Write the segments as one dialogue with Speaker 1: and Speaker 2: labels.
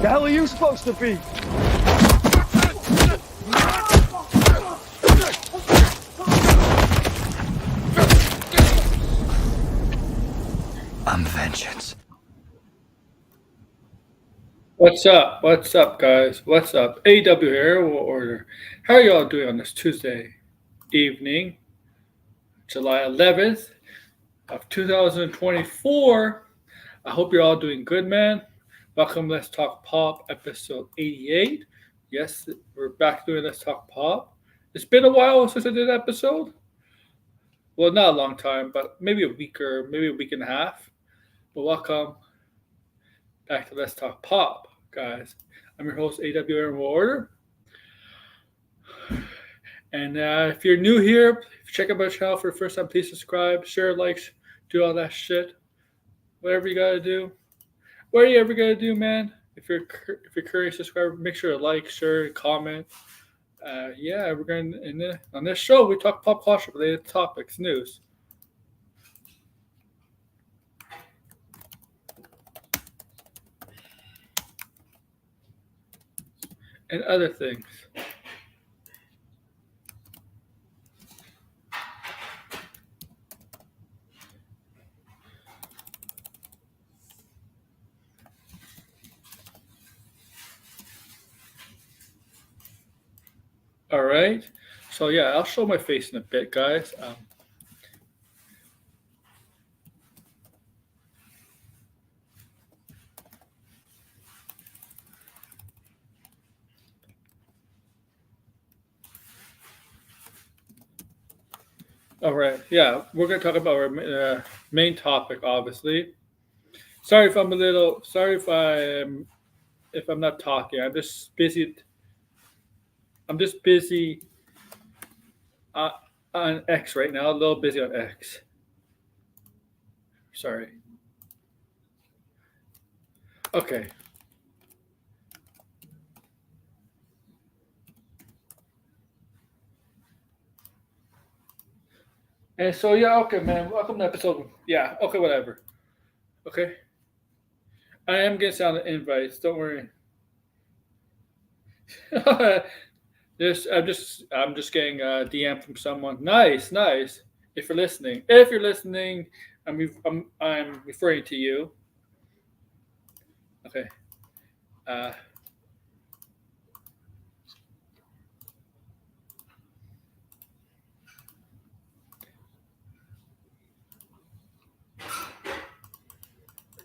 Speaker 1: The hell are you supposed to be? I'm vengeance.
Speaker 2: What's up? What's up, guys? What's up? AW here, World Order. How are y'all doing on this Tuesday evening, July 11th of 2024? I hope you're all doing good, man. Welcome, Let's Talk Pop, episode 88. Yes, we're back doing Let's Talk Pop. It's been a while since I did an episode. Well, not a long time, but maybe a week or maybe a week and a half. But welcome back to Let's Talk Pop, guys. I'm your host, AW in Order. And if you're new here, check out my channel for the first time, please subscribe, share, likes, do all that shit. Whatever you gotta do. What are you ever gonna do, man? If you're curious, subscribe, make sure to like, share, comment. Yeah, we're going on this show. We talk pop culture related topics, news. And other things. All right. So yeah, I'll show my face in a bit, guys. All right. Yeah, we're gonna talk about our main topic, obviously. Sorry if I'm a little. Sorry if I'm not talking. I'm just busy. I'm just busy uh, on X right now. A little busy on X. Sorry. Okay. And so yeah, okay, man. Welcome to episode. Yeah. Okay. Whatever. Okay. I am getting sound invites. Don't worry. I'm just getting a DM from someone. Nice, nice. If you're listening, I'm referring to you. Okay. Uh,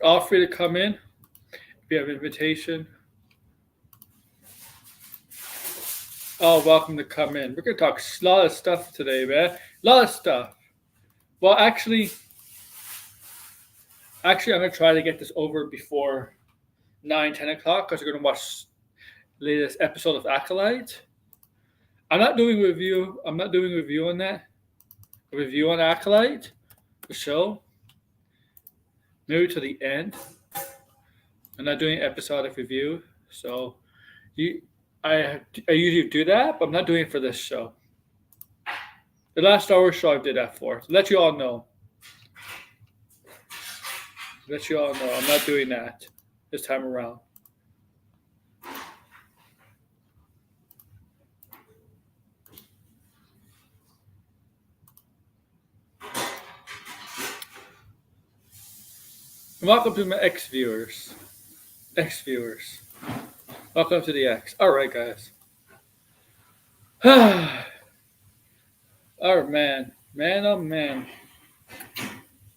Speaker 2: all free to come in if you have an invitation. Oh, welcome to come in. We're gonna talk a lot of stuff today, man. A lot of stuff. Well, actually, I'm gonna try to get this over before 9, 10 o'clock because we're gonna watch the latest episode of Acolyte. I'm not doing a review. I'm not doing a review on that. A review on Acolyte, the show. Maybe to the end. I'm not doing an episodic review, so you, I usually do that, but I'm not doing it for this show. The last Star Wars show I did that for. To let you all know. Let you all know, I'm not doing that this time around. And welcome to my X viewers. X viewers. Welcome to the X. Alright, guys. Oh, man. Man, oh, man.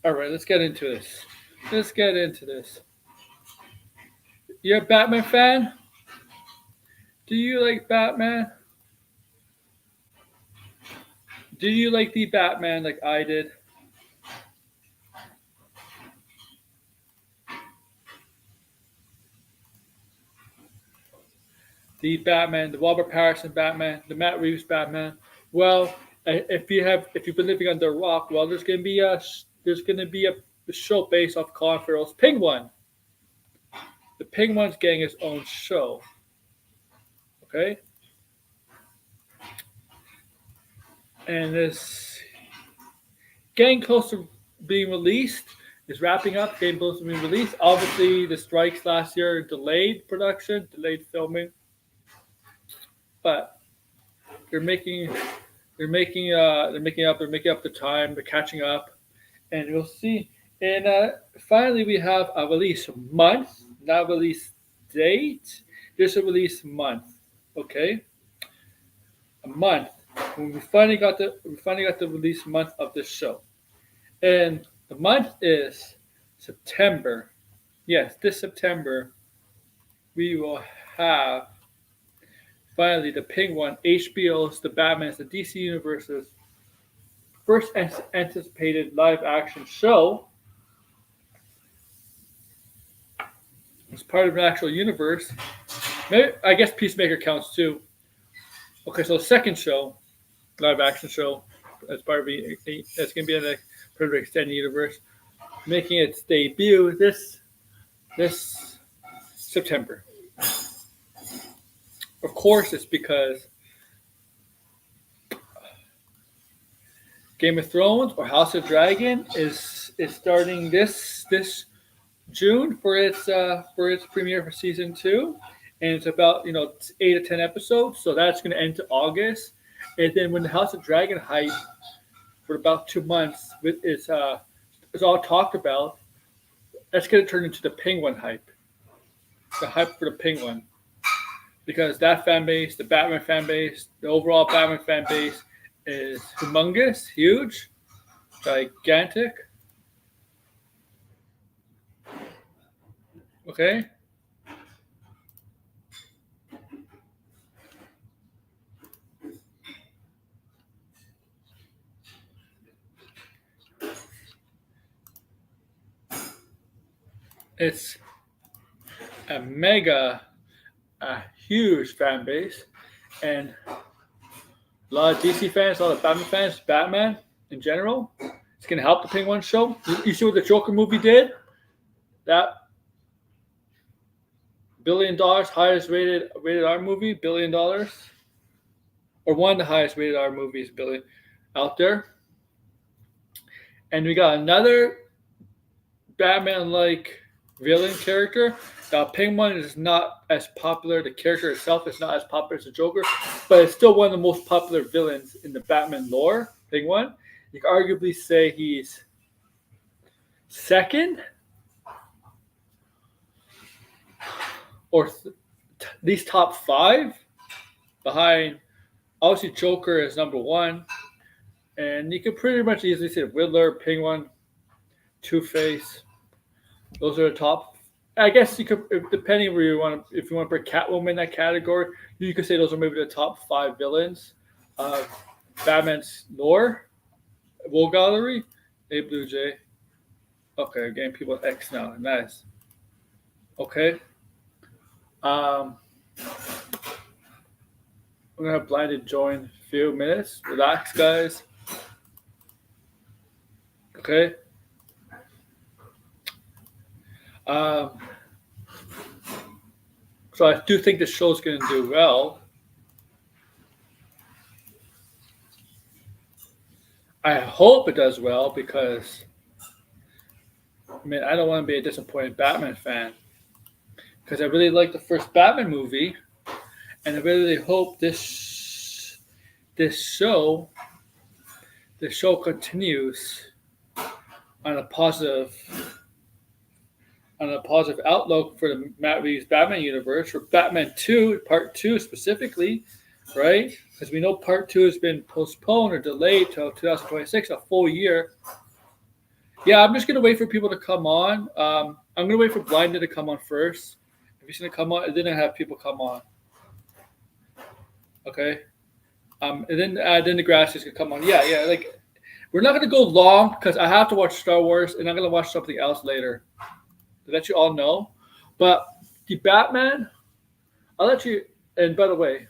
Speaker 2: Alright, let's get into this. Let's get into this. You're a Batman fan? Do you like Batman? Do you like the Batman like I did? The Batman, the Robert Pattinson Batman, the Matt Reeves Batman. Well, if you've been living under a rock, well, there's gonna be a show based off Colin Farrell's Penguin. The Penguin's getting his own show. Okay, and it's getting close to being released. is wrapping up. Game supposed to be released. Obviously, the strikes last year delayed production, delayed filming, but they're making they're making up the time. They're catching up, and you'll see. And finally, we have a release month, not release date. Just a release month. Okay, a month. When we finally got the release month of this show, and the month is September. Yes, this September we will have finally the Penguin, HBO's The Batman's, the DC Universe's first anticipated live action show. It's part of an actual universe. Maybe, I guess Peacemaker counts too. Okay, so second show, live action show, as part of that's going to be in the part of the extended universe, making its debut this September. Of course, it's because Game of Thrones or House of Dragon is starting this June for its premiere for season 2, and it's about 8 to 10 episodes. So that's going to end to August, and then when the House of Dragon hype for about 2 months is all talked about, that's going to turn into the Penguin hype, the hype for the Penguin, because that fan base, the Batman fan base, the overall Batman fan base is humongous, huge, gigantic. Okay. It's a huge fan base, and a lot of DC fans, a lot of Batman fans, Batman in general. It's going to help the Penguin show. You see what the Joker movie did? That $1 billion, highest rated R movie, $1 billion, or one of the highest rated R movies, billion out there. And we got another Batman-like villain character. Now, Penguin is not as popular. The character itself is not as popular as the Joker, but it's still one of the most popular villains in the Batman lore. Penguin. You could arguably say he's second, or at least top 5, behind. Obviously, Joker is number 1, and you could pretty much easily say Riddler, Penguin, Two-Face. Those are the top. I guess you could, depending where you want to, if you want to put Catwoman in that category, you could say those are maybe the top 5 villains of Batman's lore. Wool Gallery, A Blue Jay. Okay, getting people X now. Nice. Okay. I'm gonna have Blinded join a few minutes. Relax, guys. Okay. So I do think the show's going to do well. I hope it does well because, I don't want to be a disappointed Batman fan because I really liked the first Batman movie, and I really hope this show continues on a positive outlook for the Matt Reeves Batman universe, for Batman 2, Part 2 specifically, right? Because we know Part 2 has been postponed or delayed till 2026, a full year. Yeah, I'm just going to wait for people to come on. I'm going to wait for Blinded to come on first. If he's going to come on, and then I have people come on. Okay? And then the Grassies can come on. Yeah, like, we're not going to go long because I have to watch Star Wars, and I'm going to watch something else later. To let you all know. But the Batman, I'll let you, and by the way,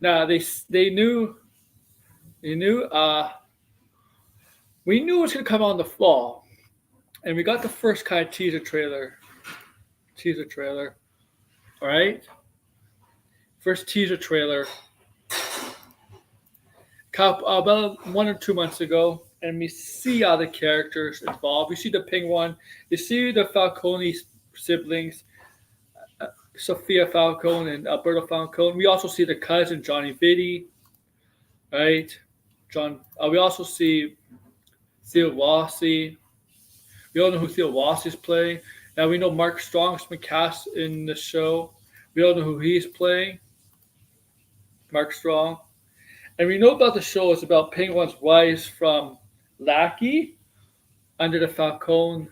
Speaker 2: now we knew we knew it was going to come out in the fall, and we got the first kind of teaser trailer, all right? First teaser trailer about 1 or 2 months ago, and we see other characters involved. We see the Penguin, you see the Falcone siblings, Sophia Falcone and Alberto Falcone. We also see the cousin Johnny Vitti, right? John. We also see Theo Wassi. We all know who Theo Wassi is playing. Now we know Mark Strong's been cast in the show. We all know who he's playing, Mark Strong. And we know about the show is about Penguin's rise from lackey under the Falcone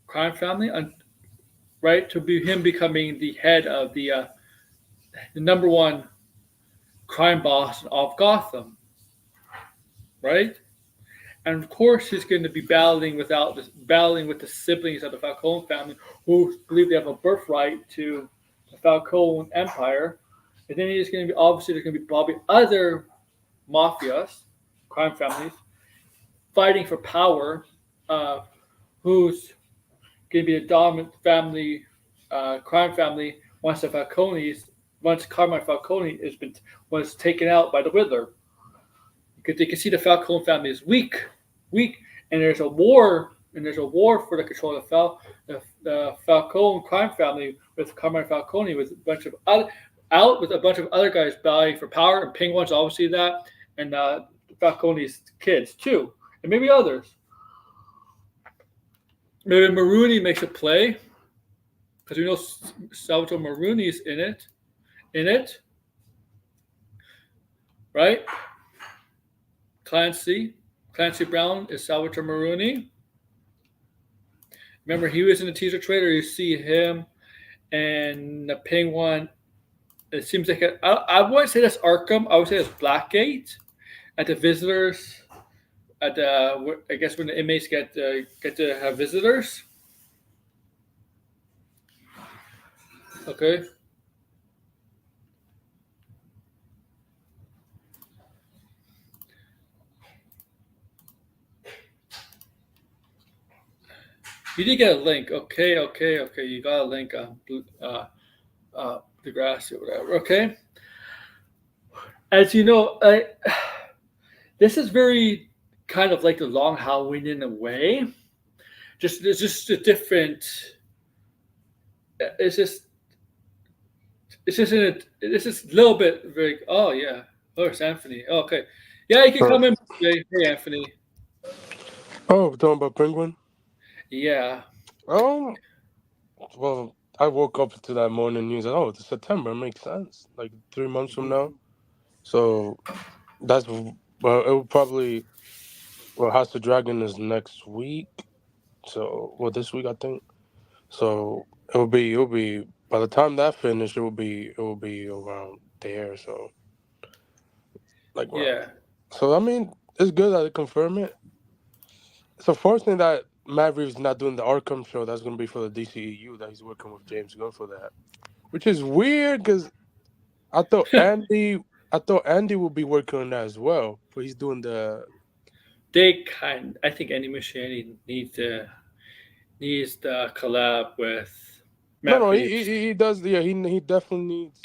Speaker 2: crime family, right, to be him becoming the head of the number one crime boss of Gotham, right? And of course, he's going to be battling with the siblings of the Falcone family, who believe they have a birthright to the Falcone Empire. And then he's going to be obviously there's going to be probably other mafias, crime families, fighting for power. Who's going to be the dominant family, crime family once Carmine Falcone was taken out by the Riddler. Because they can see the Falcone family is weak, and there's a war for the control of the Falcone crime family with Carmine Falcone with a bunch of other guys battling for power, and Penguin's obviously that, and Falcone's kids too, and maybe others. Maybe Maroney makes a play because we know Salvatore Maroni's in it, right? Clancy Brown is Salvatore Maroni. Remember, he was in the teaser trailer. You see him and the Penguin. It seems like I wouldn't say that's Arkham. I would say that's Blackgate at the visitors. I guess when the inmates get to have visitors. Okay. You did get a link. Okay. You got a link on Degrassi or whatever. Okay. As you know, this is very kind of like the Long Halloween in a way. It's just a different. It's just a little bit very. Oh yeah. Oh, it's Anthony. Oh, okay. Yeah, you can come in. Hey, Anthony.
Speaker 3: Oh, we're talking about Penguin?
Speaker 2: Yeah.
Speaker 3: Well, I woke up to that morning news. Oh, it's September. It makes sense. Like 3 months from now. So that's it will probably. Well, House of Dragon is next week. So this week I think. So it'll be by the time that finished, it will be around there. So
Speaker 2: Yeah.
Speaker 3: So I mean, it's good that they confirm it. It's unfortunate that Matt Reeves is not doing the Arkham show. That's going to be for the DCEU. That he's working with James Gunn for that, which is weird because I thought Andy would be working on that as well, but he's doing the.
Speaker 2: I think Andy Muschietti needs to collab with.
Speaker 3: He does. Yeah, he definitely needs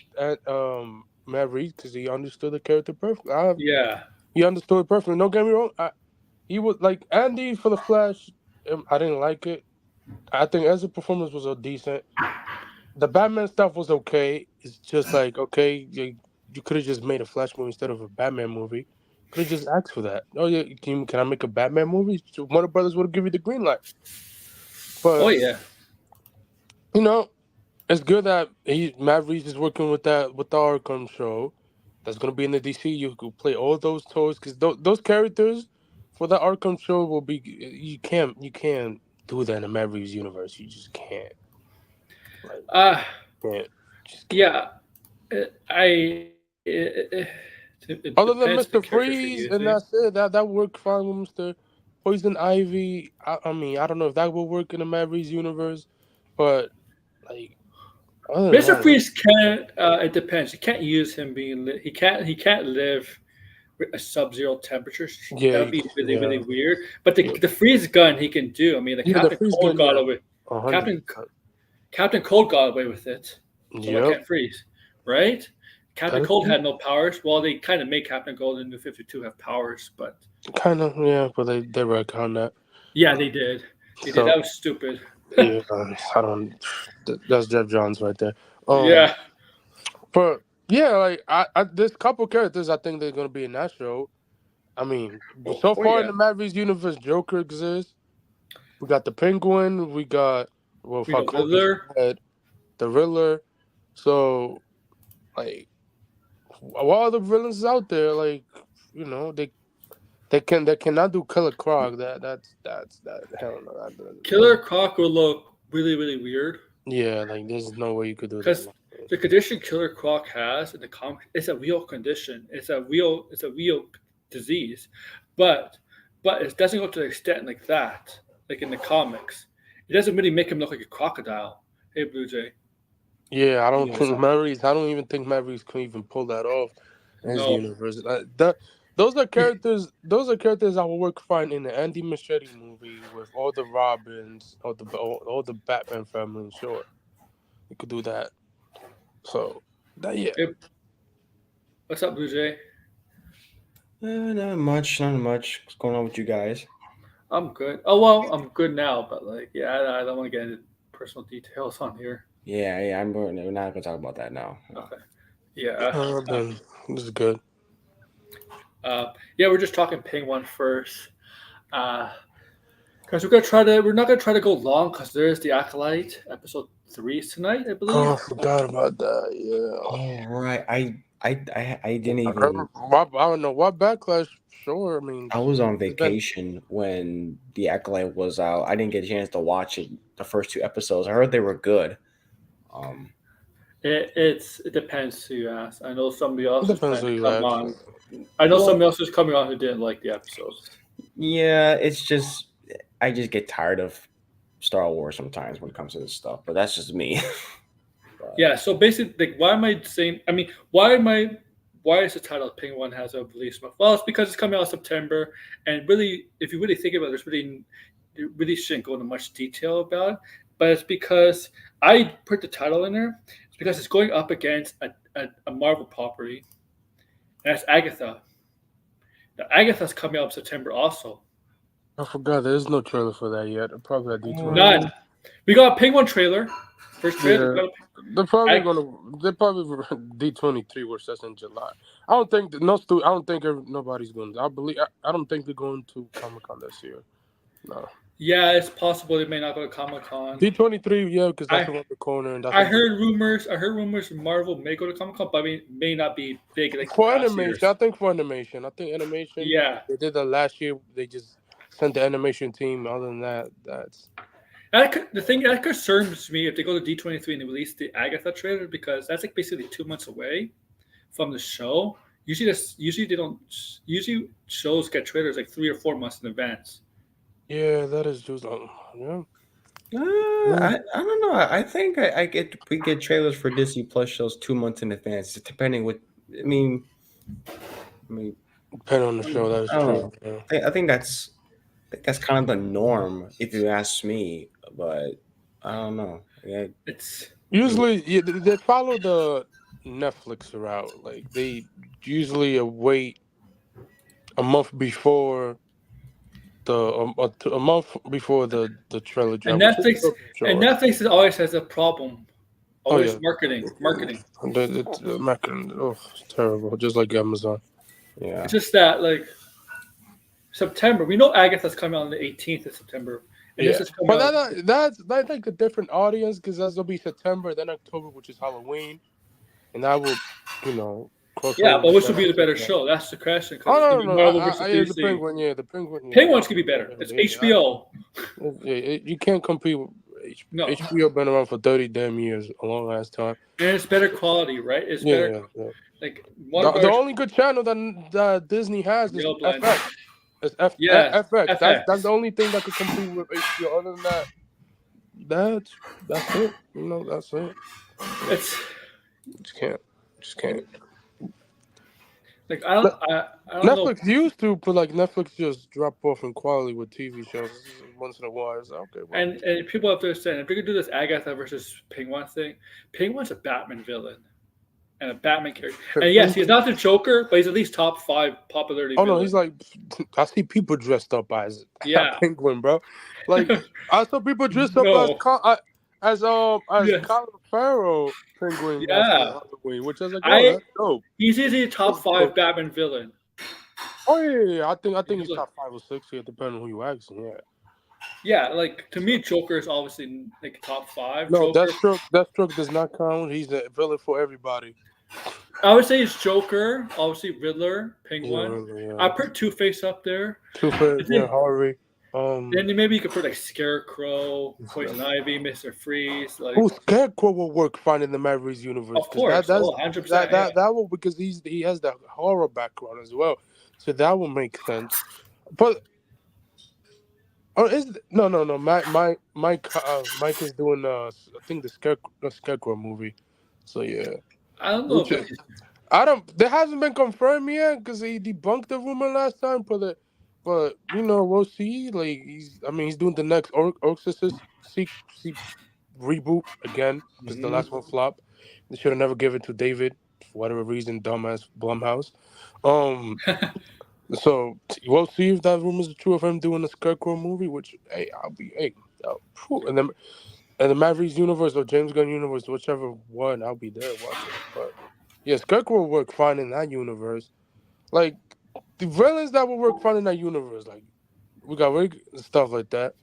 Speaker 3: Matt Reeves because he understood the character perfectly. He understood it perfectly. Don't get me wrong. He was like Andy for the Flash. I didn't like it. I think as a performance was decent. The Batman stuff was okay. It's just like okay, you could have just made a Flash movie instead of a Batman movie. Could have just asked for that. Oh yeah, can I make a Batman movie? Warner Brothers would have given you the green light. But you know, it's good that Matt Reeves is working with the Arkham show. That's gonna be in the DC. You could play all those toys because those characters for the Arkham show will be. You can't do that in the Matt Reeves universe. You just can't. Other than Mr. Freeze, and that's it. That worked fine with Mr. Poison Ivy. I mean, I don't know if that will work in the Matt Reeves universe, but like
Speaker 2: Mr. Freeze can't. It depends. You can't use him being. He can't live at sub-zero temperatures.
Speaker 3: Yeah,
Speaker 2: that'd be really weird. But the freeze gun he can do. I mean, Captain Cold got away. Captain Cold got away with it. So I can't freeze, right? Captain Cold had no powers. Well, they kind of make Captain Cold and New 52 have powers, but
Speaker 3: kind of, yeah. But they retconned that.
Speaker 2: Yeah, they did. That was stupid.
Speaker 3: Yeah, I don't. That's Jeff Johns right there.
Speaker 2: Yeah.
Speaker 3: But yeah, like there's a couple characters I think they're gonna be in that show. I mean, so far in the Mavericks universe, Joker exists. We got the Penguin. We got
Speaker 2: Riddler.
Speaker 3: The Riddler. So, like, while other villains out there, like, you know, they cannot do Killer Croc. That's hell no.
Speaker 2: Killer Croc will look really, really weird.
Speaker 3: Yeah, like there's no way you could do that.
Speaker 2: Because the condition Killer Croc has in the comic, it's a real condition. It's a real disease, but it doesn't go to the extent like that, like in the comics. It doesn't really make him look like a crocodile. Hey, Blue Jay.
Speaker 3: Yeah, I don't even think Mavericks can even pull that off in his universe. Those are characters that will work fine in the Andy Muschietti movie with all the Robins, all the Batman family. Sure, you could do that. So, yeah.
Speaker 2: Hey, what's up, Blue Jay?
Speaker 4: Not much. What's going on with you guys?
Speaker 2: I'm good. Oh well, I'm good now, but like, yeah, I don't want to get into personal details on here.
Speaker 4: Yeah. We're not gonna talk about that now.
Speaker 2: Okay. Yeah.
Speaker 3: This is good.
Speaker 2: We're just talking Penguin first. Because we're not gonna try to go long because there is the Acolyte episode 3 tonight, I believe.
Speaker 3: Oh, I forgot about that. Yeah.
Speaker 4: Oh right. I didn't even.
Speaker 3: I don't know what Backlash. Sure, I mean,
Speaker 4: I was on vacation when the Acolyte was out. I didn't get a chance to watch it. The first 2 episodes. I heard they were good.
Speaker 2: It depends who you ask. I know somebody else is
Speaker 3: depends who you ask.
Speaker 2: on. I know somebody else is coming on who didn't like the episodes.
Speaker 4: Yeah, it's just I just get tired of Star Wars sometimes when it comes to this stuff, but that's just me.
Speaker 2: Yeah, so basically, like, why am I saying? I mean, why is the title Penguin has a release month? Well, it's because it's coming out in September, and really, if you really think about it, you really shouldn't go into much detail about it. But it's because I put the title in there. It's because it's going up against a Marvel property, and that's Agatha. Now, Agatha's coming out in September also.
Speaker 3: I forgot there's no trailer for that yet. Probably at D23.
Speaker 2: None. We got a Penguin trailer. First trailer.
Speaker 3: Yeah. They're probably D23 where that's in July. I don't think nobody's going. I don't think they're going to Comic-Con this year. No.
Speaker 2: Yeah, it's possible they may not go to Comic-Con.
Speaker 3: D23, yeah, because that's around the corner. And
Speaker 2: I heard rumors Marvel may go to Comic-Con, but may not be big. Like
Speaker 3: for animation, I think animation.
Speaker 2: Yeah,
Speaker 3: they did that last year. They just sent the animation team. Other than that,
Speaker 2: the thing that concerns me if they go to D23 and they release the Agatha trailer, because that's like basically 2 months away from the show. Usually shows get trailers like 3 or 4 months in advance.
Speaker 3: Yeah, that is just yeah.
Speaker 4: I don't know. I think we get trailers for Disney Plus shows 2 months in advance, depending what I mean.
Speaker 3: Depending on the show, that is true. Yeah.
Speaker 4: I think that's kind of the norm, if you ask me. But I don't know. Yeah,
Speaker 2: it's
Speaker 3: usually they follow the Netflix route. Like they usually wait a month before a month before the trailer drop.
Speaker 2: And Netflix always has a problem. Always marketing.
Speaker 3: The marketing, it's terrible. Just like Amazon.
Speaker 4: Yeah.
Speaker 2: It's just that like September. We know Agatha's coming out on the 18th of September. And
Speaker 3: yeah. But that's like a different audience because that's gonna be September, then October, which is Halloween, and that will,
Speaker 2: but which will be the better show? That's the question.
Speaker 3: Oh no, the Penguin. Yeah, the Penguin.
Speaker 2: Penguins could be better. It's HBO.
Speaker 3: Yeah, you can't compete with HBO. No. HBO been around for 30 damn years, a long ass time.
Speaker 2: And it's better quality, right? It's better. Yeah. Like
Speaker 3: the only good channel that Disney has is FX. It's FX. That's the only thing that could compete with HBO. Other than that, that's it. That's it.
Speaker 2: It's
Speaker 3: just can't.
Speaker 2: Like I don't
Speaker 3: Netflix
Speaker 2: know.
Speaker 3: used to, but like Netflix just drop off in quality with TV shows once in a while. It's okay.
Speaker 2: Well, and people have to understand if we could do this Agatha versus Penguin thing. Penguin's a Batman villain. and a Batman character. And yes, he's not the Joker, but he's at least top 5 popularity.
Speaker 3: Oh
Speaker 2: villain.
Speaker 3: no, he's like, I see people dressed up as Penguin, bro. Like I saw people dressed up as Colin Farrell Penguin mask on Halloween, which I was like, oh, that's dope.
Speaker 2: He's easily a top 5 Batman villain.
Speaker 3: Oh yeah. I think he's top 5 or 6 here, depending on who you ask. Yeah.
Speaker 2: Yeah, like to me, Joker is obviously like top 5.
Speaker 3: No,
Speaker 2: Joker.
Speaker 3: Deathstroke does not count. He's a villain for everybody.
Speaker 2: I would say it's Joker, obviously Riddler, Penguin.
Speaker 3: Yeah.
Speaker 2: I put Two-Face up there.
Speaker 3: Two-Face, Harvey.
Speaker 2: Then maybe you could put like Scarecrow, Poison Ivy, Mr. Freeze. Like,
Speaker 3: Scarecrow will work fine in the Matt Reeves universe.
Speaker 2: Of course, 100%.
Speaker 3: That will, because he has the horror background as well, so that will make sense. But Mike is doing I think the Scarecrow movie. So yeah.
Speaker 2: I don't know.
Speaker 3: There hasn't been confirmed yet because he debunked the rumor last time, but we'll see. Like he's doing the next Exorcist reboot again because the last one flopped. They should have never given it to David for whatever reason, dumbass Blumhouse. So we'll see if that rumor is true of him doing a Scarecrow movie. Which and the Matt Reeves universe or James Gunn universe, whichever one, I'll be there watching. But yeah, Scarecrow will work fine in that universe. Like the villains that will work fine in that universe, like we got stuff like that.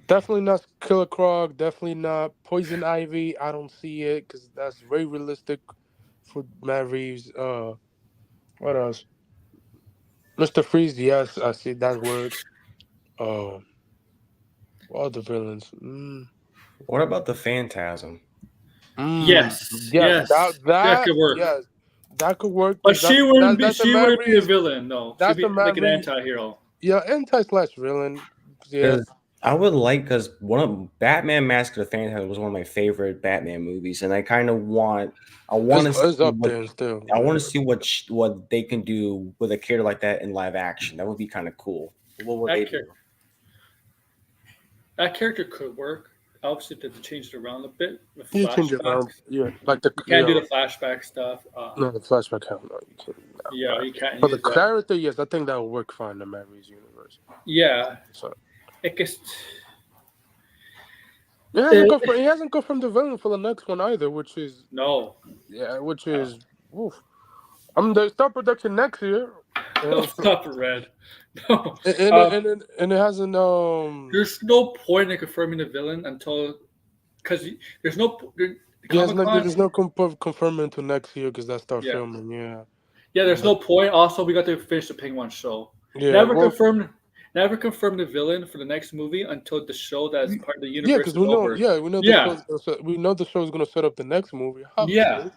Speaker 3: Definitely not Killer Croc. Definitely not Poison Ivy. I don't see it because that's very realistic for Matt Reeves. What else? Mr. Freeze. Yes, I see that word. What other villains?
Speaker 4: What about the Phantasm?
Speaker 2: Yes. That could work.
Speaker 3: Yes, that could work.
Speaker 2: But she wouldn't be a villain. No, she'd be like an anti-hero.
Speaker 3: Yeah, anti/villain. Yeah.
Speaker 4: I would like, because one of Batman Mask of the Phantasm was one of my favorite Batman movies, and I kind of want to see what they can do with a character like that in live action. That would be kind of cool. What would they do?
Speaker 2: That character could work. Obviously, they changed it around a bit.
Speaker 3: Change it around. Yeah, like
Speaker 2: you can't do the flashback stuff.
Speaker 3: No, the flashback. No, you can't.
Speaker 2: Yeah, you can't.
Speaker 3: But the character, yes, I think that will work fine in the Matt Reeves universe.
Speaker 2: Yeah.
Speaker 3: So.
Speaker 2: It gets.
Speaker 3: He hasn't confirmed the villain for the next one either, which is oof. They start production next year.
Speaker 2: Stop it, Red. No.
Speaker 3: And it hasn't.
Speaker 2: There's no point in confirming the villain because there's no.
Speaker 3: There's no confirming until next year because that starts filming. Yeah.
Speaker 2: Yeah, there's no point. Also, we got to finish the Penguin show.
Speaker 3: Yeah.
Speaker 2: Never confirm the villain for the next movie until the show that is part of the universe is
Speaker 3: over. We know the show is going to set up the next movie. Obviously.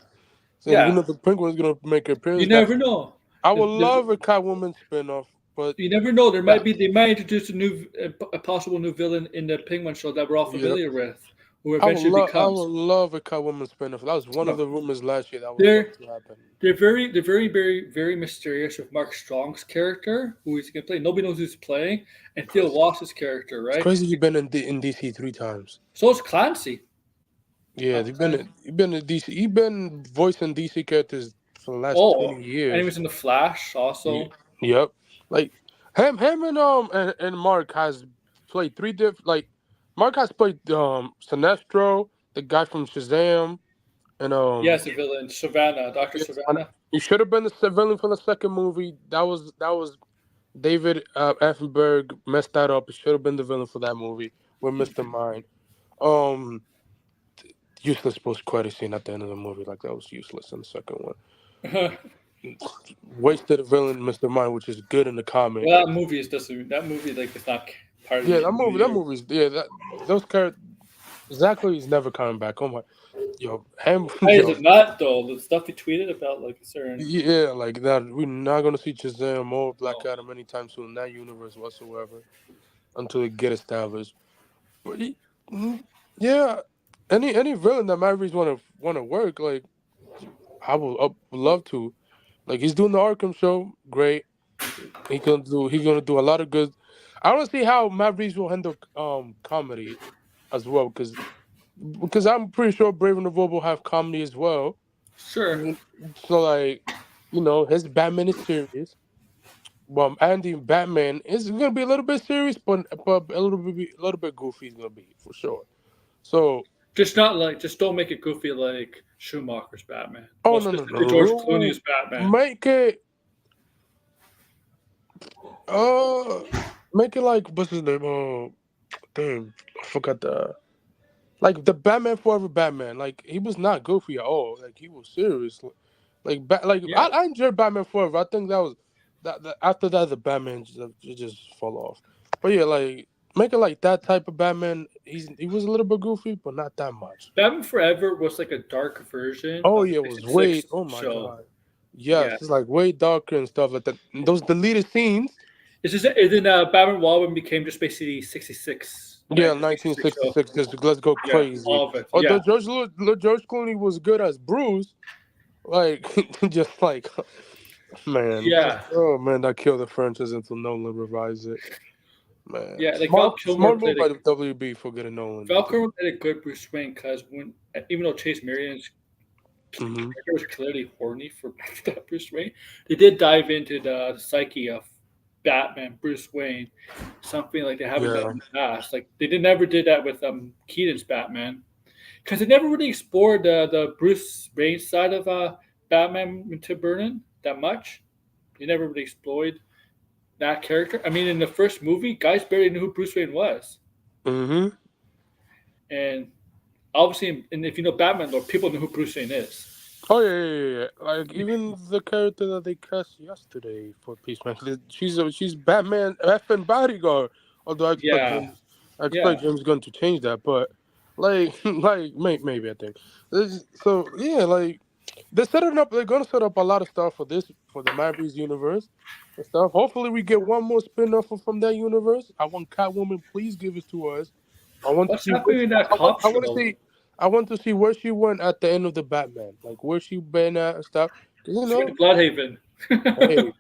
Speaker 3: We know the Penguin is going to make an appearance.
Speaker 2: You never know.
Speaker 3: I would love a Catwoman spinoff, but
Speaker 2: you never know. They might introduce a possible new villain in the Penguin show that we're all familiar with, who eventually becomes.
Speaker 3: I would love a Catwoman spinoff. That was one of the rumors last year that was going to happen.
Speaker 2: They're very, very, very mysterious with Mark Strong's character, who he's going to play. Nobody knows who's playing, and Theo Walsh's character, right?
Speaker 3: It's crazy. He's been in DC 3 times.
Speaker 2: So is Clancy.
Speaker 3: Yeah, he's been in DC. He's been voicing DC characters for the last 20 years.
Speaker 2: And he was in The Flash also.
Speaker 3: Yep. Like him and Mark has played 3 different. Like Mark has played Sinestro, the guy from Shazam. And
Speaker 2: yes, the villain, Dr. Savannah.
Speaker 3: He should have been the villain for the second movie. That was David Effenberg messed that up. He should have been the villain for that movie with Mr. Mind. Useless post-credit scene at the end of the movie, like that was useless in the second one. Wasted a villain, Mr. Mind, which is good in the comic.
Speaker 2: Well, that movie is like it's not part of.
Speaker 3: Yeah, that movie's those characters. Exactly, he's never coming back. Oh my. Yo,
Speaker 2: is it not though? The stuff he tweeted about like certain.
Speaker 3: Yeah, like that. We're not gonna see Shazam or Black Adam anytime soon in that universe whatsoever, until it get established. But any villain that Matt Reeves want to work, like I would love to. Like he's doing the Arkham show, great. He's gonna do a lot of good. I want to see how Matt Reeves will handle comedy as well, because I'm pretty sure Brave and the Bold will have comedy as well.
Speaker 2: Sure.
Speaker 3: So like, his Batman is serious. Well, Andy Batman is gonna be a little bit serious, but a little bit goofy is gonna be for sure. So
Speaker 2: just don't make it goofy like Schumacher's Batman.
Speaker 3: oh
Speaker 2: Well,
Speaker 3: no
Speaker 2: specifically George
Speaker 3: no,
Speaker 2: Clooney's Batman.
Speaker 3: make it make it like what's his name? Damn, I forgot like the Batman Forever Batman. Like he was not goofy at all. Like he was serious.
Speaker 2: Yeah.
Speaker 3: I enjoyed Batman Forever. I think that was that after that the Batman just fall off. But yeah, like make it like that type of Batman. He was a little bit goofy, but not that much.
Speaker 2: Batman Forever was like a dark version
Speaker 3: Oh
Speaker 2: of
Speaker 3: yeah, it
Speaker 2: the
Speaker 3: was
Speaker 2: 66
Speaker 3: way. Oh my
Speaker 2: show.
Speaker 3: god. Yes,
Speaker 2: Yeah.
Speaker 3: it's like way darker and stuff like that. Those deleted scenes.
Speaker 2: It's just and then Batman Robin became just basically 66.
Speaker 3: Yeah,
Speaker 2: 1966 show.
Speaker 3: 1966. Just let's go
Speaker 2: Yeah,
Speaker 3: crazy.
Speaker 2: all of it.
Speaker 3: Although
Speaker 2: Yeah.
Speaker 3: George Clooney was good as Bruce, like just like man,
Speaker 2: Yeah.
Speaker 3: oh man, that killed the franchise until Nolan revised it. Man,
Speaker 2: Yeah, like Val Kilmer
Speaker 3: smart move
Speaker 2: played
Speaker 3: by the WB for getting Nolan.
Speaker 2: Val Kilmer played a good Bruce Wayne because even though Chase Marion's character was clearly horny for Bruce Wayne, they did dive into the psyche of Batman, Bruce Wayne, something like they haven't done in the past. Like they never did that with Keaton's Batman, because they never really explored the Bruce Wayne side of Batman with Tim Burton that much. They never really explored that character. I mean, in the first movie, guys barely knew who Bruce Wayne was, and obviously, and if you know Batman, though, people know who Bruce Wayne is.
Speaker 3: Oh yeah. Like even the character that they cast yesterday for Peacemaker, she's Batman effing bodyguard. Although I expect James Gunn to change that, but like maybe I think. So yeah, like they're setting up. They're gonna set up a lot of stuff for the Marvel's universe and stuff. Hopefully, we get one more spin-off from that universe. I want Catwoman. Please give it to us. I want
Speaker 2: What's
Speaker 3: to see.
Speaker 2: happening in that cop show?
Speaker 3: I want to see where she went at the end of the Batman, like where she been at and stuff.
Speaker 2: She went to Bloodhaven.
Speaker 3: Hey,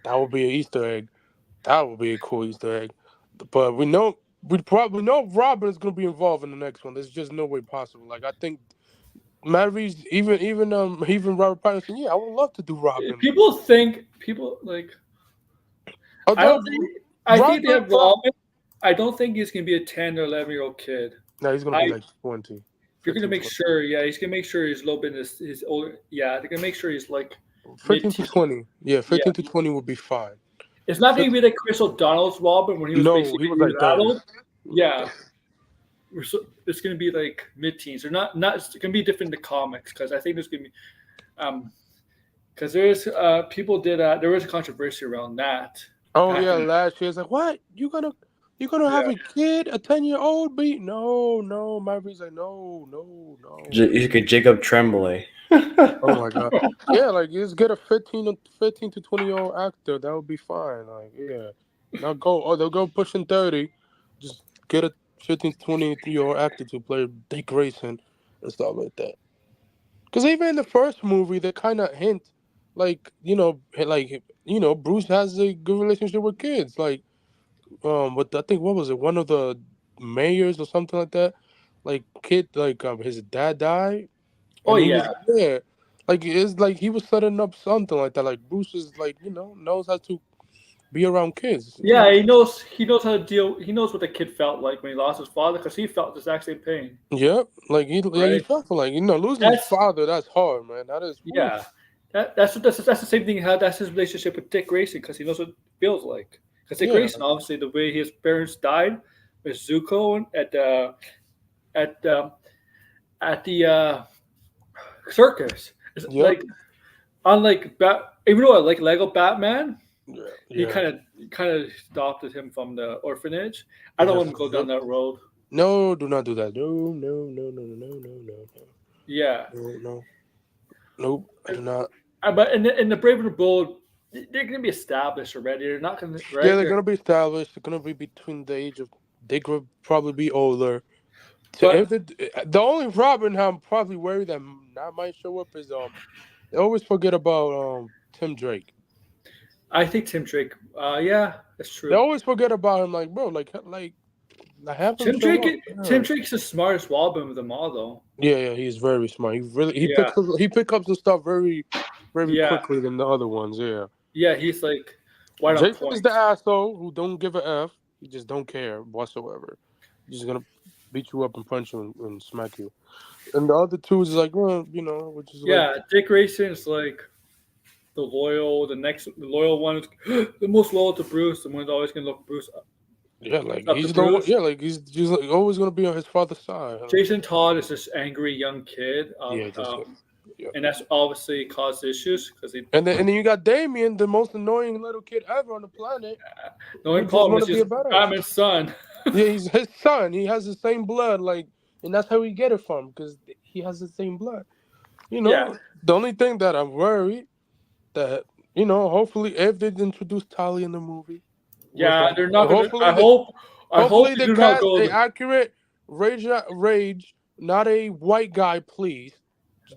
Speaker 3: that would be an Easter egg. That would be a cool Easter egg. But we probably know Robin is going to be involved in the next one. There's just no way possible. Like I think Mary's even Robert Pattinson. Yeah, I would love to do Robin.
Speaker 2: People like. I think they have Robin. I don't think he's going to be a 10 or 11-year-old kid.
Speaker 3: No, he's going to be like 20.
Speaker 2: You're going to make sure, he's going to make sure he's a little bit his older. Yeah, they're going to make sure he's like
Speaker 3: 15 to 20. Yeah, 15 to 20 would be fine.
Speaker 2: It's not going to be like Chris O'Donnell's Robin when he was
Speaker 3: he was like
Speaker 2: adult. Yeah. It's going to be like mid-teens. Or not. It's going to be different in the comics because I think there's going to be because there's there was a controversy around that.
Speaker 3: Oh yeah, last year it's like, what? You gonna have a kid, a 10-year-old? No. Marvin's like, no.
Speaker 4: You could Jacob Tremblay.
Speaker 3: Oh my god. Yeah, like just get a 15 to 20-year-old actor. That would be fine. Like, yeah. Now they'll go pushing 30. Just get a 15 to 20-year-old actor to play Dick Grayson and stuff like that. Because even in the first movie, they kind of hint, Bruce has a good relationship with kids. Like, but I think what was it? One of the mayors or something like that. Like his dad died.
Speaker 2: Oh yeah.
Speaker 3: Like it's like he was setting up something like that. Like Bruce is knows how to be around kids.
Speaker 2: Yeah, he knows how to deal. He knows what the kid felt like when he lost his father because he felt the exact same pain.
Speaker 3: Yep, like he felt like losing his father. That's hard, man. That is
Speaker 2: That's the same thing. That's his relationship with Dick Grayson because he knows what it feels like. Because Dick Grayson, obviously, the way his parents died with Zuko at the circus. It's like unlike even though I like Lego Batman, he kind of adopted him from the orphanage. I don't want to go down that road.
Speaker 3: No, do not do that. No.
Speaker 2: Yeah.
Speaker 3: No. Nope, I do not.
Speaker 2: But in the Brave and the Bold, they're going to be established already. They're not going to. Right?
Speaker 3: Yeah, they're going to be established. They're going to be between the age of. They could probably be older. But, the only Robin I'm probably worried that might show up is they always forget about Tim Drake.
Speaker 2: I think Tim Drake. Yeah, that's true.
Speaker 3: They always forget about him. Like, bro, like
Speaker 2: Tim Drake. Tim Drake's the smartest Robin of them all, though.
Speaker 3: Yeah, he's very smart. He picks up some stuff very quickly than the other ones. Yeah.
Speaker 2: Yeah, he's like right on
Speaker 3: Jason
Speaker 2: point.
Speaker 3: is the asshole who don't give a f. He just don't care whatsoever. He's just gonna beat you up and punch you and smack you. And the other two is like, well, which is
Speaker 2: Dick Grayson is like the loyal one, is the most loyal to Bruce. The one that's always gonna look Bruce up.
Speaker 3: Yeah, like he's the one. Yeah, like he's just like always gonna be on his father's side.
Speaker 2: Jason Todd is this angry young kid. And that's obviously caused issues because
Speaker 3: and then you got Damien, the most annoying little kid ever on the planet.
Speaker 2: The only problem is he's Batman's son.
Speaker 3: Yeah, he's his son. He has the same blood, and that's how we get it from because he has the same blood. The only thing that I'm worried that hopefully if they introduce Talia in the movie.
Speaker 2: Yeah, they're not. I hope
Speaker 3: they cast an accurate rage, not a white guy, please.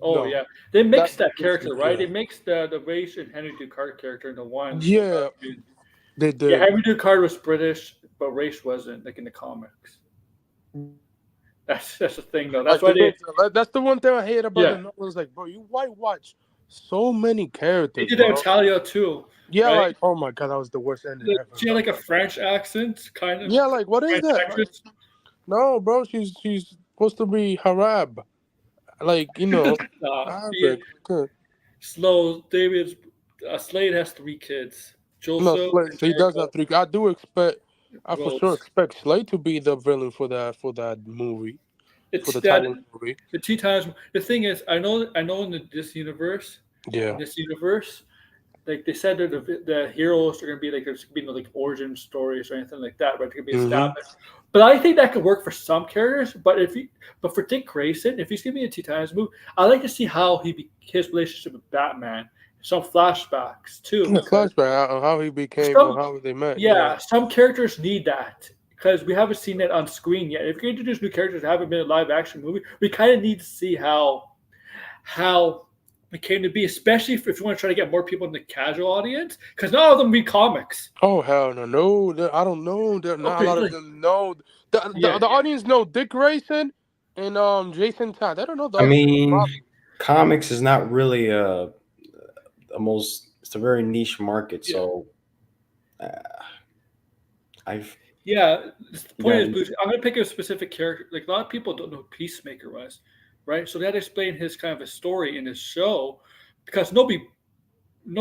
Speaker 2: Oh yeah, they mixed that character, right? They mixed the Rage and Henry Ducard character into one.
Speaker 3: Yeah, they did.
Speaker 2: Yeah, Henry Ducard was British, but Rage wasn't, like in the comics. That's the thing, though. That's
Speaker 3: that's the one thing I hate about the novels. Like, bro, you whitewash so many characters.
Speaker 2: They did that with Talia too.
Speaker 3: Yeah, right? Oh my god, that was the worst ending ever.
Speaker 2: She had like a French accent, kind of.
Speaker 3: Yeah, like what is that? Accent. No, bro, she's supposed to be Harab. Like,
Speaker 2: Slow. Slade has 3 kids.
Speaker 3: Slade, he does have 3. I for sure expect Slade to be the villain for that movie.
Speaker 2: It's for the movie. The T-Times. The thing is, I know in this universe.
Speaker 3: Yeah.
Speaker 2: In this universe, like they said that the heroes are gonna be like there's gonna be no like origin stories or anything like that, right? They're gonna be established. But I think that could work for some characters. But for Dick Grayson, if he's giving me a T-Times movie, I'd like to see how his relationship with Batman, some flashbacks too.
Speaker 3: Flashback on how he became or how they met.
Speaker 2: Yeah, some characters need that because we haven't seen it on screen yet. If you're going to introduce new characters that haven't been in a live action movie, we kind of need to see how it came to be, especially if you want to try to get more people in the casual audience, because not all of them read comics.
Speaker 3: Oh hell no! I don't know. Not a lot of them know. The audience know Dick Grayson and Jason Todd. They don't know.
Speaker 4: Comics is not really it's a very niche market. So
Speaker 2: the point is, I'm gonna pick a specific character. Like a lot of people don't know who Peacemaker was. Right, so they had to explain his kind of a story in his show because no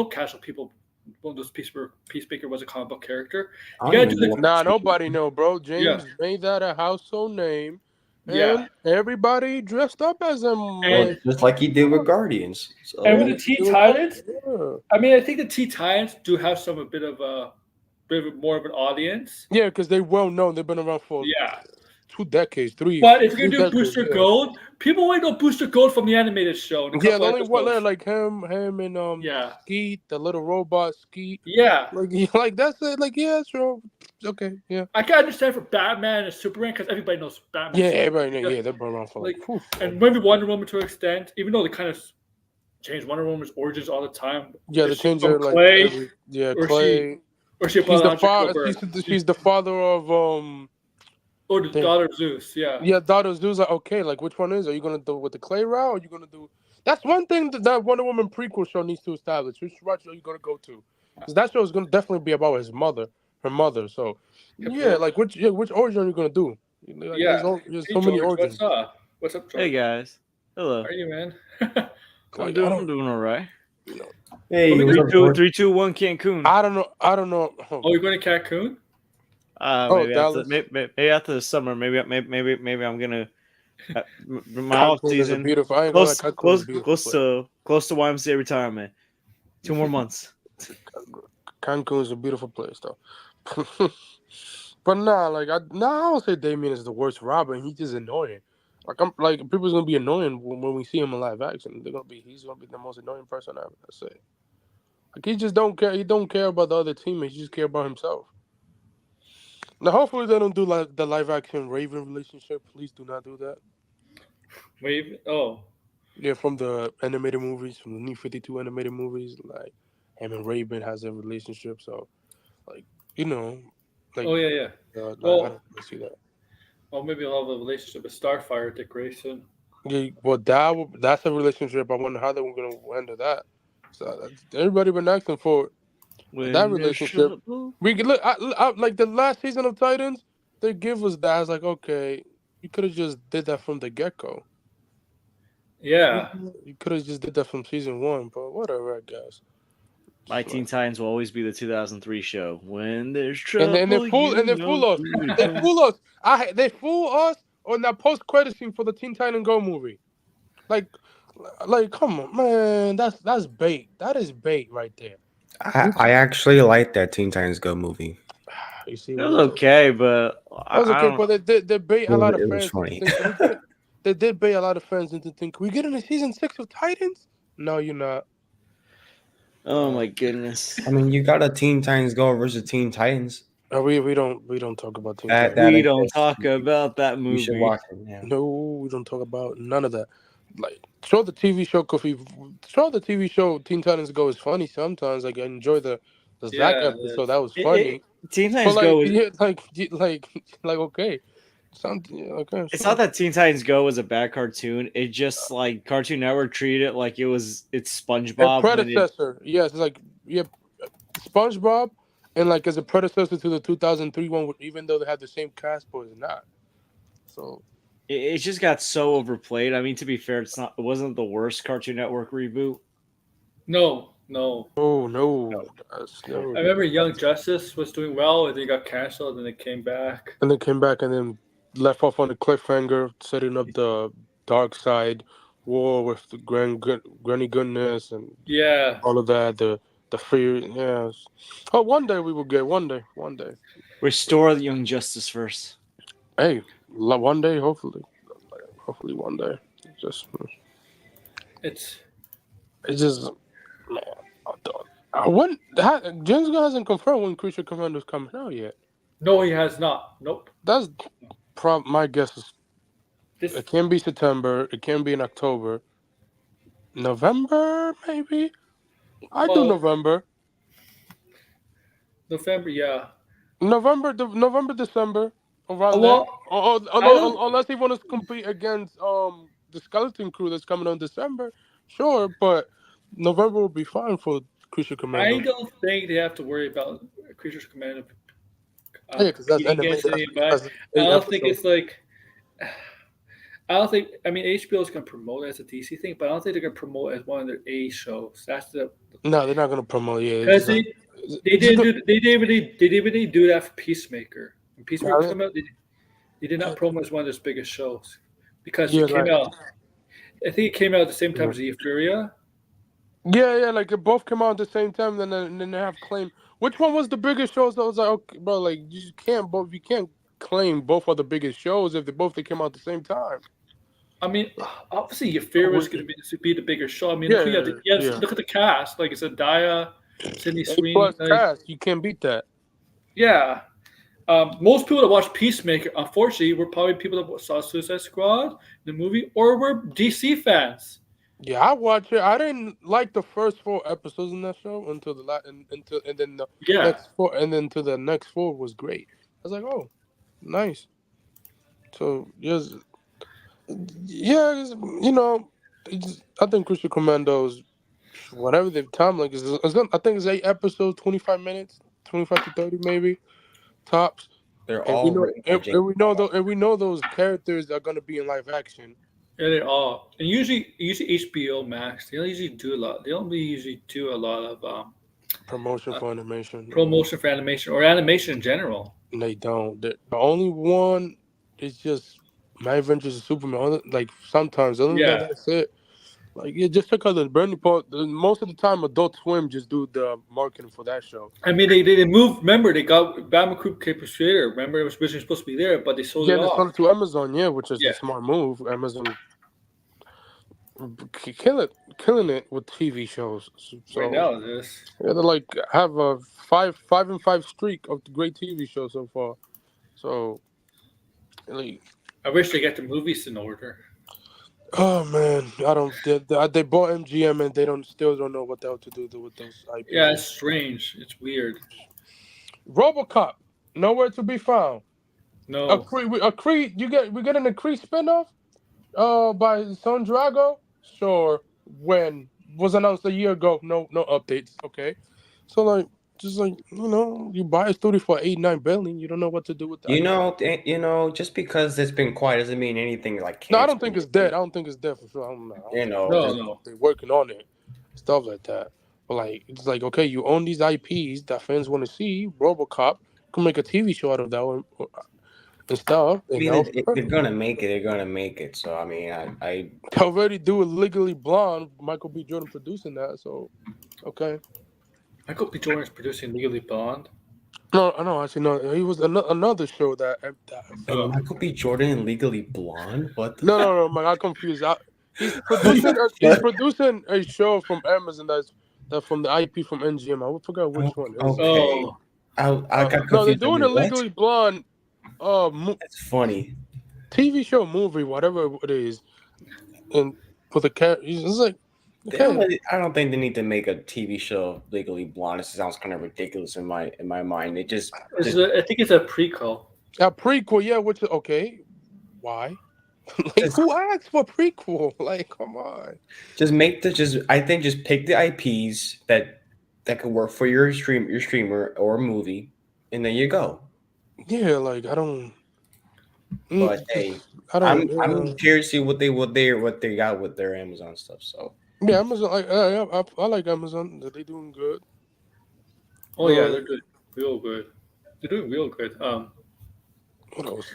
Speaker 2: casual people will know Peacemaker was a comic book character.
Speaker 3: Nobody know, bro. James made that a household name. And everybody dressed up as him,
Speaker 4: and just like he did with Guardians. So.
Speaker 2: And with the Teen Titans, I think the Teen Titans do have a bit of more of an audience.
Speaker 3: Yeah, because they're well known. They've been around for 2 decades, 3.
Speaker 2: But if you're gonna do Booster Gold, people might know Booster Gold from the animated show.
Speaker 3: The only one like him and Skeet, the little robot Skeet.
Speaker 2: Yeah,
Speaker 3: like that's it. Like sure, okay, yeah.
Speaker 2: I can understand for Batman and Superman because everybody knows Batman.
Speaker 3: Yeah, everybody knows. Yeah, they've been around for
Speaker 2: and maybe Wonder Woman to an extent, even though they kind of change Wonder Woman's origins all the time.
Speaker 3: Yeah, they change her like Clay. Clay.
Speaker 2: She's
Speaker 3: the father of
Speaker 2: Oh, the daughter of Zeus, yeah.
Speaker 3: Yeah, daughter of Zeus. Like, okay, like which one is? Are you gonna do with the Clay route? Or are you gonna do? That's one thing that Wonder Woman prequel show needs to establish. Which route are you gonna go to? Because that show is gonna definitely be about her mother. So, like which origin are you gonna do? Like, there's so many origins.
Speaker 2: What's up, George?
Speaker 5: Hey guys, hello.
Speaker 2: How are you, man?
Speaker 5: I'm doing all right.
Speaker 4: Hey,
Speaker 5: 3, 2, 1, Cancun.
Speaker 3: I don't know.
Speaker 2: Oh, you're going to Cancun?
Speaker 5: Maybe after the summer. Maybe I'm gonna my off season. Close to YMCA retirement. 2 more months.
Speaker 3: Cancun is a beautiful place, though. But I don't say Damien is the worst Robin. He's just annoying. People's gonna be annoying when we see him in live action. He's gonna be the most annoying person ever. That's it. He just don't care. He don't care about the other teammates. He just care about himself. Now, hopefully, they don't do the live action Raven relationship. Please do not do that.
Speaker 2: Raven? Oh.
Speaker 3: Yeah, from the animated movies, from the New 52 animated movies, like him and Raven has a relationship. So,
Speaker 2: oh, yeah.
Speaker 3: I don't see that.
Speaker 2: Or maybe he'll have a relationship with Starfire, Dick Grayson.
Speaker 3: Yeah, well, that's a relationship. I wonder how they were going to handle that. So everybody been asking for that relationship. We could look like the last season of Titans. They give us that. I was like, okay, you could have just did that from the get go.
Speaker 2: Yeah,
Speaker 3: you could have just did that from season 1, but whatever, I guess.
Speaker 5: My Teen Titans will always be the 2003 show. When there's trouble,
Speaker 3: and they fool us. They fool us. They fool us on that post credit scene for the Teen Titan Go movie. Like, come on, man. That's bait. That is bait right there.
Speaker 4: I actually like that Teen Titans Go movie.
Speaker 5: You see, it was okay, but
Speaker 3: it was okay. But they bait a lot of fans.
Speaker 4: It was funny.
Speaker 3: They did bait a lot of fans into thinking we get into season 6 of Titans. No, you're not.
Speaker 5: Oh my goodness!
Speaker 4: I mean, you got a Teen Titans Go versus Teen Titans.
Speaker 3: We don't talk about Teen Titans.
Speaker 5: We don't talk about that movie.
Speaker 4: You should watch it. Yeah.
Speaker 3: No, we don't talk about none of that. Like, show the TV show, Kofi. Show the TV show. Teen Titans Go is funny sometimes. Like, I enjoy the Zack episode. That was funny.
Speaker 5: Teen Titans Go is
Speaker 3: like okay. Okay.
Speaker 5: It's not that Teen Titans Go was a bad cartoon. It just like Cartoon Network treated it like it's SpongeBob.
Speaker 3: A predecessor. Yes, it's like SpongeBob, and like as a predecessor to the 2003 one, even though they had the same cast, but it's not. So
Speaker 5: it just got so overplayed. I mean, to be fair, it wasn't the worst Cartoon Network reboot.
Speaker 2: No.
Speaker 3: Oh no.
Speaker 2: I remember Young Justice was doing well, and they got canceled, and they came back.
Speaker 3: And then left off on a cliffhanger, setting up the dark side war with the Granny Goodness and all of that. The fear, yes. Oh, one day we will get. One day.
Speaker 5: Restore the Young Justice first.
Speaker 3: Hey, one day, hopefully one day. It's just. Man, James Gunn hasn't confirmed when Creature Commandos coming out yet.
Speaker 2: No, he has not. Nope.
Speaker 3: That's my guess is it can be September. It can be in October. November, maybe. I do November.
Speaker 2: November, yeah.
Speaker 3: November, December. Around there. Unless he wants to compete against the Skeleton Crew that's coming on December, sure, but November will be fine for Creature Commando.
Speaker 2: I don't think they have to worry about Creature Commando.
Speaker 3: Because that's animated.
Speaker 2: I don't think it's like. I don't think. I mean, HBO is going to promote it as a DC thing, but I don't think they're going to promote it as one of their A shows. That's
Speaker 3: No, they're not going to promote it.
Speaker 2: Because they didn't really do that for Peacemaker. When Peacemaker came out, they did not promote as one of their biggest shows because it came out. I think it came out at the same time as Euphoria.
Speaker 3: Yeah, like it both came out at the same time, and then they have claim. Which one was the biggest shows? So I was like, okay, bro, like you can't claim both are the biggest shows if they came out at the same time.
Speaker 2: I mean, obviously Euphoria is going to be the bigger show. I mean, look at the cast. Like it's Zendaya, Sydney Sweeney.
Speaker 3: Cast, you can't beat that.
Speaker 2: Yeah. Most people that watch Peacemaker, unfortunately, were probably people that saw Suicide Squad, the movie, or were DC fans.
Speaker 3: Yeah, I watched it. I didn't like the first 4 episodes in that show until next 4, and then to the next 4 was great. I was like, oh, nice. So I think Creature Commandos, whatever the time like is, I think it's 8 episodes, 25 minutes, 25 to 30 maybe, tops.
Speaker 4: They're all
Speaker 3: we know those characters are gonna be in live action.
Speaker 2: Yeah, they are. And usually HBO Max, they don't usually do a lot. They don't usually do a lot of
Speaker 3: promotion for animation.
Speaker 2: Promotion for animation or animation in general.
Speaker 3: They don't. The only one is just My Adventures of Superman. Like sometimes, that's it. Like just check out the Bernie Paul. Most of the time, Adult Swim just do the marketing for that show.
Speaker 2: I mean, they moved. Remember, they got Batman Cape Creator. Remember, it was originally supposed to be there, but they sold it off.
Speaker 3: They sold it to Amazon. Which is a smart move. Amazon killing it with TV shows. So,
Speaker 2: right now, it is.
Speaker 3: Yeah, they like have a 5-5 streak of the great TV shows so far. So, like,
Speaker 2: I wish they get the movies in order.
Speaker 3: Oh man, I don't. They bought MGM and they still don't know what the hell to do with those IPs.
Speaker 2: Yeah, it's strange. It's weird.
Speaker 3: RoboCop, nowhere to be found.
Speaker 2: No.
Speaker 3: A Creed. We're getting a Creed spinoff. By Son Drago. Sure. When was announced a year ago. No updates. Okay. So like, just like you buy a studio for $8-9 billion. You don't know what to do with that.
Speaker 4: Just because it's been quiet doesn't mean anything like canceled.
Speaker 3: No, I don't think it's dead. I don't think it's dead for sure. I don't know.
Speaker 2: No.
Speaker 3: They're working on it, stuff like that. But like, it's like, okay, you own these IPs that fans want to see. RoboCop, you can make a TV show out of that one and stuff.
Speaker 4: I mean, they're gonna make it. They're gonna make it. So I mean, I
Speaker 3: already do it Legally Blonde. Michael B. Jordan producing that. So okay.
Speaker 2: Michael B. Jordan is producing Legally Blonde.
Speaker 3: No, actually no. He was another show that.
Speaker 4: Michael B. Jordan and Legally Blonde. What?
Speaker 3: No. I got confused. He's producing a show from Amazon that's from the IP from MGM. I forgot which one.
Speaker 4: Okay. I got confused. No,
Speaker 3: they're doing a Legally Blonde.
Speaker 4: That's funny.
Speaker 3: TV show, movie, whatever it is, and with a character, it's like. Okay.
Speaker 4: I don't think they need to make a TV show of Legally Blonde. It sounds kind of ridiculous in my mind. I think
Speaker 2: it's a prequel.
Speaker 3: A prequel, yeah. Which okay, why? Like, who asked for prequel? Like, come on.
Speaker 4: I think just pick the IPs that could work for your streamer or movie, and there you go.
Speaker 3: Yeah, like I don't.
Speaker 4: But hey, I'm curious to see what they got with their Amazon stuff. So.
Speaker 3: Yeah, Amazon. I like Amazon. They're doing good.
Speaker 2: Oh yeah, they're good, real good. They're doing real good.
Speaker 3: What else?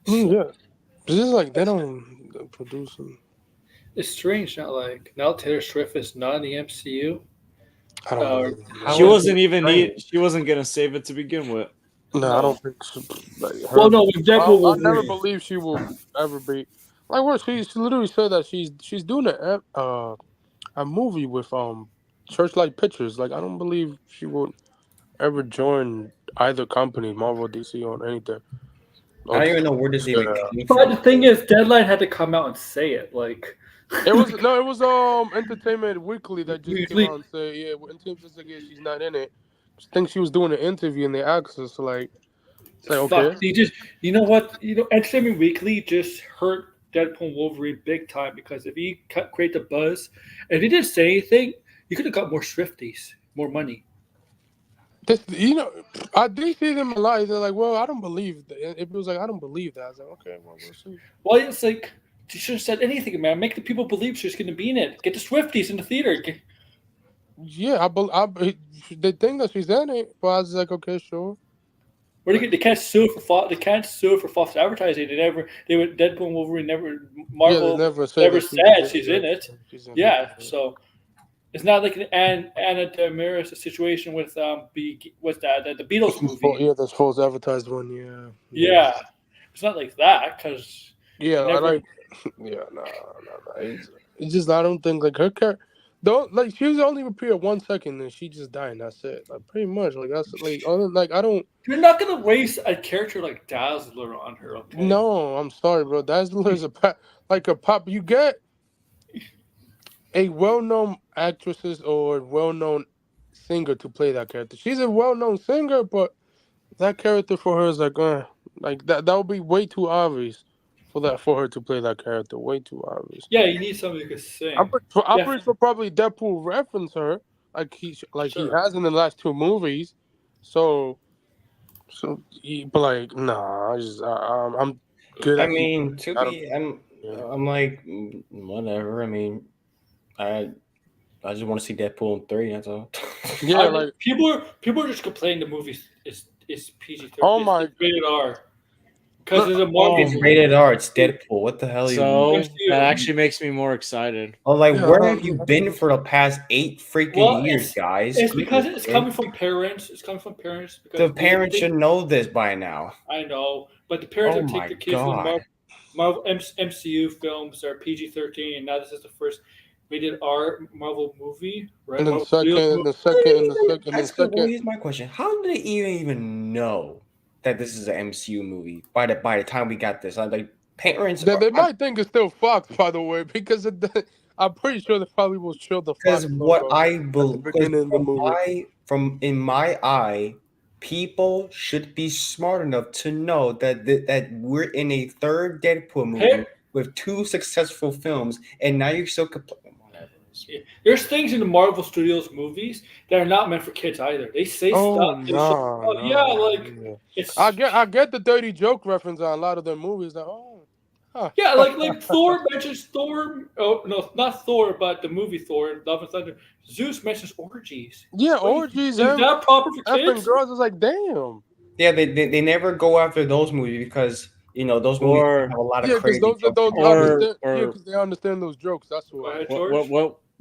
Speaker 3: Yeah, it's just like they don't produce them.
Speaker 2: It's strange, not like now Taylor Swift is not in the MCU.
Speaker 3: I don't know.
Speaker 5: She wasn't even She wasn't gonna save it to begin with.
Speaker 3: No, I don't think so.
Speaker 2: Well, no, with Deadpool,
Speaker 3: I never believe she will ever be. Like what she literally said that she's doing a movie with Searchlight Pictures. Like I don't believe she would ever join either company, Marvel, DC, or anything.
Speaker 4: I don't even know where this even came
Speaker 2: from. But the thing is, Deadline had to come out and say it. Like
Speaker 3: it was Entertainment Weekly that just came out and say Entertainment Weekly, she's not in it. I think she was doing an interview and they asked her, so like okay.
Speaker 2: You know what? Entertainment Weekly just hurt Deadpool and Wolverine big time because if he create the buzz, and if he didn't say anything, you could have got more Swifties, more money.
Speaker 3: I did see them a lot. They're like, well, I don't believe that. It was like, I don't believe that. I was like, okay, well, we'll see.
Speaker 2: Well, it's like, she should have said anything, man. Make the people believe she's going to be in it. Get the Swifties in the theater.
Speaker 3: Yeah, they think that she's in it, but I was like, okay, sure.
Speaker 2: They can't sue for false advertising. Deadpool and Wolverine Marvel never said she's in it. So it's not like an Anna de Armas situation with the Beatles movie.
Speaker 3: Yeah, that's false advertised one.
Speaker 2: Yeah, it's not like that because
Speaker 3: no. It's just I don't think like her character. She was only appeared 1 second and she just died and that's it. Like pretty much like that's like I don't.
Speaker 2: You're not gonna waste a character like Dazzler on her, okay?
Speaker 3: No, I'm sorry, bro. Dazzler is a pop. You get a well-known actress or well-known singer to play that character. She's a well-known singer, but that character for her is like that would be way too obvious. For her to play that character, way too obvious.
Speaker 2: Yeah, you need somebody who can sing.
Speaker 3: I'm pretty sure probably Deadpool referenced her like he has in the last 2 movies. So, but like, nah, I'm good.
Speaker 4: I mean, I'm like, whatever. I mean, I just want to see Deadpool in 3. That's all.
Speaker 3: Yeah, like
Speaker 2: people are just complaining the movie is PG-13.
Speaker 3: Oh my,
Speaker 2: it's rated R. Because there's a Marvel.
Speaker 4: It's rated R. It's Deadpool. What the hell?
Speaker 5: That actually makes me more excited.
Speaker 4: Oh, where have you been for the past 8 freaking years, guys?
Speaker 2: It's because it's coming from parents. It's coming from parents. Because
Speaker 4: the parents should know this by now.
Speaker 2: I know, but the parents would take the kids to Marvel MCU films are PG-13, and now this is the first rated R Marvel movie, right?
Speaker 3: And the second.
Speaker 4: Here's my question: how did they even know that this is an MCU movie by the time we got this? Like parents,
Speaker 3: they might think it's still Fox, by the way, because I'm pretty sure they probably will show the Fox.
Speaker 4: Because what I believe, in my eye, people should be smart enough to know that we're in a third Deadpool movie with 2 successful films, and now you're still complaining.
Speaker 2: There's things in the Marvel Studios movies that are not meant for kids either. They say stuff. It's.
Speaker 3: I get the dirty joke reference on a lot of their movies. Like,
Speaker 2: yeah, like Thor mentions Thor. Oh no, not Thor, but the movie Thor, Love and Thunder. Zeus mentions orgies.
Speaker 3: Yeah, orgies.
Speaker 2: Is that proper for kids?
Speaker 3: Girls is like, damn.
Speaker 4: Yeah, they never go after those movies because those movies have a lot of crazy jokes.
Speaker 3: Because they understand those jokes. That's why.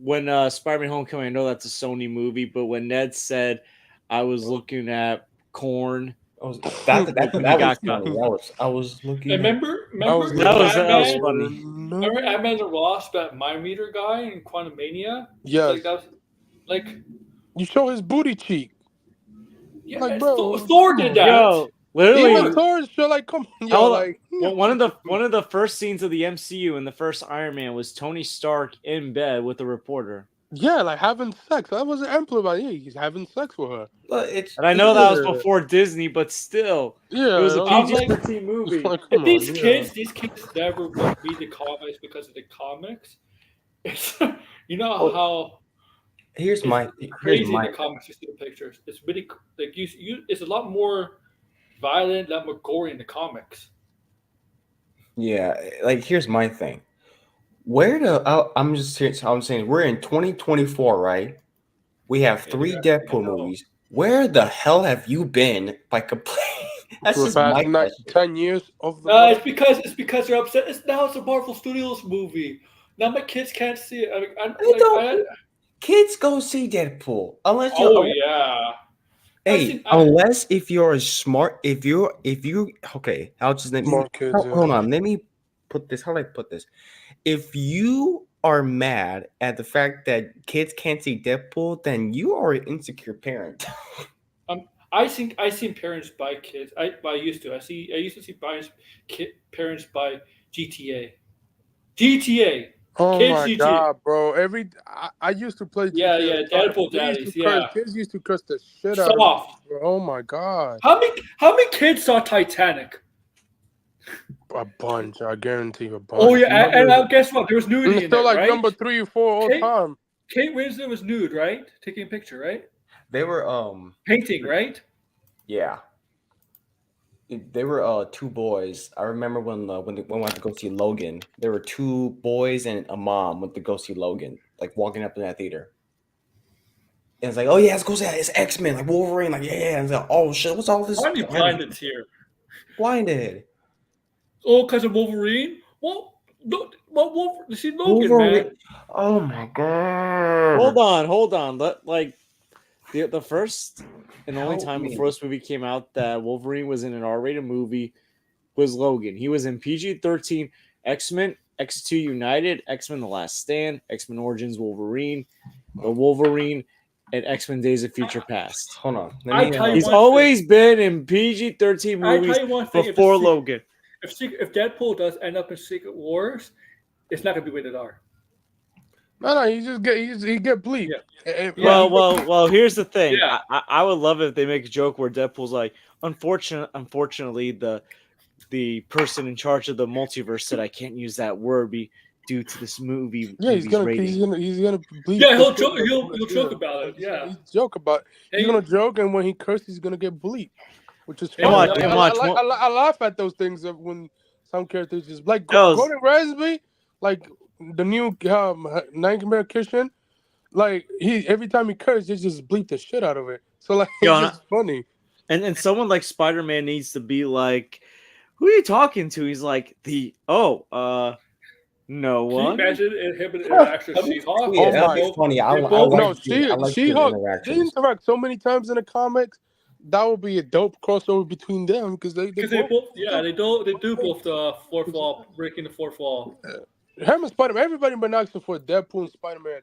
Speaker 5: When Spider-Man: Homecoming, I know that's a Sony movie, but when Ned said, "I was looking at Korn."
Speaker 4: I was looking.
Speaker 2: Remember
Speaker 5: that was funny.
Speaker 2: Remember Ant-Man the Wasp, that Mind Reader guy in Quantumania?
Speaker 3: Yes.
Speaker 2: Like
Speaker 3: you show his booty cheek.
Speaker 2: Yeah,
Speaker 3: like, bro,
Speaker 2: Thor did that.
Speaker 5: Yo, literally,
Speaker 3: even Thor show like, come on, yo, like
Speaker 5: one of the first scenes of the MCU in the first Iron Man was Tony Stark in bed with a reporter.
Speaker 3: Yeah, like having sex. That wasn't amplified. Yeah, he's having sex with her.
Speaker 5: And I know that was before Disney, but still, it was a PG-13 movie.
Speaker 2: Like, these kids never would read the comics because of the comics. It's, you know how crazy the comics you see the pictures. It's really like it's a lot more violent, a lot more gory in the comics.
Speaker 4: Yeah, like here's my thing. I'm saying we're in 2024, right? We have 3 Deadpool movies. Where the hell have you been by complaining? That's just my question.
Speaker 3: 10 years of the
Speaker 2: it's because they're upset. It's a Marvel Studios movie. Now my kids can't see it.
Speaker 4: Kids go see Deadpool unless
Speaker 2: you're
Speaker 4: unless if you're a smart okay, I'll just hold on. Let me put this. How do I put this? If you are mad at the fact that kids can't see Deadpool, then you are an insecure parent.
Speaker 2: I seen parents buy kids. I used to see parents buy GTA.
Speaker 3: Oh my god, bro! I used to play GTA.
Speaker 2: Deadpool daddies.
Speaker 3: Kids used to curse the shit out of me. Oh my god!
Speaker 2: How many kids saw Titanic?
Speaker 3: A bunch, I guarantee a bunch.
Speaker 2: Oh yeah, and guess what? There was nudity in
Speaker 3: there, still like
Speaker 2: right?
Speaker 3: number 3 or 4 all time.
Speaker 2: Kate Winslet was nude, right? Taking a picture, right?
Speaker 4: They were
Speaker 2: painting, right?
Speaker 4: Yeah. They were 2 boys. I remember when we went to go see Logan. There were 2 boys and a mom went to go see Logan, like walking up in that theater. And it's like, oh yeah, let's go see it's X-Men, like Wolverine, like yeah. And it's like, oh shit, what's all this?
Speaker 2: Why are you blinded here?
Speaker 4: Blinded.
Speaker 2: Oh, because of Wolverine? Well, you see Logan, man.
Speaker 4: Oh my god.
Speaker 5: Hold on. The first and the only time before this movie came out that Wolverine was in an R-rated movie was Logan. He was in PG-13, X-Men, X2 United, X-Men The Last Stand, X-Men Origins Wolverine, Wolverine, and X-Men Days of Future Past.
Speaker 4: Hold on.
Speaker 5: He's always been in PG-13 movies before Logan.
Speaker 2: If Deadpool does end up in Secret Wars, it's not going to be rated R.
Speaker 3: No, he get bleep.
Speaker 2: Yeah.
Speaker 5: Well. Here's the thing. Yeah. I would love it if they make a joke where Deadpool's like, unfortunately, the person in charge of the multiverse said I can't use that word due to this movie.
Speaker 3: Yeah, he's gonna bleep.
Speaker 2: Yeah, he'll joke about it. Yeah,
Speaker 3: he'll joke about it. He's gonna joke, and when he curses, he's gonna get bleep, which is
Speaker 5: funny.
Speaker 3: I laugh at those things when some characters just like Gordon Ramsay, like the new Nightmare Kitchen, like every time he curses, he just bleep the shit out of it. So like it's just funny.
Speaker 5: And someone like Spider-Man needs to be like, who are you talking to? He's like no one.
Speaker 2: Can you imagine him and actual She-Hulk?
Speaker 4: Yeah, that's funny. I like
Speaker 3: She-Hulk. They interact so many times in the comics. That would be a dope crossover between them because they do both
Speaker 2: the fourth wall, breaking the fourth wall.
Speaker 3: Him and Spider-Man, everybody been asking for a Deadpool and Spider-Man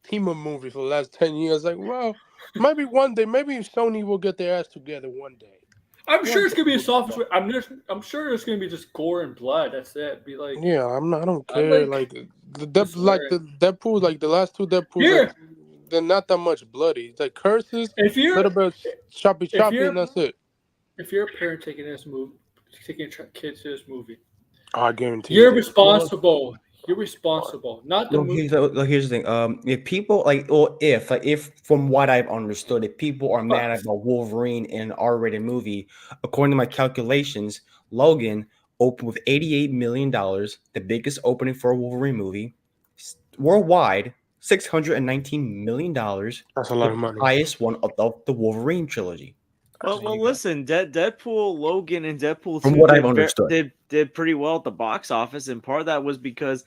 Speaker 3: team-up movie for the last 10 years. Like, well, maybe one day, maybe Sony will get their ass together one day.
Speaker 2: I'm sure it's gonna be a soft. I'm sure it's gonna be just gore and blood. That's it. Be like,
Speaker 3: yeah, I don't care. Like the Deadpool, like the last 2 Deadpools.
Speaker 2: Here,
Speaker 3: they're not that much bloody. It's like curses,
Speaker 2: If
Speaker 3: a
Speaker 2: you're
Speaker 3: little bit choppy, and that's it.
Speaker 2: If you're a parent taking your kids to this movie,
Speaker 3: I guarantee
Speaker 2: you're
Speaker 3: you.
Speaker 2: responsible. You're responsible, not the movie.
Speaker 4: Here's the thing. If people if from what I've understood, if people are mad about Wolverine in an R-rated movie, according to my calculations, Logan opened with $88 million, the biggest opening for a Wolverine movie worldwide. $619 million.
Speaker 3: That's a lot of money.
Speaker 4: Highest one of the Wolverine trilogy.
Speaker 5: Well, listen, Deadpool, Logan, and Deadpool 2
Speaker 4: From what I've understood,
Speaker 5: did pretty well at the box office, and part of that was because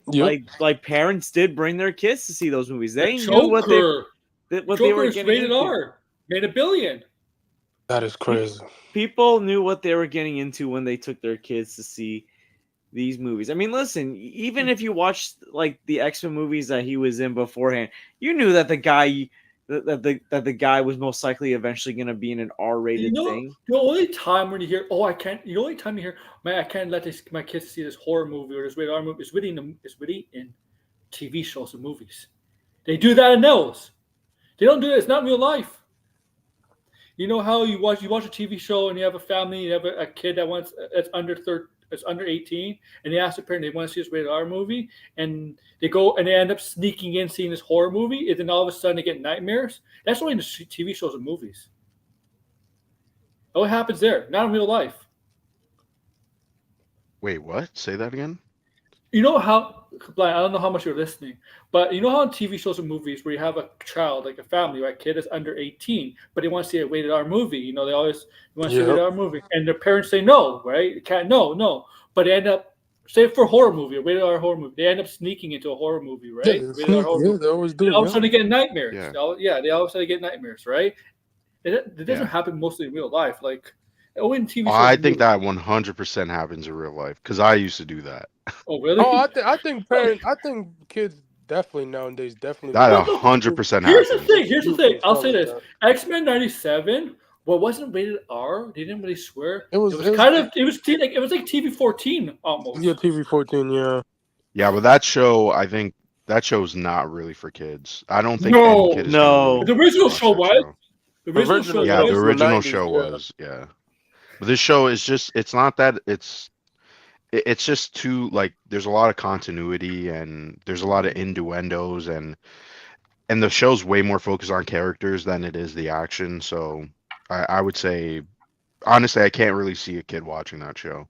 Speaker 5: like parents did bring their kids to see those movies. They knew what they were getting
Speaker 2: rated
Speaker 5: into.
Speaker 2: R, made $1 billion.
Speaker 3: That is crazy.
Speaker 5: People knew what they were getting into when they took their kids to see these movies. I mean, listen, even if you watched like the X-Men movies that he was in beforehand, you knew that the guy the guy was most likely eventually going to be in an R-rated thing.
Speaker 2: The only time when you hear, "Oh, I can't," the only time you hear, "Man, I can't let my kids see this horror movie or this rated R movie," is really in TV shows and movies. They do that in those. They don't do it. It's not real life. You know how you watch a TV show and you have a family, you have a kid that's under 18, and they ask the parent they want to see this rated R movie, and they go and they end up sneaking in seeing this horror movie, and then all of a sudden they get nightmares. That's only in the TV shows and movies. What happens there? Not in real life.
Speaker 6: Wait, what? Say that again?
Speaker 2: You know how, I don't know how much you're listening, but you know how in TV shows and movies where you have a child, like a family, right? Kid is under 18, but they want to see a rated R movie. You know, they always want to see a rated R movie. And their parents say no, right? Can't, no. But they end up, say for a horror movie, a rated R horror movie, they end up sneaking into a horror movie, right?
Speaker 3: They always do.
Speaker 2: All of a sudden they get nightmares. They all of a sudden get nightmares, right? It doesn't happen mostly in real life. Like, in TV shows.
Speaker 6: I think that 100% happens in real life because I used to do that.
Speaker 2: Oh, really?
Speaker 3: Oh, I think kids definitely nowadays
Speaker 6: that 100% happens.
Speaker 2: Here's the thing. I'll say this: X-Men '97. Well, wasn't rated R. They didn't really swear. It was like TV-14 almost.
Speaker 3: Yeah, TV-14. Yeah.
Speaker 6: Yeah, but that show, I think that show's not really for kids. I don't think any kid is
Speaker 2: the original show was. The
Speaker 6: original show was. Yeah. But this show is just, it's not that, it's just too, like, there's a lot of continuity and there's a lot of innuendos and the show's way more focused on characters than it is the action. So I would say, honestly, I can't really see a kid watching that show.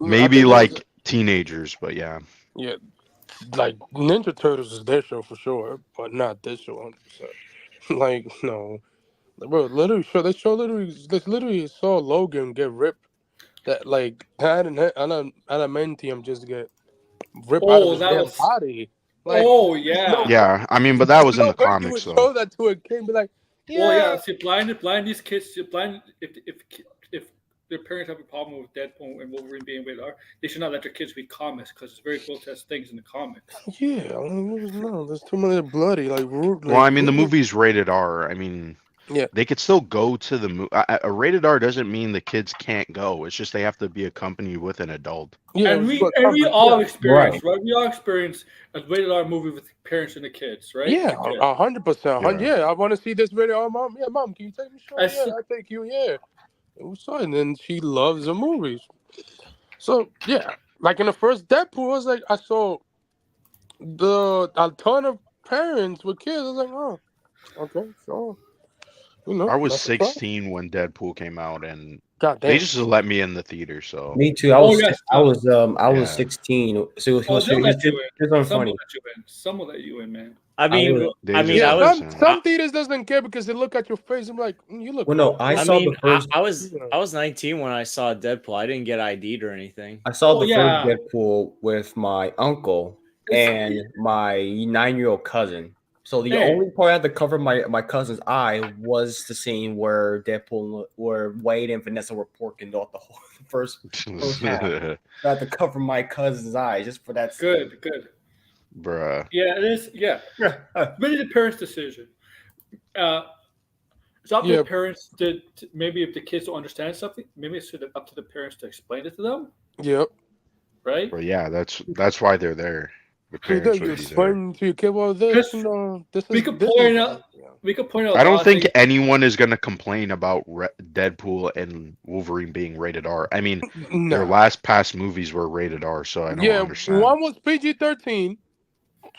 Speaker 6: Maybe like teenagers, but yeah.
Speaker 3: Yeah, like Ninja Turtles is their show for sure, but not this show 100%. Like, no. Bro, literally saw Logan get ripped. That like adamantium just get ripped out of his damn body. Like,
Speaker 6: yeah. I mean, but that was in the comics, though.
Speaker 3: Show that to a kid, be like,
Speaker 2: See, blind these kids. If their parents have a problem with Deadpool and Wolverine being rated R, they should not let their kids read comics because it's very grotesque things in the comics.
Speaker 3: Yeah, I mean, there's too many bloody
Speaker 6: well, I mean, the movie's rated R. I mean. Yeah, they could still go to the movie. A rated R doesn't mean the kids can't go. It's just they have to be accompanied with an adult.
Speaker 2: Yeah, and we all experience, right? We all experience a rated R movie with parents and the kids, right?
Speaker 3: Yeah, 100%. Yeah, I want to see this rated R, mom. Yeah, mom, can you take me? Sure. I take you. Yeah, it was fun, and she loves the movies. So yeah, like in the first Deadpool, I was like, I saw a ton of parents with kids. I was like, oh, okay, sure. You know,
Speaker 6: I was 16 when Deadpool came out, and
Speaker 3: they
Speaker 6: just let me in the theater. So
Speaker 4: me too. I was 16. So it was funny.
Speaker 2: Some will let you in, man.
Speaker 3: Some theaters doesn't care because they look at your face and like, you look.
Speaker 4: Well, no, I
Speaker 5: was 19 when I saw Deadpool. I didn't get ID'd or anything.
Speaker 4: I saw the first Deadpool with my uncle and my 9-year-old cousin. So the only part I had to cover my cousin's eye was the scene where Wade and Vanessa were porking out the whole first half. I had to cover my cousin's eye just for that scene.
Speaker 2: Good.
Speaker 6: Bruh.
Speaker 2: Yeah, it is. Yeah. Really the parents' decision. It's up to the parents to maybe if the kids don't understand something, maybe it's up to the parents to explain it to them.
Speaker 3: Yep.
Speaker 2: Right?
Speaker 6: But yeah, that's why they're there. The
Speaker 3: You
Speaker 6: parents would be there.
Speaker 3: explain to your kid, well, this, you know, this is.
Speaker 2: We could point out. We could point out.
Speaker 6: I don't think anyone is going to complain about Deadpool and Wolverine being rated R. I mean, their last past movies were rated R, so I don't understand.
Speaker 3: One was PG-13,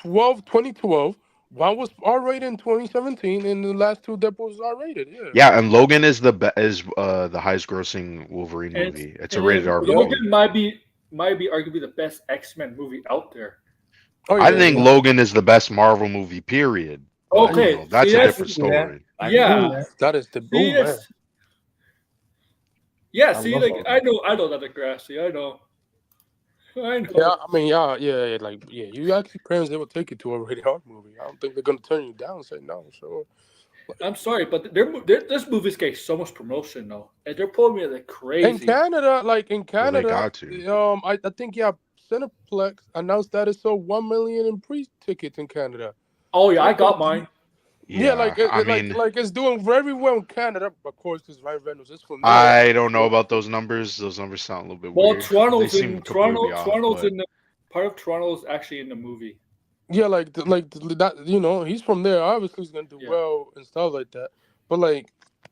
Speaker 3: 2012. One was R-rated in 2017, and the last two Deadpools are R-rated. Yeah.
Speaker 6: Yeah, and Logan is the highest grossing Wolverine movie. It's a rated R movie.
Speaker 2: Logan might be arguably the best X-Men movie out there.
Speaker 3: Oh, yeah,
Speaker 6: I think Logan is the best Marvel movie. Period.
Speaker 2: Okay,
Speaker 6: you know, that's a different story.
Speaker 2: Yeah,
Speaker 3: that is the boom, man.
Speaker 2: Yeah, see, like I know that Degrassi. I know.
Speaker 3: Yeah, I mean, you actually parents, they will take you to a rated R movie. I don't think they're gonna turn you down and say no. So
Speaker 2: I'm sorry, but this movies get so much promotion though, and they're pulling me like crazy.
Speaker 3: In Canada,
Speaker 6: well, they got to.
Speaker 3: I think Cineplex announced that it sold 1 million in pre-tickets in Canada.
Speaker 2: Oh yeah, I got mine.
Speaker 3: Yeah, it's doing very well in Canada, of course, because Ryan Reynolds is from there.
Speaker 6: I don't know about those numbers. Those numbers sound a little bit weird.
Speaker 2: Toronto's in the part of Toronto's actually in the movie.
Speaker 3: Yeah, like that. You know, he's from there. Obviously, he's gonna do well and stuff like that. But like,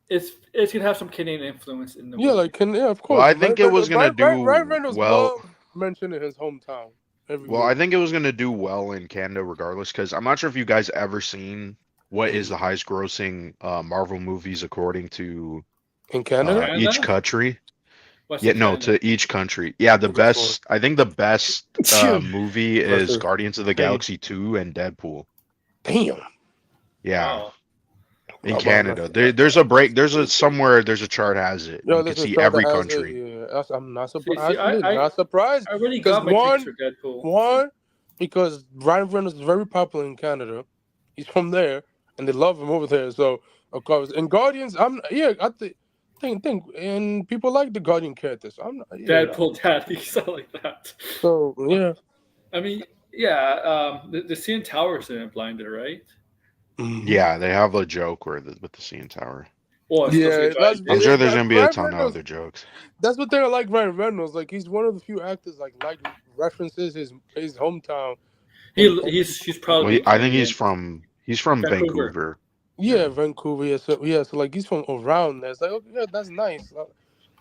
Speaker 2: it's gonna have some Canadian influence in the movie.
Speaker 3: Of course.
Speaker 6: Well, I think it was gonna do
Speaker 3: Ryan Reynolds
Speaker 6: well.
Speaker 3: Mentioned in his hometown.
Speaker 6: I think it was gonna do well in Canada regardless, because I'm not sure if you guys ever seen what is the highest grossing Marvel movies according to
Speaker 3: in Canada?
Speaker 6: Each country. To each country. Yeah, the best. I think the best movie is Guardians of the Galaxy 2 and Deadpool.
Speaker 3: Damn.
Speaker 6: Yeah. Wow. In Canada, there's a break. There's a chart has it. You can see every country.
Speaker 3: Yeah, I'm not surprised. Not surprised.
Speaker 2: I really got my picture Deadpool.
Speaker 3: One, because Ryan Reynolds is very popular in Canada. He's from there, and they love him over there. So of course, in Guardians, I think, and people like the Guardian characters.
Speaker 2: Deadpool daddy, something like that.
Speaker 3: So yeah,
Speaker 2: I mean, yeah, the CN Towers didn't blind it, right?
Speaker 3: Mm-hmm.
Speaker 6: Yeah, they have a joke with the CN Tower.
Speaker 2: Well,
Speaker 6: I'm sure there's gonna be a ton of other jokes.
Speaker 3: That's what they're like. Ryan Reynolds, like he's one of the few actors like references his hometown.
Speaker 2: He's probably.
Speaker 6: Well, I think he's from Vancouver.
Speaker 3: Yeah, Vancouver. Yeah, so like he's from around there. It's like, okay, yeah, that's nice.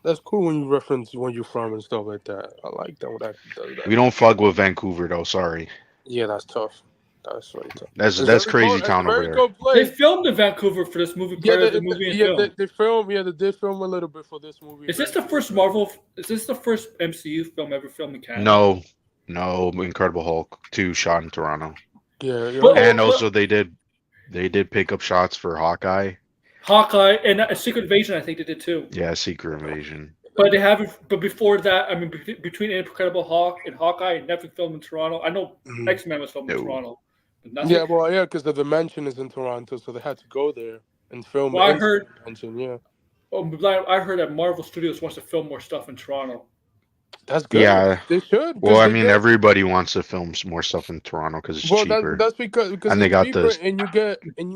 Speaker 3: That's cool when you reference when you're from and stuff like that. I like that when that does that.
Speaker 6: We don't fuck with Vancouver though. Sorry.
Speaker 3: Yeah, that's tough. That's really tough.
Speaker 6: That's crazy town over there.
Speaker 2: They filmed in Vancouver for this movie.
Speaker 3: They did film a little bit for this movie.
Speaker 2: Is this the first Marvel? Is this the first MCU film ever filmed in Canada?
Speaker 6: No. Incredible Hulk 2 shot in Toronto.
Speaker 3: Yeah.
Speaker 6: And also they did pick up shots for Hawkeye.
Speaker 2: And Secret Invasion, I think they did too.
Speaker 6: Yeah, Secret Invasion.
Speaker 2: But they haven't. But before that, I mean, between Incredible Hulk and Hawkeye, never filmed in Toronto. I know X-Men was filmed in Toronto.
Speaker 3: Because the Dimension is in Toronto, so they had to go there and film.
Speaker 2: Well, I heard.
Speaker 3: Dimension, yeah.
Speaker 2: I heard that Marvel Studios wants to film more stuff in Toronto.
Speaker 3: That's good.
Speaker 6: Yeah,
Speaker 3: they should.
Speaker 6: Well, I mean, everybody wants to film some more stuff in Toronto because it's cheaper.
Speaker 3: That's because
Speaker 6: and they got this,
Speaker 3: and you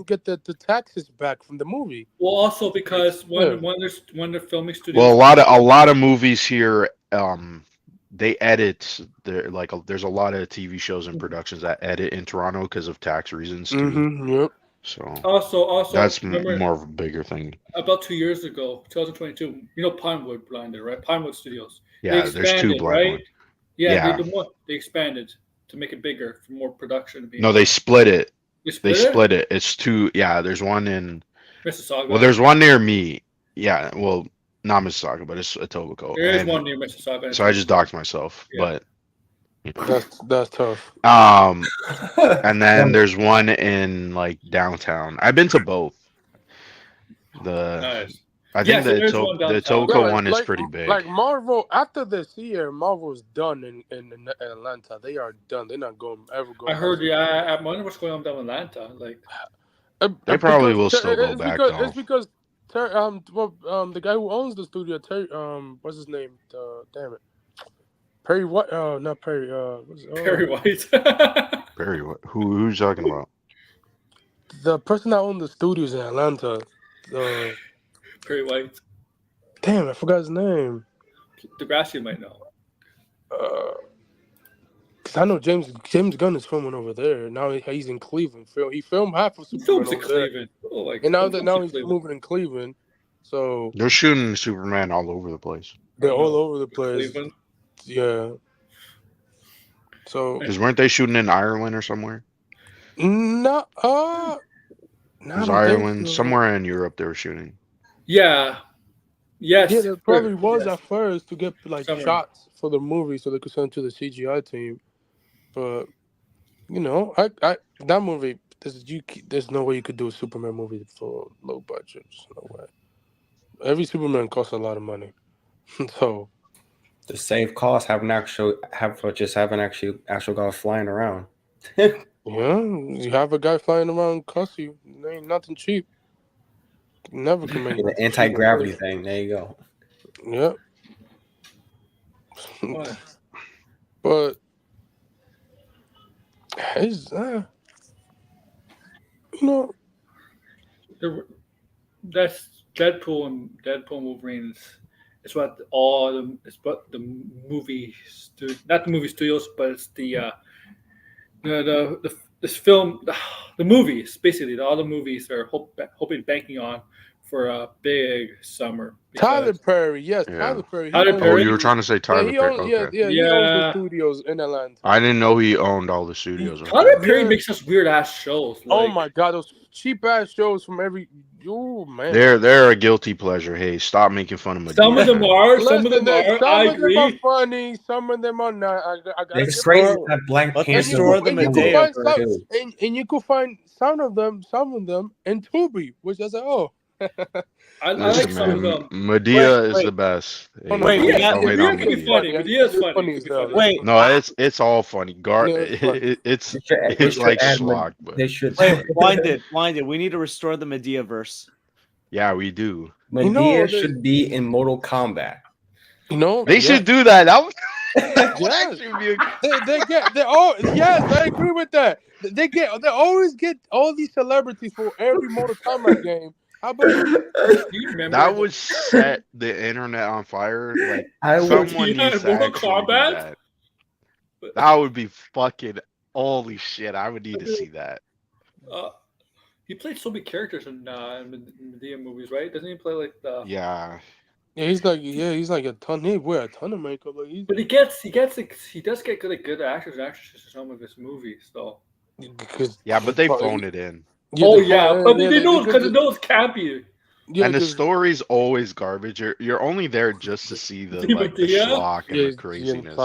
Speaker 3: get the taxes back from the movie.
Speaker 2: Well, also because when they're filming studios.
Speaker 6: Well, a lot of movies here, they edit. There's a lot of TV shows and productions that edit in Toronto because of tax reasons too.
Speaker 3: Mm-hmm, yep.
Speaker 6: So
Speaker 2: also
Speaker 6: that's more of a bigger thing.
Speaker 2: About 2 years ago, 2022, you know Pinewood blinded, right? Pinewood Studios.
Speaker 6: Yeah, there's two Blindwood.
Speaker 2: Right? Yeah. They expanded to make it bigger for more production.
Speaker 6: No, they split it.
Speaker 2: They split
Speaker 6: it. It's two. Yeah, there's one in
Speaker 2: Mississauga.
Speaker 6: Well, there's one near me. Yeah, well, not Mississauga, but it's Etobicoke.
Speaker 2: There is one near Mississauga.
Speaker 6: So I just doxed myself, but
Speaker 3: you know. That's tough.
Speaker 6: And then there's one in like downtown. I've been to both.
Speaker 2: Nice.
Speaker 6: I think the Etobicoke one is pretty big.
Speaker 3: Like Marvel, after this year, Marvel's done in Atlanta. They are done. They're not ever going.
Speaker 2: I heard. Yeah, I wonder what's going on down in Atlanta. Like
Speaker 6: they probably will still go back.
Speaker 3: It's because the guy who owns the studio, what's his name? Damn it, Perry White. Not Perry.
Speaker 2: Perry White.
Speaker 6: Perry White. Who's talking about?
Speaker 3: The person that owned the studios in Atlanta.
Speaker 2: Perry White.
Speaker 3: Damn, I forgot his name.
Speaker 2: Degrassi might know.
Speaker 3: Because I know James Gunn is filming over there. Now he's in Cleveland. He filmed half of Superman
Speaker 2: Films in
Speaker 3: over there.
Speaker 2: Cleveland. Oh, like,
Speaker 3: And now he's moving in Cleveland. So
Speaker 6: They're shooting Superman all over the place.
Speaker 3: they're all over the place.
Speaker 2: Cleveland.
Speaker 3: Yeah. So
Speaker 6: Because weren't they shooting in Ireland or somewhere?
Speaker 3: no,
Speaker 6: It was Ireland, somewhere in Europe they were shooting.
Speaker 2: Yeah. Yes.
Speaker 3: Yeah, there probably was
Speaker 2: yes.
Speaker 3: at first to get like shots for the movie so they could send to the CGI team. But you know, I that movie, there's no way you could do a Superman movie for low budget. There's no way. Every Superman costs a lot of money. So
Speaker 4: to save costs, have an actual guy flying around.
Speaker 3: yeah, you have a guy flying around cuss you. It ain't nothing cheap. Never can make
Speaker 4: The anti-gravity thing. There you go.
Speaker 3: Yeah. But it's you know,
Speaker 2: that's Deadpool and Wolverine. It's what all the movie not the movie studios, but it's this film, the movies basically. All the movies are banking on for a big summer.
Speaker 3: Tyler Perry, yes,
Speaker 6: Yeah.
Speaker 3: Tyler Perry.
Speaker 6: Oh, you were trying to say Tyler Perry?
Speaker 3: He owns the studios in Atlanta.
Speaker 6: I didn't know he owned all the studios.
Speaker 2: Tyler Perry makes us weird ass shows.
Speaker 3: Oh my god, those cheap ass shows from every. Oh man,
Speaker 6: they're a guilty pleasure. Hey, stop making fun of me.
Speaker 2: Some of them are. Some of them are. I agree.
Speaker 3: Some of them are funny. Some of them are not.
Speaker 4: It's crazy that Black Panther.
Speaker 5: Restore the Medea,
Speaker 3: and you could find some of them in Tubi, which I said, oh.
Speaker 2: I like some of them.
Speaker 6: Medea is the best.
Speaker 2: Medea can be funny. Medea's funny.
Speaker 5: Wait,
Speaker 6: no, it's all funny. It's like schlock. But
Speaker 4: they should.
Speaker 5: Wait, blinded. We need to restore the Medea verse.
Speaker 6: Yeah, we do.
Speaker 4: Medea should be in Mortal Kombat.
Speaker 6: They should do that. That would
Speaker 3: actually be yes, I agree with that. They always get all these celebrities for every Mortal Kombat game. How about
Speaker 6: that would set the internet on fire. Like someone needs to actually do that. That would be fucking holy shit. I would need to see that.
Speaker 2: He played so many characters in Medea movies, right? Doesn't he play like the?
Speaker 6: Yeah.
Speaker 3: Yeah, he's like a ton. He wear a ton of makeup.
Speaker 2: But he does get good actors and actresses in some of his movies, though.
Speaker 6: But they phone it in.
Speaker 2: Yeah, but they know because it knows can't be.
Speaker 6: Yeah, and the story's always garbage. You're only there just to see the schlock and the craziness.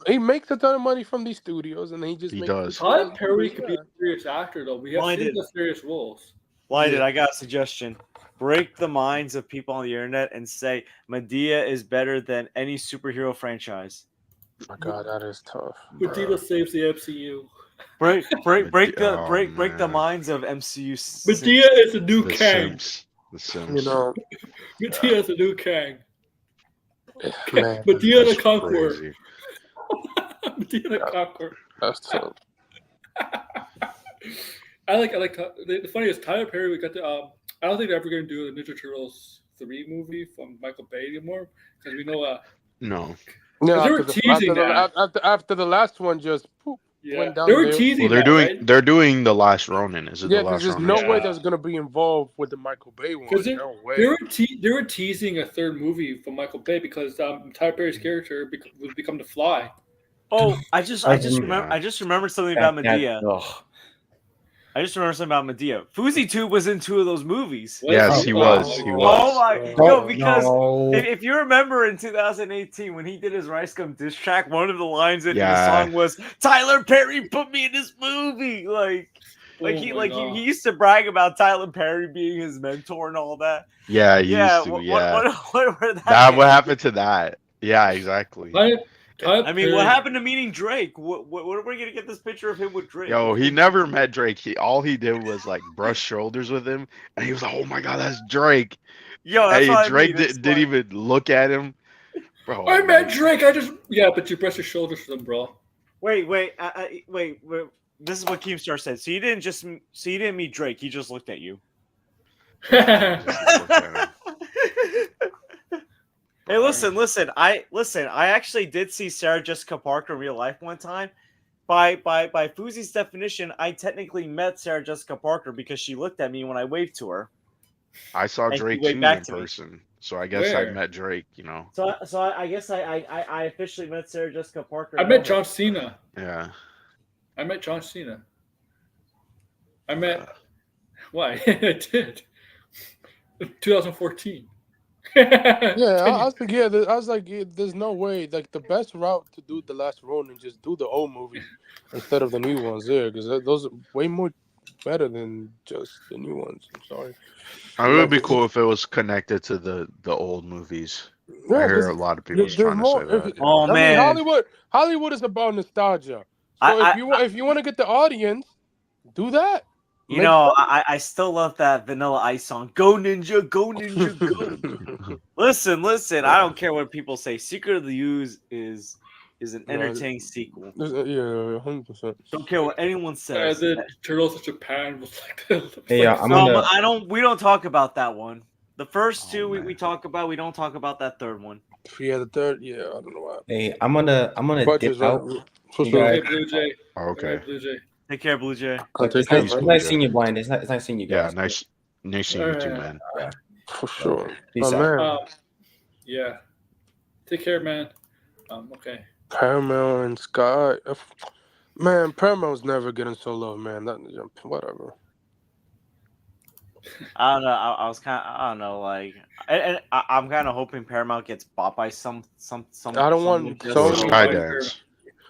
Speaker 3: He makes a ton of money from these studios, and he
Speaker 6: does.
Speaker 2: Tyler Perry could be a serious actor, though. We have seen the serious roles.
Speaker 5: Blinded, I got a suggestion. Break the minds of people on the internet and say Medea is better than any superhero franchise.
Speaker 3: Oh my god, that is tough.
Speaker 2: Medea saves the MCU.
Speaker 5: Break the minds of MCU.
Speaker 2: Medea is a new Kang.
Speaker 6: The Sims.
Speaker 2: Medea is a new Kang.
Speaker 3: Man,
Speaker 2: Medea the Conqueror. Medea the Conqueror.
Speaker 3: That's tough.
Speaker 2: I like the funny is Tyler Perry. We got the I don't think they're ever going to do the Ninja Turtles 3 movie from Michael Bay anymore because we know
Speaker 6: no.
Speaker 3: Yeah,
Speaker 2: they were teasing
Speaker 3: after the last one just went down.
Speaker 2: They were teasing.
Speaker 6: Well, they're doing the Last Ronin. Is it the Last
Speaker 3: Ronin? There's no way that's gonna be involved with the Michael Bay one. No way.
Speaker 2: They were teasing a third movie from Michael Bay because Tyler Perry's character would become the Fly.
Speaker 5: Oh, I just remembered something about Medea. I just remember something about Medea. Fousey Tube was in 2 of those movies.
Speaker 6: Yes, he was. He was.
Speaker 5: Oh my! Because if you remember in 2018 when he did his Rice Gum diss track, one of the lines in the song was "Tyler Perry put me in this movie." He used to brag about Tyler Perry being his mentor and all that.
Speaker 6: Yeah, he used to. What happened to that? Yeah, exactly.
Speaker 5: What happened to meeting Drake? What are we gonna get this picture of him with Drake?
Speaker 6: Yo, he never met Drake. All he did was like brush shoulders with him, and he was like, "Oh my god, that's Drake."
Speaker 5: Yo, that's
Speaker 6: Drake didn't even look at him, bro.
Speaker 2: I met Drake. But you brushed your shoulders with him, bro.
Speaker 5: Wait. This is what Keemstar said. So you didn't meet Drake. He just looked at you. Hey, listen. I actually did see Sarah Jessica Parker in real life one time. By Fuzi's definition, I technically met Sarah Jessica Parker because she looked at me when I waved to her.
Speaker 6: I saw
Speaker 5: And she
Speaker 6: Drake
Speaker 5: waved
Speaker 6: too
Speaker 5: back
Speaker 6: in
Speaker 5: to me.
Speaker 6: person, so I guess I
Speaker 2: Where?
Speaker 6: met Drake. You know.
Speaker 5: So I guess I officially met Sarah Jessica Parker.
Speaker 2: I met John Cena.
Speaker 6: Yeah.
Speaker 2: I met John Cena. I met. Why? I did. 2014.
Speaker 3: Yeah, I was like, I was like, there's no way. Like the best route to do the last Ronin, just do the old movies instead of the new ones there, because those are way more better than just the new ones. I'm sorry.
Speaker 6: It would be cool if it was connected to the old movies. I
Speaker 3: Yeah,
Speaker 6: hear a lot of people
Speaker 3: there's
Speaker 6: trying to say
Speaker 3: more.
Speaker 6: that. Yeah.
Speaker 5: Oh,
Speaker 3: I mean,
Speaker 5: man.
Speaker 3: Hollywood is about nostalgia. So if you want to get the audience, do that.
Speaker 5: You know, I still love that Vanilla Ice song. Go Ninja, go Ninja, go. Listen. I don't care what people say. Secret of the Ooze is an entertaining sequel.
Speaker 3: Yeah, 100%.
Speaker 5: Don't care what anyone says.
Speaker 2: The Turtles of Japan was like.
Speaker 4: Hey, I'm gonna.
Speaker 5: We don't talk about that one. The first two we talk about. We don't talk about that third one.
Speaker 3: Yeah, the third. Yeah, I don't know why.
Speaker 4: Hey, I'm gonna dip out.
Speaker 2: Hey, Blue Jay.
Speaker 6: Okay.
Speaker 2: Blue Jay.
Speaker 5: Take care, Blue Jay.
Speaker 4: It's nice seeing you, Blind. It's nice seeing you guys.
Speaker 6: Yeah, nice seeing you too, man.
Speaker 4: Yeah.
Speaker 3: For sure.
Speaker 4: Peace
Speaker 3: Oh,
Speaker 4: out.
Speaker 3: man.
Speaker 2: Yeah. Take care, man. Okay.
Speaker 3: Paramount and Sky. Man, Paramount's never getting so low, man. Whatever.
Speaker 5: I don't know. I don't know. Like, and I'm kind of hoping Paramount gets bought by some.
Speaker 3: I don't want
Speaker 6: Sony. Skydance.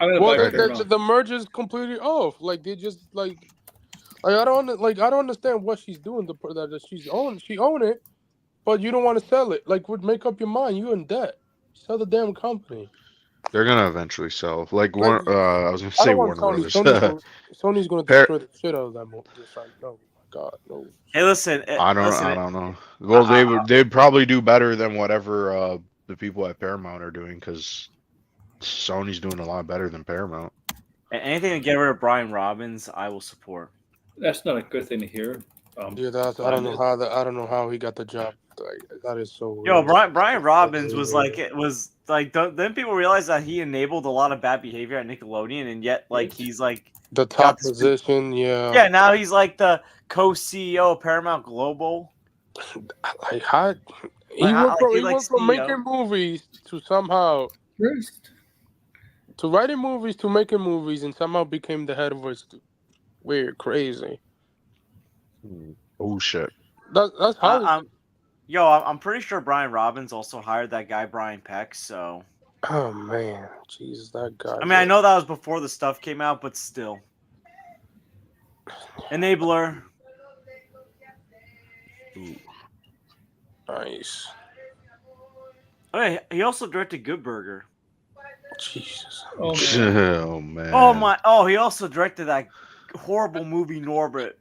Speaker 3: Well, the merge is completely off. Like they just like I don't understand what she's doing. That she own it, but you don't want to sell it. Like, would make up your mind. You in debt. Sell the damn company.
Speaker 6: They're gonna eventually sell. I was gonna say Warner Brothers.
Speaker 3: Sony's gonna destroy the shit out of that movie. Just like, no, my God, no.
Speaker 5: Hey, listen.
Speaker 6: I don't know. Well, they'd probably do better than whatever the people at Paramount are doing, because Sony's doing a lot better than Paramount.
Speaker 5: Anything to get rid of Brian Robbins, I will support.
Speaker 2: That's not a good thing to hear.
Speaker 3: I don't know how he got the job. Like, that is so.
Speaker 5: Yo, Brian Robbins was like, Then people realize that he enabled a lot of bad behavior at Nickelodeon, and yet like he's like
Speaker 3: the top position. Yeah.
Speaker 5: Yeah. Now he's like the co-CEO of Paramount Global.
Speaker 3: Like how he went from making movies to somehow. To writing movies to making movies, and somehow became the head of it. Weird, crazy.
Speaker 6: Oh shit!
Speaker 3: That's how.
Speaker 5: I'm pretty sure Brian Robbins also hired that guy Brian Peck. So.
Speaker 3: Oh man, Jesus, that guy.
Speaker 5: I mean, I know that was before the stuff came out, but still. Enabler.
Speaker 6: Ooh.
Speaker 3: Nice.
Speaker 5: Okay, he also directed Good Burger.
Speaker 3: Jesus.
Speaker 6: Oh man.
Speaker 5: Oh my. Oh, he also directed that horrible movie Norbit.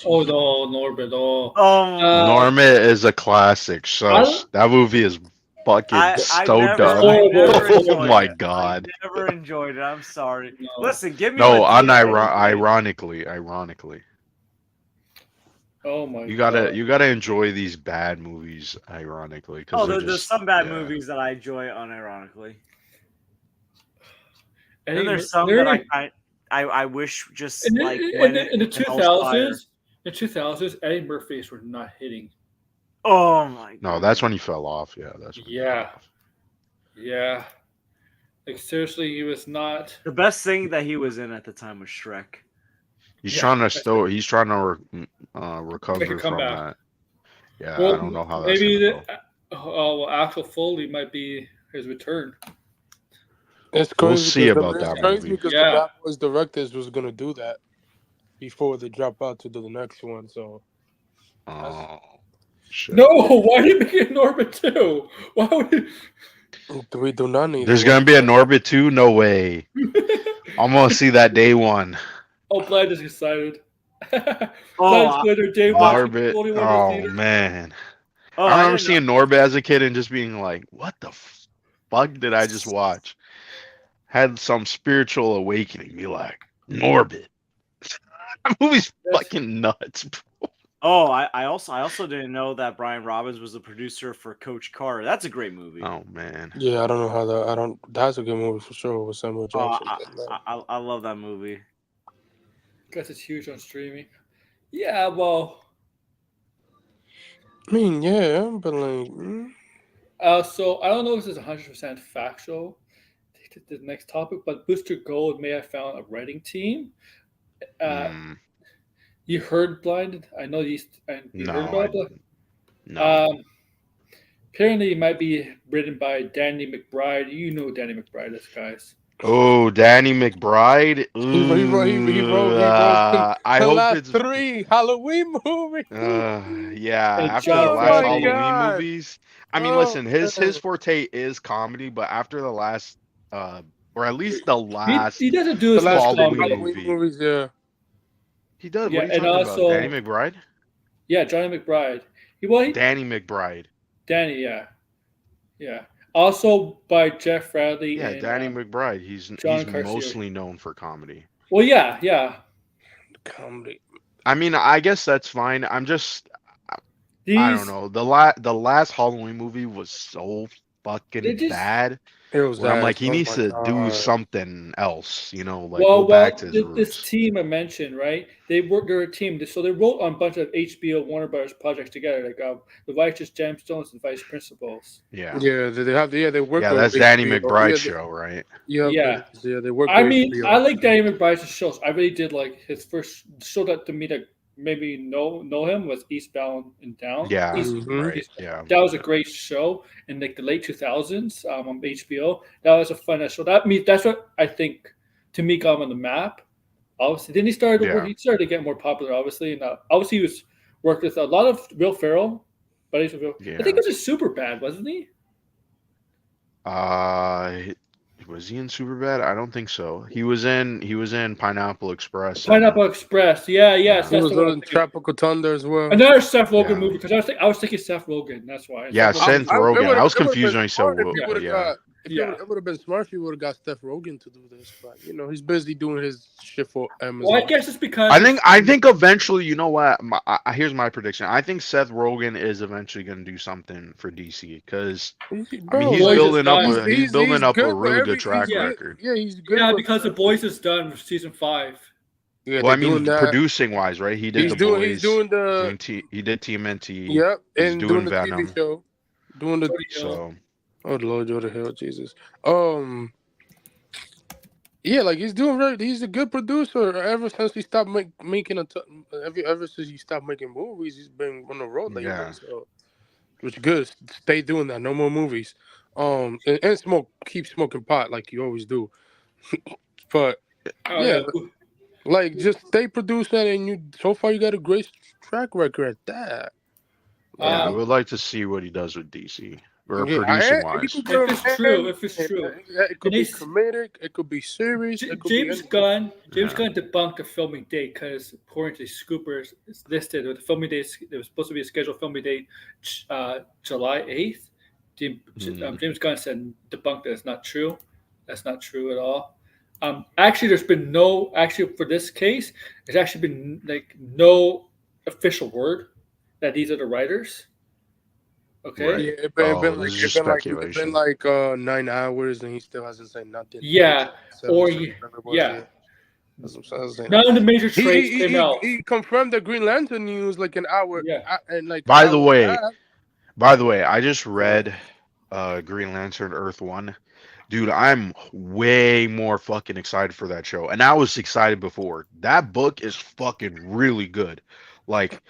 Speaker 2: Oh no, Norbit.
Speaker 6: Norbit is a classic. So that movie is fucking dumb. Oh my God.
Speaker 5: I never enjoyed it. I'm sorry. No. Listen, give me.
Speaker 6: No, ironically.
Speaker 2: Oh my
Speaker 6: You gotta enjoy these bad movies, ironically.
Speaker 5: There's some bad movies that I enjoy unironically. And then there's some that I wish just in the
Speaker 2: 2000s. In the 2000s, Eddie Murphy's were not hitting.
Speaker 5: Oh my God.
Speaker 6: No, that's when he fell off. Yeah, that's when he fell off.
Speaker 2: Yeah. Like seriously, he was not.
Speaker 5: The best thing that he was in at the time was Shrek.
Speaker 6: He's trying to recover from that. Yeah, well, I don't know how that's gonna go.
Speaker 2: Axel Foley might be his return.
Speaker 3: It's crazy.
Speaker 6: We'll see about that movie.
Speaker 3: Because the Bad Boys directors was gonna do that before they drop out to do the next one. So.
Speaker 6: Oh shit!
Speaker 2: No, why are you making Norbit 2? Why would
Speaker 3: we do not need?
Speaker 6: There's gonna be a Norbit 2? No way! I'm gonna see that day one.
Speaker 2: Oh, Blind just excited.
Speaker 6: Norbit. Oh man! I remember seeing Norbit as a kid and just being like, "What the fuck did I just watch?" Had some spiritual awakening. Be like, Norbit. That movie's fucking nuts, bro.
Speaker 5: Oh, I also didn't know that Brian Robbins was the producer for Coach Carter. That's a great movie.
Speaker 6: Oh man.
Speaker 3: Yeah, I don't know how that. I don't. That's a good movie for sure with Samuel
Speaker 5: Oh,
Speaker 3: Jackson.
Speaker 5: I love that movie.
Speaker 2: Guess it's huge on streaming. Yeah, well.
Speaker 3: I mean, yeah, but like.
Speaker 2: So I don't know if this is 100% factual. The next topic, but Booster Gold may have found a writing team. You heard Blinded? I know you heard about it.
Speaker 6: No.
Speaker 2: Apparently, it might be written by Danny McBride. You know Danny McBride is, guys.
Speaker 6: Oh, Danny McBride.
Speaker 3: He wrote
Speaker 6: I
Speaker 3: the
Speaker 6: hope
Speaker 3: last
Speaker 6: it's
Speaker 3: 3 Halloween movies.
Speaker 6: yeah.
Speaker 2: And
Speaker 6: After the
Speaker 2: John
Speaker 6: last
Speaker 2: Friday.
Speaker 6: Halloween movies, I mean, listen, his forte is comedy, but after the last, or at least the last,
Speaker 2: he doesn't do as
Speaker 3: the
Speaker 2: much
Speaker 3: last
Speaker 2: comedy.
Speaker 3: Halloween movies, yeah.
Speaker 6: He does.
Speaker 2: Yeah,
Speaker 6: What are you
Speaker 2: and
Speaker 6: talking
Speaker 2: also,
Speaker 6: about? Danny McBride?
Speaker 2: Yeah, Johnny McBride.
Speaker 6: Danny McBride.
Speaker 2: Danny, yeah. Also by Jeff Bradley.
Speaker 6: Yeah,
Speaker 2: and,
Speaker 6: Danny McBride. He's mostly known for comedy.
Speaker 2: Well, yeah.
Speaker 3: Comedy.
Speaker 6: I mean, I guess that's fine. I'm just, I don't know. The last Halloween movie was so fucking bad.
Speaker 3: It was
Speaker 6: I'm like, he needs to do something else, like
Speaker 2: go
Speaker 6: back to his roots.
Speaker 2: This team I mentioned, right? They're a team, so they wrote on a bunch of HBO Warner Brothers projects together, like The Righteous Gemstones and Vice Principals.
Speaker 6: Yeah,
Speaker 3: they work.
Speaker 6: Yeah, that's Danny McBride's show, right?
Speaker 3: Yeah, they work.
Speaker 2: I mean, I like Danny McBride's shows. I really did like his first show that to me that maybe know him was Eastbound and Down.
Speaker 6: Yeah,
Speaker 2: right.
Speaker 6: Yeah,
Speaker 2: that was a great show in like the late 2000s on HBO. That was a fun show. That's what I think to me got him on the map. Obviously, then he started to get more popular. Obviously, and obviously he was worked with a lot of Will Ferrell. But I think it was just super bad, wasn't he?
Speaker 6: Was he in Superbad? I don't think so. He was in Pineapple Express.
Speaker 2: Pineapple Express, yeah.
Speaker 3: He was in Tropical Thunder as well.
Speaker 2: Another Seth Rogen movie because I was thinking Seth Rogen. That's why.
Speaker 6: Yeah, Seth Rogen. I was confused when I saw.
Speaker 3: It would have been smart if he would have got Seth Rogen to do this, but he's busy doing his shit for Amazon.
Speaker 2: Well, I guess it's because
Speaker 6: I think eventually, you know what? Here's my prediction. I think Seth Rogen is eventually going to do something for DC because he's building up a really good track record.
Speaker 3: Yeah, he's good.
Speaker 2: Yeah, because The Boys is done with season 5.
Speaker 6: Yeah, well, I mean, producing wise, right? He did The Boys. He did TMNT.
Speaker 3: Yep,
Speaker 6: he's
Speaker 3: and
Speaker 6: doing
Speaker 3: the
Speaker 6: Venom.
Speaker 3: TV show. Doing the
Speaker 6: so.
Speaker 3: Oh Lord, you're the hell, Jesus. Yeah, like he's a good producer. Ever since he stopped making ever since he stopped making movies, he's been on the road lately. Yeah. So, which is good. Stay doing that. No more movies. And keep smoking pot like you always do. But like just stay producing, and so far you got a great track record at that.
Speaker 6: Yeah, I would like to see what he does with DC. Or producing wise.
Speaker 2: If it's true.
Speaker 3: It could be comedic, it could be serious.
Speaker 2: James Gunn debunked the filming date because according to Scoopers, it's listed with the filming date. There was supposed to be a scheduled filming date July 8th. James Gunn said debunked that it's not true. That's not true at all. Actually, there's been for this case, there's actually been like no official word that these are the writers. Okay.
Speaker 6: Right.
Speaker 3: Yeah, it's been like 9 hours and he still hasn't said nothing.
Speaker 2: Yeah. None of the major trades came out.
Speaker 3: He confirmed the Green Lantern news like an hour. Yeah. And like.
Speaker 6: By the way, I just read Green Lantern Earth 1. Dude, I'm way more fucking excited for that show. And I was excited before. That book is fucking really good. Like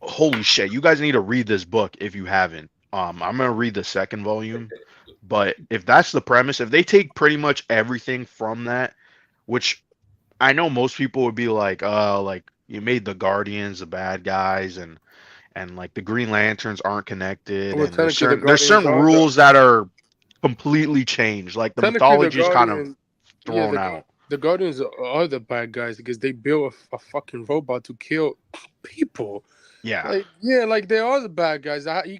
Speaker 6: holy shit, you guys need to read this book if you haven't. I'm gonna read the second volume, but if that's the premise, if they take pretty much everything from that, which I know most people would be like you made the Guardians the bad guys and like the Green Lanterns aren't connected, and there's certain rules that are completely changed, like the mythology is kind of thrown out.
Speaker 3: The Guardians are the bad guys because they built a fucking robot to kill people.
Speaker 6: Yeah,
Speaker 3: like they are the bad guys. You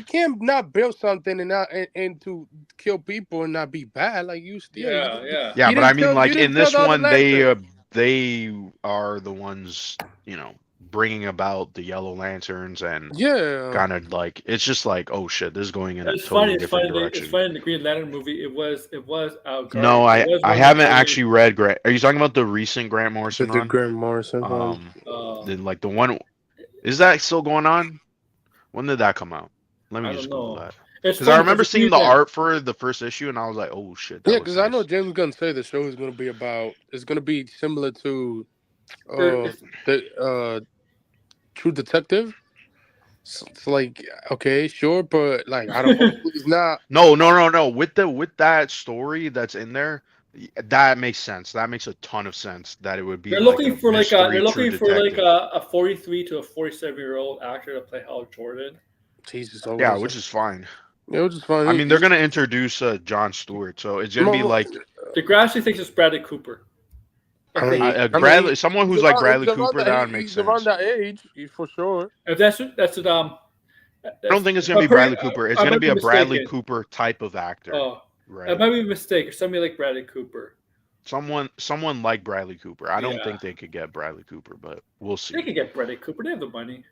Speaker 3: can't not build something and to kill people and not be bad. Like you still.
Speaker 6: Yeah, but I mean, like in this one, they are the ones, bringing about the Yellow Lanterns and
Speaker 3: Yeah,
Speaker 6: kind of like it's just like, oh shit, this is going in a
Speaker 2: It's
Speaker 6: totally
Speaker 2: funny. It's
Speaker 6: different
Speaker 2: funny. It's
Speaker 6: direction.
Speaker 2: funny. In the Green Lantern movie, it was
Speaker 6: No,
Speaker 2: It was
Speaker 6: I
Speaker 2: one of the
Speaker 6: haven't
Speaker 2: early.
Speaker 6: actually read Grant. Are you talking about the recent Grant Morrison
Speaker 3: the
Speaker 6: run?
Speaker 3: Grant Morrison one.
Speaker 2: Uh,
Speaker 6: Then like the one, is that still going on? When did that come out? Let me
Speaker 2: I don't
Speaker 6: just Google
Speaker 2: know.
Speaker 6: that.
Speaker 2: It's
Speaker 6: Because I
Speaker 2: funny because
Speaker 6: remember
Speaker 2: if you
Speaker 6: seeing the
Speaker 2: then
Speaker 6: art for the first issue, and I was like, "Oh shit, that
Speaker 3: Yeah,
Speaker 6: looks
Speaker 3: because I know
Speaker 6: nice."
Speaker 3: James Gunn said the show is going to be about. It's going to be similar to
Speaker 2: it's,
Speaker 3: the True Detective. So it's like okay, sure, but like I don't. Hopefully, it's not.
Speaker 6: No. With that story that's in there, that makes sense. That makes a ton of sense. That it would be
Speaker 2: they're
Speaker 6: like
Speaker 2: looking
Speaker 6: a
Speaker 2: for like a
Speaker 6: mystery
Speaker 2: they're
Speaker 6: true
Speaker 2: looking for like
Speaker 6: detective.
Speaker 2: a 43 to a 47-year-old actor to play Hal Jordan.
Speaker 3: Jesus,
Speaker 6: Yeah,
Speaker 3: always.
Speaker 6: which is fine.
Speaker 3: Yeah, which is fine.
Speaker 6: I mean, they're gonna introduce John Stewart, so it's gonna be like
Speaker 2: The Grassley thinks it's Bradley Cooper.
Speaker 3: I
Speaker 2: If they,
Speaker 3: mean,
Speaker 6: Bradley, someone who's like
Speaker 3: he's
Speaker 6: Bradley
Speaker 3: around
Speaker 6: Cooper.
Speaker 3: that.
Speaker 6: That would make
Speaker 3: He's around
Speaker 6: sense.
Speaker 3: that age, for sure.
Speaker 2: if that's what
Speaker 6: I don't
Speaker 2: that's
Speaker 6: think it's
Speaker 2: if
Speaker 6: gonna
Speaker 2: I'm
Speaker 6: be
Speaker 2: pretty,
Speaker 6: Bradley Cooper. It's
Speaker 2: I
Speaker 6: gonna
Speaker 2: might
Speaker 6: be
Speaker 2: be
Speaker 6: a Bradley
Speaker 2: mistaken.
Speaker 6: Cooper type of actor,
Speaker 2: Oh, I
Speaker 6: right?
Speaker 2: might be mistaken. Somebody like Bradley Cooper.
Speaker 6: Someone like Bradley Cooper. I don't
Speaker 2: Yeah,
Speaker 6: think they could get Bradley Cooper, but we'll
Speaker 2: they
Speaker 6: see.
Speaker 2: could get Bradley Cooper. They have the money.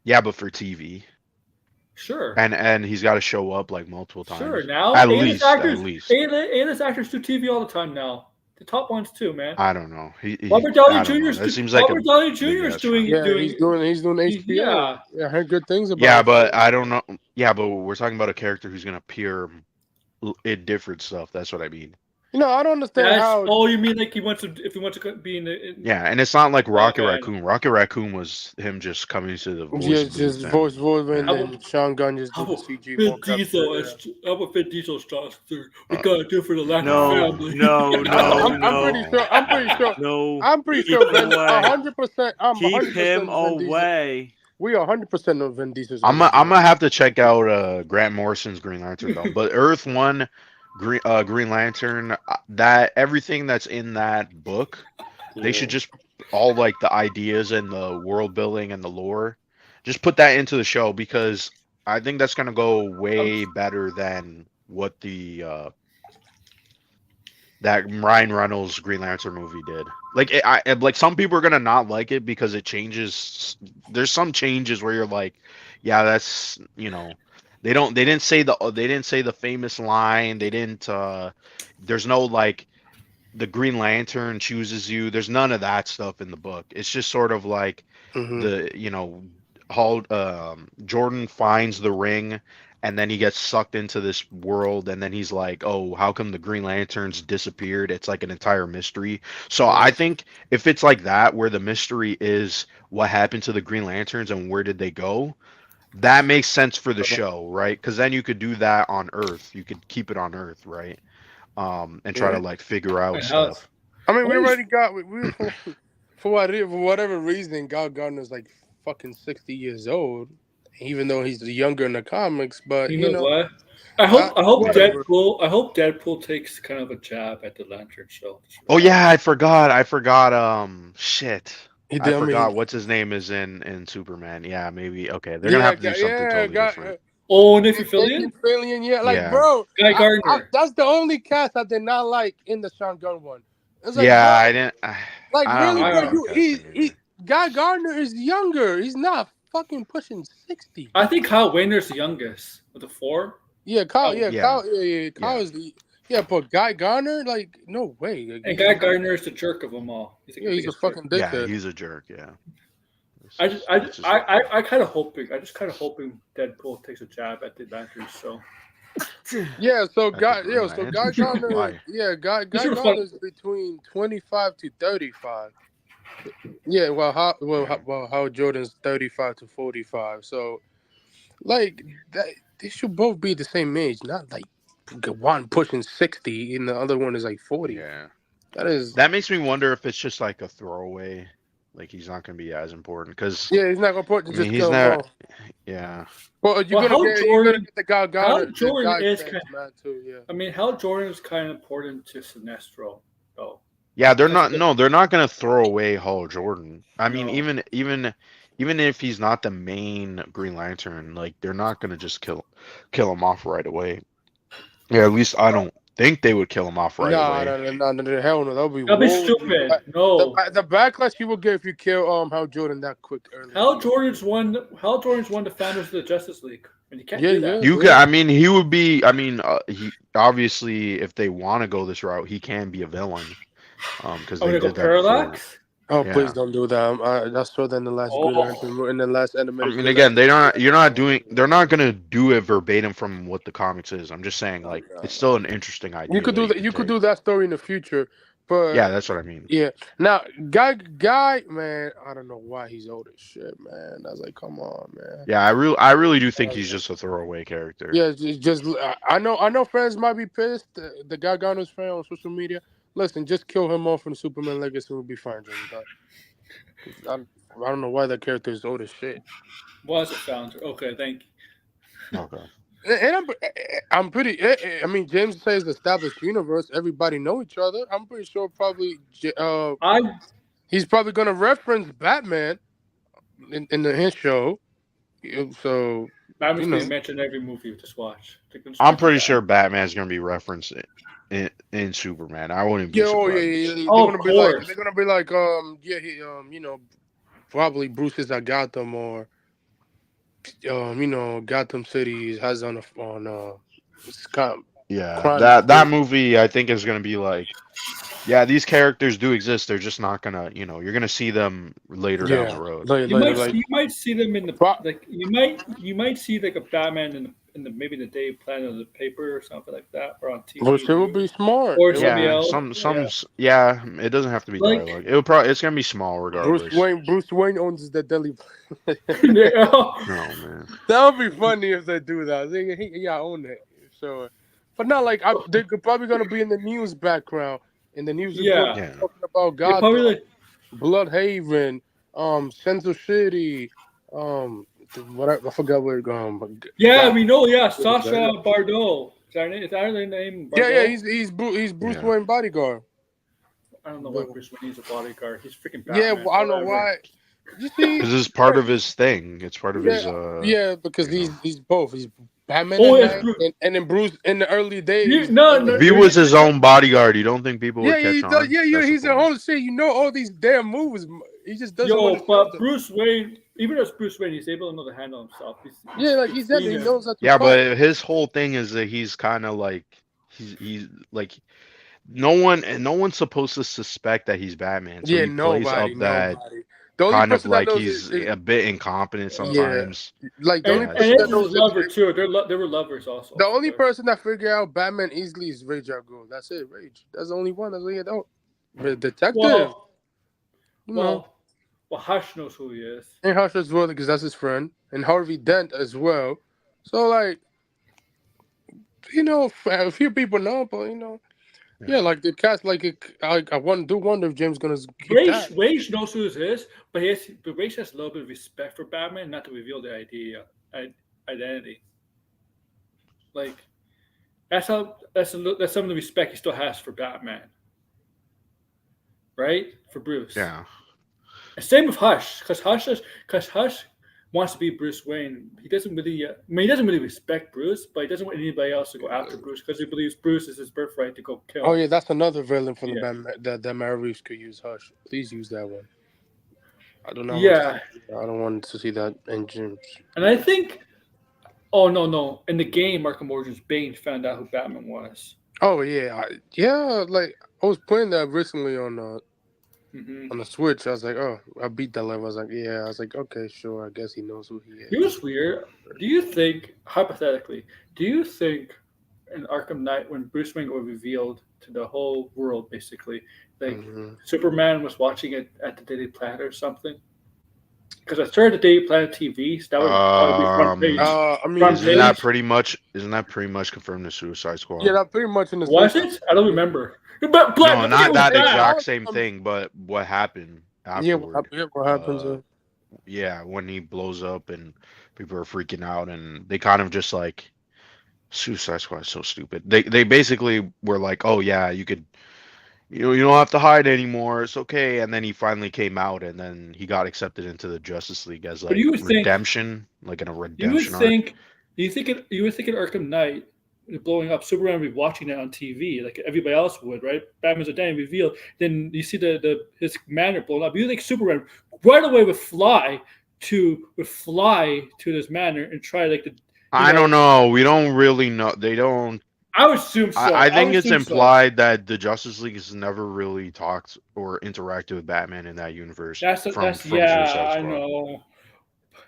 Speaker 6: Yeah, but for TV,
Speaker 2: Sure,
Speaker 6: and he's got to show up like multiple
Speaker 2: sure.
Speaker 6: times,
Speaker 2: Now
Speaker 6: at
Speaker 2: A-list
Speaker 6: least, at
Speaker 2: actors,
Speaker 6: least.
Speaker 2: A-list actors do TV all the time now. The top ones too, man.
Speaker 6: I don't know.
Speaker 2: Robert Downey
Speaker 6: I don't
Speaker 2: Jr.
Speaker 6: know.
Speaker 2: is
Speaker 6: That seems like a
Speaker 2: Robert Downey
Speaker 6: big
Speaker 2: Jr. is
Speaker 6: ass jump.
Speaker 3: Yeah,
Speaker 2: doing
Speaker 3: he's doing HBO.
Speaker 2: yeah.
Speaker 3: Yeah, I heard good things
Speaker 6: Yeah,
Speaker 3: about it.
Speaker 6: but I don't know. Yeah, but we're talking about a character who's gonna appear in different stuff. That's what I mean.
Speaker 3: I don't understand
Speaker 2: That's
Speaker 3: how.
Speaker 2: oh, you mean like he wants to if he wants to be in
Speaker 6: Yeah, and it's not like Rocket
Speaker 2: okay.
Speaker 6: Raccoon. Rocket Raccoon was him just coming to the voice
Speaker 3: Yeah,
Speaker 6: booth
Speaker 3: just
Speaker 6: and
Speaker 3: voice Wolverine,
Speaker 6: yeah.
Speaker 3: and Sean Gunn just
Speaker 2: How
Speaker 3: did the
Speaker 2: about
Speaker 3: CG
Speaker 2: Vin
Speaker 3: mocap
Speaker 2: Diesel
Speaker 3: shit.
Speaker 2: as how about Vin Diesel's Johnson? We gotta do it for the lack of
Speaker 5: No,
Speaker 2: family.
Speaker 5: no,
Speaker 6: No.
Speaker 3: I'm pretty sure.
Speaker 5: no.
Speaker 3: I'm pretty
Speaker 5: Keep
Speaker 3: sure.
Speaker 5: him away.
Speaker 3: 100%. I'm
Speaker 5: Keep
Speaker 3: 100%
Speaker 5: him
Speaker 3: Vin Diesel.
Speaker 5: away.
Speaker 3: We are 100% know Vin Diesel's
Speaker 6: I'm
Speaker 3: gonna do
Speaker 6: gonna
Speaker 3: it.
Speaker 6: have to check out Grant Morrison's Green Lantern though. But Earth One, Green Lantern, that everything that's in that book, they should just all like the ideas and the world building and the lore, just put that into the show because I think that's gonna go way better than what the that Ryan Reynolds Green Lantern movie did. Like like some people are gonna not like it because it changes. There's some changes where you're like, yeah, that's they didn't say the famous line. They didn't. There's no like the Green Lantern chooses you. There's none of that stuff in the book. It's just sort of like
Speaker 3: Mm-hmm.
Speaker 6: Jordan finds the ring and then he gets sucked into this world and then he's like, oh, how come the Green Lanterns disappeared? It's like an entire mystery. So I think if it's like that where the mystery is what happened to the Green Lanterns and where did they go, that makes sense for the show, right? Because then you could do that on Earth. You could keep it on Earth, right? And try to like figure out stuff.
Speaker 3: I mean, we already got for whatever reason, Gal Gardner's like fucking 60 years old, even though he's younger in the comics. But
Speaker 2: You know what? I hope
Speaker 3: whatever.
Speaker 2: Deadpool takes kind of a jab at the Lantern show.
Speaker 6: Oh yeah, I forgot. Shit. I
Speaker 3: I
Speaker 6: forgot
Speaker 3: mean,
Speaker 6: what's his name is in Superman. Yeah, maybe. Okay, they're gonna have to do something totally different.
Speaker 2: Oh, Nathan Fillion?
Speaker 3: Yeah, like
Speaker 6: Yeah.
Speaker 3: bro,
Speaker 2: Guy Gardner.
Speaker 3: that's the only cast I did not like in the Sean Gunn one. It's like,
Speaker 6: Yeah,
Speaker 3: bro,
Speaker 6: I didn't.
Speaker 3: like
Speaker 6: I don't
Speaker 3: really,
Speaker 6: like
Speaker 3: bro,
Speaker 6: the casting either.
Speaker 3: Guy Gardner is younger. He's not fucking pushing 60.
Speaker 2: I think Kyle Rayner's the youngest with the 4.
Speaker 3: Yeah, Kyle.
Speaker 2: Oh,
Speaker 3: Yeah,
Speaker 6: yeah.
Speaker 3: Kyle. Kyle is the. Yeah, but Guy Gardner, like, no way. Like,
Speaker 2: And Guy Gardner is the jerk of them all. He's
Speaker 3: yeah, he's a
Speaker 2: biggest
Speaker 3: fucking
Speaker 2: jerk.
Speaker 3: dickhead.
Speaker 6: Yeah, he's a jerk. Yeah.
Speaker 2: I just kind of hoping Deadpool takes a jab at the Lantern show.
Speaker 3: Yeah, so
Speaker 6: That's a
Speaker 3: Guy
Speaker 6: Green Lantern show.
Speaker 3: Gardner,
Speaker 6: Why?
Speaker 3: yeah, Guy
Speaker 2: This is
Speaker 3: Gardner is between 25 to 35. Yeah, Hal Jordan's 35 to 45. So, like, they should both be the same age, not like one pushing 60 and the other one is like 40.
Speaker 6: Yeah.
Speaker 3: That
Speaker 6: makes me wonder if it's just like a throwaway. Like he's not gonna be as important because
Speaker 3: yeah, he's not gonna put
Speaker 6: I
Speaker 3: just
Speaker 6: mean he's
Speaker 3: kill him
Speaker 6: not.
Speaker 3: off.
Speaker 6: Yeah.
Speaker 3: Well, you're gonna get the Guy Gardner.
Speaker 2: Hal Jordan
Speaker 3: the
Speaker 2: is
Speaker 3: guy
Speaker 2: kind
Speaker 3: man too. Yeah.
Speaker 2: I mean, Hal Jordan is kind of important to Sinestro, though.
Speaker 6: Yeah, they're not. No, they're not gonna throw away Hal Jordan. I mean,
Speaker 2: No.
Speaker 6: even if he's not the main Green Lantern, like they're not gonna just kill him off right away. Yeah, at least I don't think they would kill him off right
Speaker 3: Nah,
Speaker 6: away.
Speaker 3: no, hell no. That'd be
Speaker 2: stupid. No.
Speaker 3: The backlash you will get if you kill Hal Jordan that quick early.
Speaker 2: Hal Jordan's one of the founders of the Justice League, and you can't do that.
Speaker 6: You can. I mean, he would be. I mean, he obviously, if they want to go this route, he can be a villain. Because they did that
Speaker 2: Parallax.
Speaker 6: before.
Speaker 3: Oh, yeah. Please don't do that. That's so. Then the last in the last animated.
Speaker 6: I mean, again, they're not gonna do it verbatim from what the comics is. I'm just saying, like, it's still an interesting idea.
Speaker 3: You could do that. You could do that story in the future, but
Speaker 6: yeah, that's what I mean.
Speaker 3: Yeah. Now, guy, man, I don't know why he's old as shit, man. I was like, come on, man.
Speaker 6: Yeah, I really do think he's just a throwaway character.
Speaker 3: Yeah, just I know fans might be pissed. The guy got his fan on social media. Listen, just kill him off in the Superman Legacy. We'll be fine, James. I don't know why that character is old as shit.
Speaker 2: Was a founder. Okay, thank you.
Speaker 6: Okay.
Speaker 3: And I'm pretty. I mean, James says established universe. Everybody know each other. I'm pretty sure probably. He's probably gonna reference Batman in his show. So
Speaker 2: Batman's being mentioned every movie you just watch.
Speaker 6: I'm pretty sure Batman's gonna be referenced in Superman. I wouldn't be surprised.
Speaker 3: They're gonna be like, probably Bruce is at Gotham or, Gotham City has on Scott.
Speaker 6: Yeah, that movie I think is gonna be like, yeah, these characters do exist. They're just not gonna, you're gonna see them later down the road.
Speaker 2: You might see them in the like. You might see like a Batman in the maybe the Daily Planet of the paper or something like that, or on TV.
Speaker 3: Which it would be smart.
Speaker 2: Or somebody else.
Speaker 6: It doesn't have to be dialogue. It's gonna be small regardless.
Speaker 3: Bruce Wayne owns the Daily Planet.
Speaker 6: Oh man,
Speaker 3: that would be funny if they do that. I own it. So, but not like they're probably gonna be in the news background. In the news, talking about God, Bloodhaven, Central City, I forgot where it gone.
Speaker 2: We know. Yeah, Sacha Bardot. Is that her name? Bardot?
Speaker 3: Yeah. He's Bruce Wayne bodyguard.
Speaker 2: I don't know why Bruce Wayne needs a bodyguard. He's freaking Batman.
Speaker 3: Yeah, I don't know why. You see,
Speaker 6: because it's part of his thing. It's part of his.
Speaker 3: Because he's both. He's Batman and then Bruce in the early days.
Speaker 6: If he was his own bodyguard, you don't think people would catch on?
Speaker 3: He's a whole shit. All these damn moves. He just doesn't.
Speaker 2: But Bruce Wayne, even as Bruce Wayne, he's able to know to handle himself.
Speaker 3: He knows that.
Speaker 6: Yeah, but his whole thing is that he's kind of like he's like no one's supposed to suspect that he's Batman. So nobody. Kind of like he's a bit incompetent sometimes.
Speaker 3: Yeah. Like the only
Speaker 2: person that knows lover too. They were lovers also.
Speaker 3: The only person that figured out Batman easily is Rage Al Ghul. That's it, Rage. That's the only one. That's what he don't. The detective.
Speaker 2: Well, Hush knows who he is.
Speaker 3: And Hush as well because that's his friend, and Harvey Dent as well. So like, a few people know, but Yeah, like the cast, I wonder if James gonna keep that.
Speaker 2: Rage knows who this is, but Rage has a little bit of respect for Batman, not to reveal the identity. Like that's some of the respect he still has for Batman, right? For Bruce.
Speaker 6: Yeah.
Speaker 2: And same with Hush, because Hush wants to be Bruce Wayne. He doesn't really, he doesn't really respect Bruce, but he doesn't want anybody else to go after Bruce because he believes Bruce is his birthright to go kill.
Speaker 3: Oh yeah, that's another villain from the Batman that Matt Reeves could use. Hush, please use that one. I don't know.
Speaker 2: Yeah,
Speaker 3: I don't want to see that in James.
Speaker 2: And I think, oh no, in the game, Arkham Origins, Bane found out who Batman was.
Speaker 3: Oh yeah, like I was playing that recently on the Switch. I was like, oh, I beat that level. I was like, yeah. I was like, okay, sure. I guess he knows who he is.
Speaker 2: It was weird. Do you think, hypothetically, in Arkham Knight, when Bruce Wayne was revealed to the whole world, basically, like Superman was watching it at the Daily Planet or something? Because I started the Daily Planet TV, so that would probably be front page.
Speaker 6: Isn't that pretty much confirmed the Suicide Squad?
Speaker 3: Yeah, that pretty much in the.
Speaker 2: Was it? I don't remember. But
Speaker 6: no, not that exact same thing, but what happened afterward.
Speaker 3: Yeah, what happens?
Speaker 6: Yeah, when he blows up and people are freaking out, and they kind of just like, Suicide Squad is so stupid. They basically were like, oh yeah, you could, you don't have to hide anymore. It's okay. And then he finally came out, and then he got accepted into the Justice League as like redemption, like in a redemption.
Speaker 2: You would think in Arkham Knight, blowing up, Superman would be watching that on TV like everybody else would, right? Batman's a day revealed. Then you see his manor blown up. You think Superman right away would fly to this manor and try like the.
Speaker 6: I don't know. We don't really know. They don't.
Speaker 2: I would assume so.
Speaker 6: I think it's implied that the Justice League has never really talked or interacted with Batman in that universe.
Speaker 2: That's yeah, I know.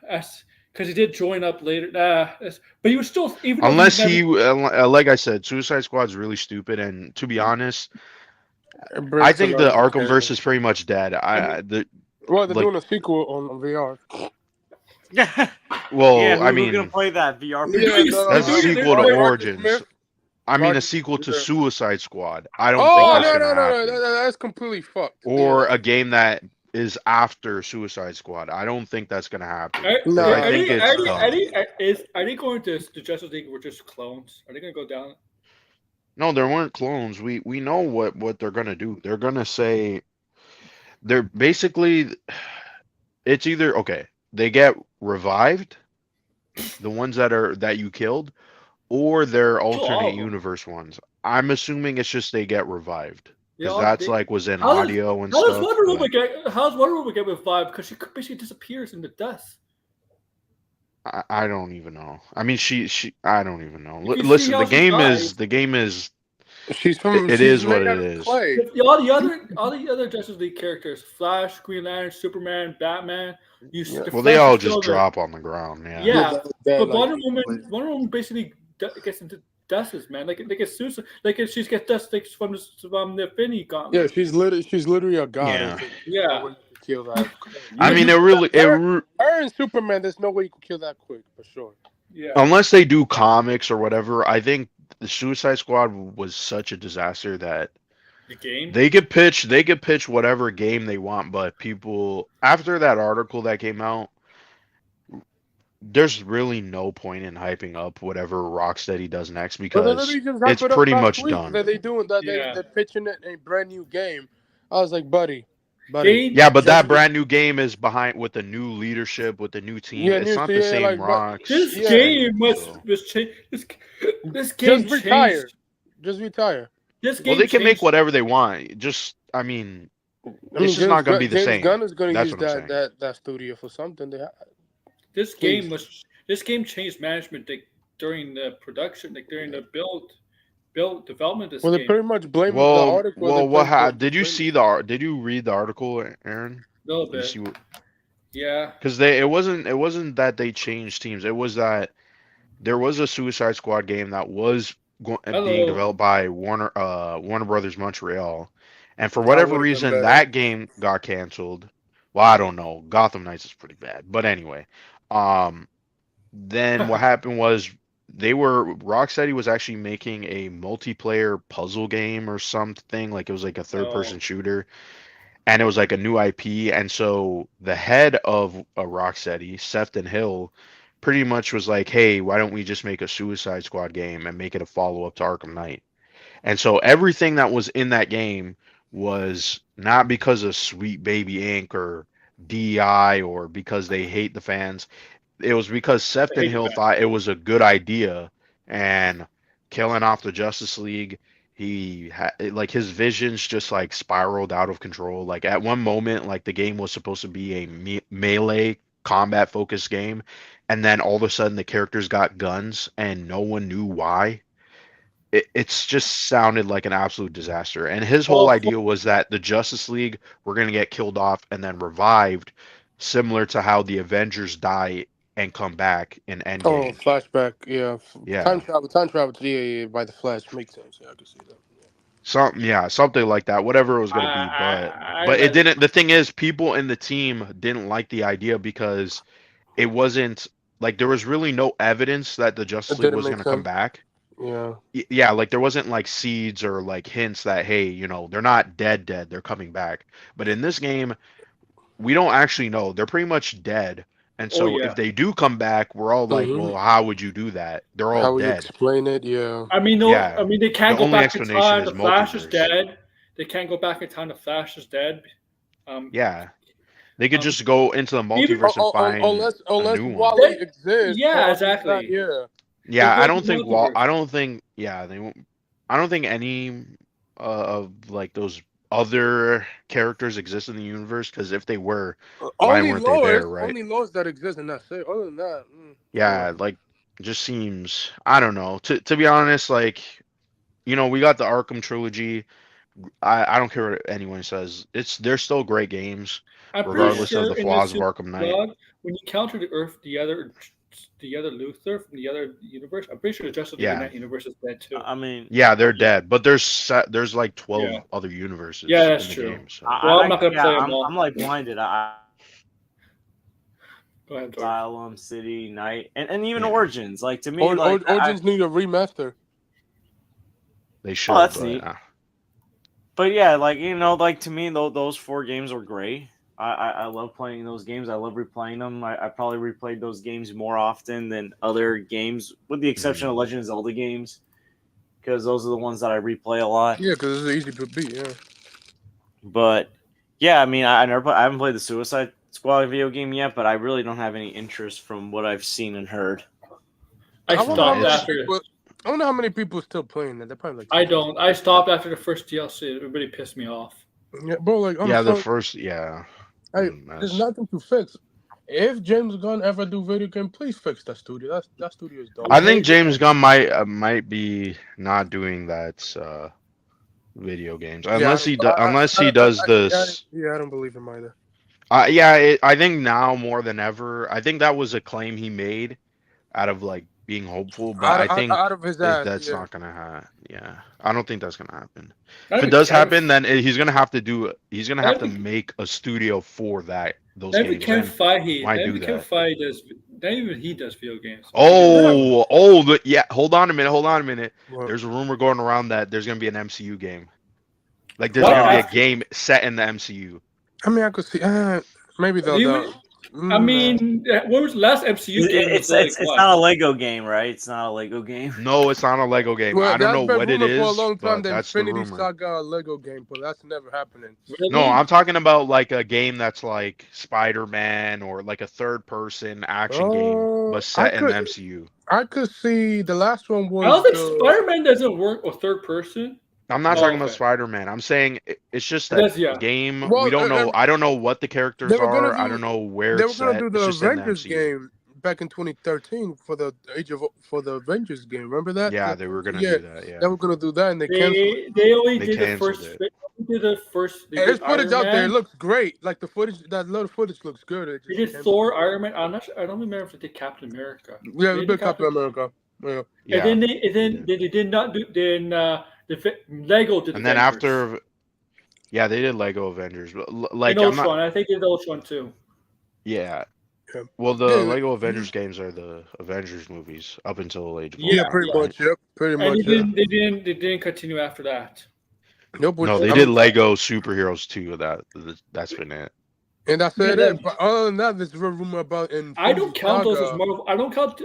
Speaker 2: That's because he did join up later. But he was still even.
Speaker 6: Unless like I said, Suicide Squad's really stupid. And to be honest, I think the Arkhamverse is pretty much dead.
Speaker 3: They're doing a sequel on VR.
Speaker 5: Well,
Speaker 6: yeah, I mean,
Speaker 5: we're gonna play that VR.
Speaker 6: That's a sequel to Origins. I mean, a sequel to Suicide Squad. I don't think that's gonna happen.
Speaker 3: No, that's completely fucked.
Speaker 6: Or a game that is after Suicide Squad. I don't think that's gonna happen.
Speaker 2: No,
Speaker 6: I think
Speaker 2: are they going to the Justice League? Were just clones? Are they gonna go down?
Speaker 6: No, there weren't clones. We know what they're gonna do. They're gonna say they're basically. It's either okay. They get revived, the ones that you killed, or they're alternate universe ones. I'm assuming it's just they get revived because that's like was in audio and stuff.
Speaker 2: How's Wonder Woman get revived? Because she basically disappears into dust.
Speaker 6: I don't even know. I mean, she I don't even know. Listen, the game is.
Speaker 3: She's from.
Speaker 6: It is what it is.
Speaker 2: All the other Justice League characters: Flash, Green Lantern, Superman, Batman.
Speaker 6: They all just drop on the ground.
Speaker 2: Yeah. But Wonder Woman basically gets into dust, man. Like suicide. Like if she gets dust from the Infinity Gauntlet.
Speaker 3: Yeah, she's literally a god.
Speaker 2: Yeah.
Speaker 3: Kill that.
Speaker 6: I mean,
Speaker 3: her and Superman. There's no way you can kill that quick for sure.
Speaker 2: Yeah.
Speaker 6: Unless they do comics or whatever, I think the Suicide Squad was such a disaster that
Speaker 2: the game
Speaker 6: they could pitch whatever game they want, but people after that article that came out, there's really no point in hyping up whatever Rocksteady does next because it's pretty much done.
Speaker 3: They're pitching it a brand new game. I was like, buddy.
Speaker 6: Yeah, but that brand new game is behind with the new leadership, with the new team.
Speaker 3: Yeah,
Speaker 6: it's not the same
Speaker 3: like,
Speaker 6: rocks.
Speaker 2: This game was changed. This game
Speaker 3: just retire. Just retire.
Speaker 2: This game
Speaker 6: they can make whatever they want. Just, I mean, it's just not going to be the same.
Speaker 3: James Gunn is going to use that studio for something.
Speaker 2: This game changed management during the production, during the build development. This
Speaker 3: they pretty much blame the article.
Speaker 6: Did you read the article, Aaron?
Speaker 2: A little bit. Yeah.
Speaker 6: Because it wasn't that they changed teams. It was that there was a Suicide Squad game that was being developed by Warner Brothers Montreal, and for whatever reason that game got canceled. Well, I don't know. Gotham Knights is pretty bad, but anyway, then what happened was Rocksteady was actually making a multiplayer puzzle game or something, like it was like a third-person shooter, and it was like a new IP, and so the head of Rocksteady, Sefton Hill, pretty much was like, hey, why don't we just make a Suicide Squad game and make it a follow-up to Arkham Knight? And so everything that was in that game was not because of Sweet Baby Inc. or DEI or because they hate the fans. It was because Sefton Hill thought it was a good idea, and killing off the Justice League, his visions just like spiraled out of control. Like at one moment, like the game was supposed to be a melee combat focused game, and then all of a sudden the characters got guns and no one knew why. It's just sounded like an absolute disaster. And his whole idea was that the Justice League were going to get killed off and then revived, similar to how the Avengers die and come back in Endgame.
Speaker 3: Oh, flashback, yeah. Time travel to by the Flash makes sense. Yeah, I can see that.
Speaker 6: Something like that. Whatever it was going to be, but it didn't. The thing is, people in the team didn't like the idea because it wasn't like there was really no evidence that the Justice League was going to come back. Yeah, like there wasn't like seeds or like hints that hey, they're not dead, they're coming back. But in this game, we don't actually know. They're pretty much dead. And so if they do come back, we're all like, well, how would you do that? They're all dead. How would you
Speaker 3: explain it? Yeah.
Speaker 2: I mean, they can't go back in time. The Flash is dead. They can't go back in time. The Flash is dead.
Speaker 6: They could just go into the multiverse and find
Speaker 3: unless Wally exists.
Speaker 2: Yeah, exactly.
Speaker 6: Yeah, I don't think Yeah, they won't. I don't think any of like those other characters exist in the universe because if they were, why weren't they there, right?
Speaker 3: Only Lois that exist in that series. Other than that,
Speaker 6: Yeah, like just seems. I don't know. To be honest, like we got the Arkham trilogy. I don't care what anyone says. They're still great games,
Speaker 2: I'm pretty
Speaker 6: regardless of
Speaker 2: sure
Speaker 6: the
Speaker 2: in the
Speaker 6: flaws of
Speaker 2: Super
Speaker 6: Arkham Knight.
Speaker 2: Blog, when you counter the Earth, the other Luthor from the other universe, I'm pretty sure the Justice League in that universe is dead too.
Speaker 5: I mean,
Speaker 6: yeah, they're dead, but there's like 12
Speaker 2: Yeah.
Speaker 6: other universes
Speaker 2: Yeah, that's
Speaker 6: in the
Speaker 2: true.
Speaker 6: game. So.
Speaker 2: Well, I'm not gonna play them all.
Speaker 5: I'm like blinded.
Speaker 2: Go ahead, George.
Speaker 5: Asylum, City, Night, and even
Speaker 6: Yeah.
Speaker 5: Origins. Like to me,
Speaker 3: Origins need a remaster.
Speaker 6: They should.
Speaker 5: that's
Speaker 6: but,
Speaker 5: neat. But yeah, like like to me, those 4 games were great. I love playing those games. I love replaying them. I probably replayed those games more often than other games, with the exception of Legend of Zelda games, because those are the ones that I replay a lot.
Speaker 3: Yeah, because it's easy to beat. Yeah.
Speaker 5: But yeah, I mean, I haven't played the Suicide Squad video game yet, but I really don't have any interest from what I've seen and heard.
Speaker 2: I stopped after.
Speaker 3: I don't know how many people are still playing that. They're probably like.
Speaker 2: I don't. I stopped after the first DLC. Everybody pissed me off.
Speaker 3: Yeah, bro. Like
Speaker 6: the first. Yeah.
Speaker 3: There's nothing to fix. If James Gunn ever do video game, please fix that studio. That studio is dope.
Speaker 6: I think James Gunn might be not doing that video games unless he does this.
Speaker 3: Yeah, I don't believe him either.
Speaker 6: I think now more than ever. I think that was a claim he made out of like being hopeful, but I think
Speaker 3: out of his ass,
Speaker 6: that's not gonna happen. Yeah, I don't think that's gonna happen.
Speaker 2: That'd
Speaker 6: if it does happen, then he's gonna have to have to make a studio for those
Speaker 2: maybe
Speaker 6: games.
Speaker 2: Ken Feige.
Speaker 6: Might
Speaker 2: Maybe
Speaker 6: do
Speaker 2: Ken
Speaker 6: that.
Speaker 2: Feige does. Not even he does video games.
Speaker 6: Yeah. Hold on a minute.
Speaker 3: What?
Speaker 6: There's a rumor going around that there's gonna be an MCU game. Like there's gonna be a game set in the MCU.
Speaker 3: I mean, I could see. Maybe they'll.
Speaker 2: I mean, what was the last MCU game?
Speaker 5: It's not a Lego game, right? It's not a Lego game.
Speaker 6: No, it's not a Lego game.
Speaker 3: Well,
Speaker 6: I don't know what it is.
Speaker 3: For a long time,
Speaker 6: but
Speaker 3: the
Speaker 6: that's the
Speaker 3: Infinity
Speaker 6: rumor.
Speaker 3: Saga Lego game, but that's never happening.
Speaker 2: Really?
Speaker 6: No, I'm talking about like a game that's like Spider-Man or like a third-person action game, but set in the MCU.
Speaker 3: I could see the last one was.
Speaker 2: I don't think Spider-Man doesn't work with third person.
Speaker 6: I'm not talking about Spider-Man. I'm saying it's just that game. Well, we don't know. I don't know what the characters are. I don't know where
Speaker 3: they were
Speaker 6: it's
Speaker 3: going
Speaker 6: set.
Speaker 3: to do the
Speaker 6: It's just
Speaker 3: Avengers game back in 2013 for the Avengers game. Remember that?
Speaker 6: Yeah, they were going to do that. Yeah,
Speaker 3: they were going to do that, and they canceled.
Speaker 2: They only did the first. They did the first.
Speaker 3: There's footage out there. It looks great. Like the footage, that little footage looks good.
Speaker 2: They did Thor, Iron Man. I don't remember if they did Captain America.
Speaker 3: Yeah, they did Captain America. Yeah.
Speaker 2: And then they did not do. Then the Lego did.
Speaker 6: And then after, they did Lego Avengers. Like
Speaker 2: Ultron, I think they did Ultron too.
Speaker 6: Yeah. Well, the Lego Avengers games are the Avengers movies up until Age of Ultron.
Speaker 3: Yeah, pretty much. Yep, pretty much.
Speaker 2: And they didn't continue after that.
Speaker 3: Nope.
Speaker 6: No, they did Lego Superheroes too. That's been it.
Speaker 3: And that's it. But other than that, there's a rumor about.
Speaker 2: I don't count those as Marvel. I don't count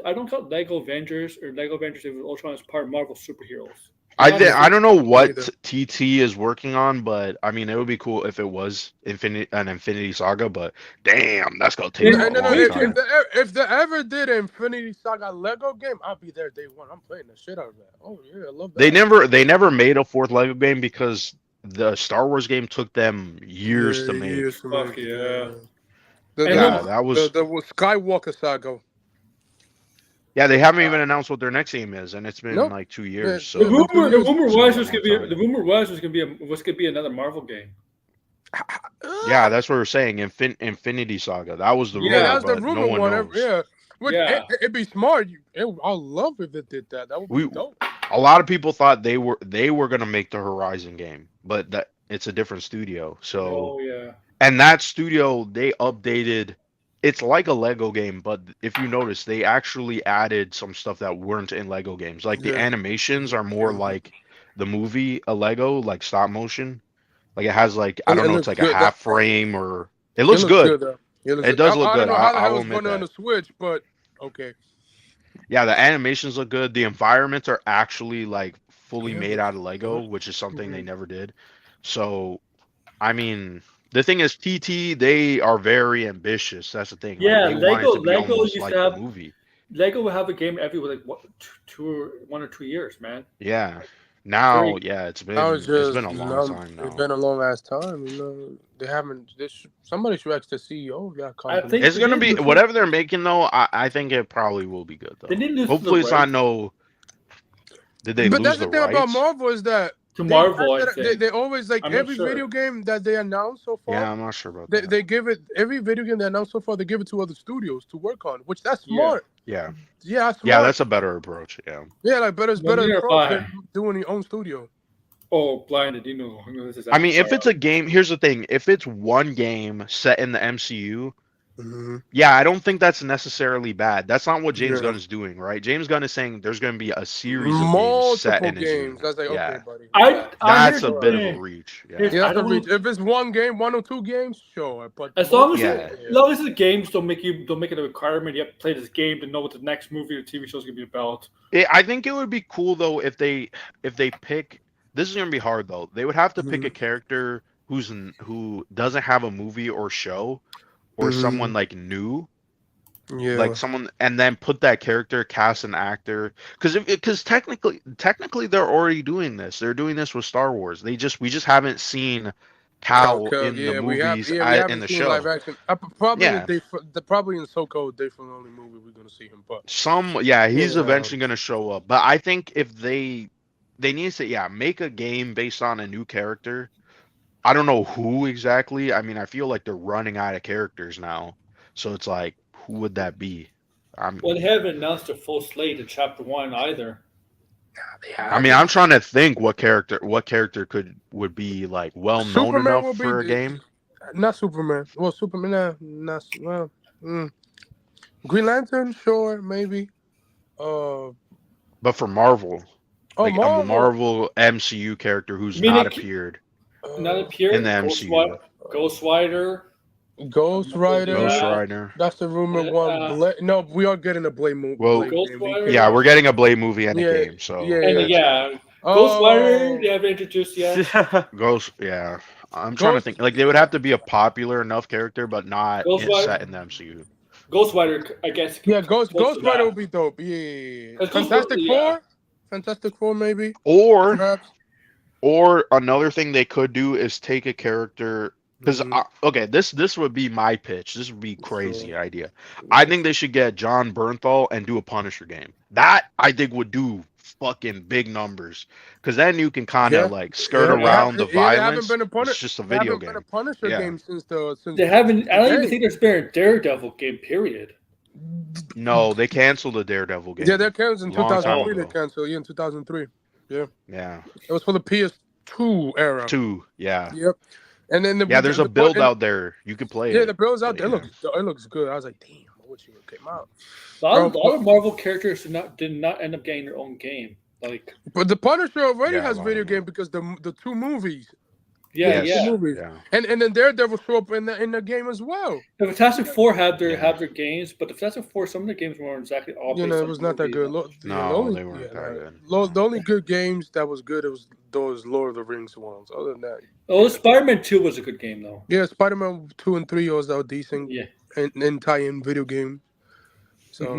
Speaker 2: Lego Avengers or Lego Avengers with Ultron as part of Marvel superheroes.
Speaker 6: I don't know what TT is working on, but I mean, it would be cool if it was an Infinity Saga. But damn, that's gonna take a long time.
Speaker 3: If they ever did an Infinity Saga Lego game, I'll be there day one. I'm playing the shit out of that. Oh yeah, I love that.
Speaker 6: They never made a fourth Lego game because the Star Wars game took them years to make.
Speaker 2: Fuck yeah.
Speaker 3: That was the Skywalker Saga.
Speaker 6: Yeah, they haven't even announced what their next game is, and it's been like 2 years. So
Speaker 2: the rumor was gonna be another Marvel game.
Speaker 6: Yeah, that's what we're saying. Infinity Saga. That was the rumor.
Speaker 3: Yeah, that's the
Speaker 6: but
Speaker 3: rumor
Speaker 6: no one
Speaker 3: one.
Speaker 6: knows.
Speaker 3: It'd be smart. I'll love if they did that. That would be dope.
Speaker 6: A lot of people thought they were gonna make the Horizon game, but that it's a different studio. So and that studio they updated. It's like a Lego game, but if you notice, they actually added some stuff that weren't in Lego games. Like the animations are more like the movie, a Lego, like stop motion. Like it has like I don't know, it's like a half frame or it looks good. It does look good. I will admit that.
Speaker 3: On the Switch, but okay.
Speaker 6: Yeah, the animations look good. The environments are actually like fully made out of Lego, which is something they never did. So, I mean. The thing is, TT, they are very ambitious. That's the thing.
Speaker 2: Yeah,
Speaker 6: like,
Speaker 2: Lego used
Speaker 6: like
Speaker 2: to have
Speaker 6: the movie.
Speaker 2: Lego will have a game every like what, 1 or 2 years, man.
Speaker 6: Yeah. Now,
Speaker 2: Three.
Speaker 6: yeah, it's
Speaker 3: Now it's
Speaker 6: been a
Speaker 3: just
Speaker 6: long time
Speaker 3: it's
Speaker 6: now.
Speaker 3: been a long ass time. They haven't. Somebody should ask the CEO of that
Speaker 2: I
Speaker 3: company.
Speaker 2: think
Speaker 6: It's gonna be
Speaker 2: lose-
Speaker 6: whatever they're making though. I think it probably will be good
Speaker 2: They
Speaker 6: though.
Speaker 2: didn't lose
Speaker 6: Hopefully,
Speaker 2: the
Speaker 6: it's not
Speaker 2: rights
Speaker 6: no. Did they
Speaker 3: But
Speaker 6: lose
Speaker 3: that's the
Speaker 6: the
Speaker 3: thing about
Speaker 6: rights?
Speaker 3: Marvel is that
Speaker 2: to
Speaker 3: they
Speaker 2: Marvel. I think.
Speaker 3: they always like
Speaker 2: I'm not
Speaker 3: every
Speaker 2: sure.
Speaker 3: video game that they announced so far.
Speaker 6: Yeah, I'm not sure about
Speaker 3: They,
Speaker 6: that.
Speaker 3: they give it every video game they announced so far. They give it to other studios to work on, which that's
Speaker 2: Yeah.
Speaker 3: smart.
Speaker 6: Yeah,
Speaker 3: Yeah, that's
Speaker 6: yeah,
Speaker 3: smart.
Speaker 6: that's a better approach. Yeah.
Speaker 3: Yeah, like better
Speaker 2: No,
Speaker 3: better
Speaker 2: neither
Speaker 3: approach
Speaker 2: am I.
Speaker 3: than doing your own studio.
Speaker 2: Oh, blinded! You know this is.
Speaker 6: I mean, if it's a game, here's the thing: if it's one game set in the MCU, yeah, I don't think that's necessarily bad. That's not what James
Speaker 3: Yeah.
Speaker 6: Gunn is doing, right? James Gunn is saying there's going to be a series of games set
Speaker 3: Multiple
Speaker 6: in his
Speaker 3: games.
Speaker 6: universe.
Speaker 3: That's like
Speaker 6: Yeah.
Speaker 3: okay, buddy.
Speaker 6: That's
Speaker 2: here's
Speaker 6: a
Speaker 2: the
Speaker 6: bit of a
Speaker 2: thing.
Speaker 6: reach. Yeah.
Speaker 2: Here's-
Speaker 3: Yeah,
Speaker 2: I
Speaker 3: that's a
Speaker 2: don't-
Speaker 3: reach. If it's one game, 1 or 2 games, sure. But
Speaker 2: As long as
Speaker 6: Yeah.
Speaker 2: as long as the games don't make it a requirement, you have to play this game to know what the next movie or TV show is gonna be about.
Speaker 6: I think it would be cool though if they pick. This is going to be hard though. They would have to pick a character who doesn't have a movie or show, or someone like new.
Speaker 3: Yeah.
Speaker 6: Like someone, and then put that character, cast an actor, because technically they're already doing this. They're doing this with Star Wars. We just haven't seen Cal in the movies
Speaker 3: we haven't
Speaker 6: in the
Speaker 3: seen
Speaker 6: show.
Speaker 3: live action. Probably
Speaker 6: Yeah.
Speaker 3: probably in Soko, Day from the only movie we're gonna see him. But
Speaker 6: He's
Speaker 3: Yeah.
Speaker 6: eventually going to show up. But I think if they need to say, make a game based on a new character. I don't know who exactly. I mean, I feel like they're running out of characters now. So it's like, who would that be?
Speaker 2: Well, they haven't announced a full slate in Chapter 1 either.
Speaker 6: I mean, I'm trying to think what character would be like well known
Speaker 3: Superman will
Speaker 6: enough
Speaker 3: be
Speaker 6: for a game.
Speaker 3: Not Superman. Well, Superman, not well. Green Lantern, sure, maybe.
Speaker 6: But for Marvel, like a Marvel MCU character who's not appeared
Speaker 2: Not appeared
Speaker 6: in the MCU.
Speaker 2: Ghost Rider.
Speaker 3: Ghost Rider. That's the rumor one. No, we are getting a Blade movie.
Speaker 6: Well,
Speaker 2: Ghost Rider.
Speaker 6: yeah, we're getting a Blade movie and a game. So
Speaker 2: Ghost Rider. They haven't introduced yet.
Speaker 6: Ghost. Yeah, I'm trying to think. Like they would have to be a popular enough character, but not set in the MCU.
Speaker 2: Ghost Rider, I guess.
Speaker 3: Yeah, Ghost Rider would be dope. Yeah. Fantastic Four, maybe.
Speaker 6: Or another thing they could do is take a character. Because this would be my pitch. This would be crazy idea. I think they should get John Bernthal and do a Punisher game. That I think would do fucking big numbers. Because then you can kind of like skirt around the violence. It's just a video game.
Speaker 3: Been a Punisher game since
Speaker 2: they haven't. I don't even think there's been a Daredevil game. Period.
Speaker 6: No, they canceled the Daredevil game.
Speaker 3: Yeah, they canceled in 2003. They canceled in 2003. Yeah.
Speaker 6: Yeah.
Speaker 3: It was for the PS2 era.
Speaker 6: Yeah.
Speaker 3: Yep. And then
Speaker 6: there's a build out there. You could play it.
Speaker 3: Yeah, the build's out there. It looks good. I was like, damn, I wish it came out.
Speaker 2: A lot of Marvel characters did not end up getting their own game.
Speaker 3: But the Punisher already has video game because the 2 movies.
Speaker 2: Yeah.
Speaker 3: And then Daredevil show up in the game as well.
Speaker 2: The Fantastic Four have their games, but the Fantastic Four, some of the games weren't exactly all.
Speaker 3: It was not that good.
Speaker 6: They weren't that good.
Speaker 3: The only good games that was good was those Lord of the Rings ones. Other than that,
Speaker 2: Spider-Man 2 was a good game though.
Speaker 3: Yeah, Spider-Man 2 and 3 was decent.
Speaker 2: Yeah,
Speaker 3: and tie-in video game. So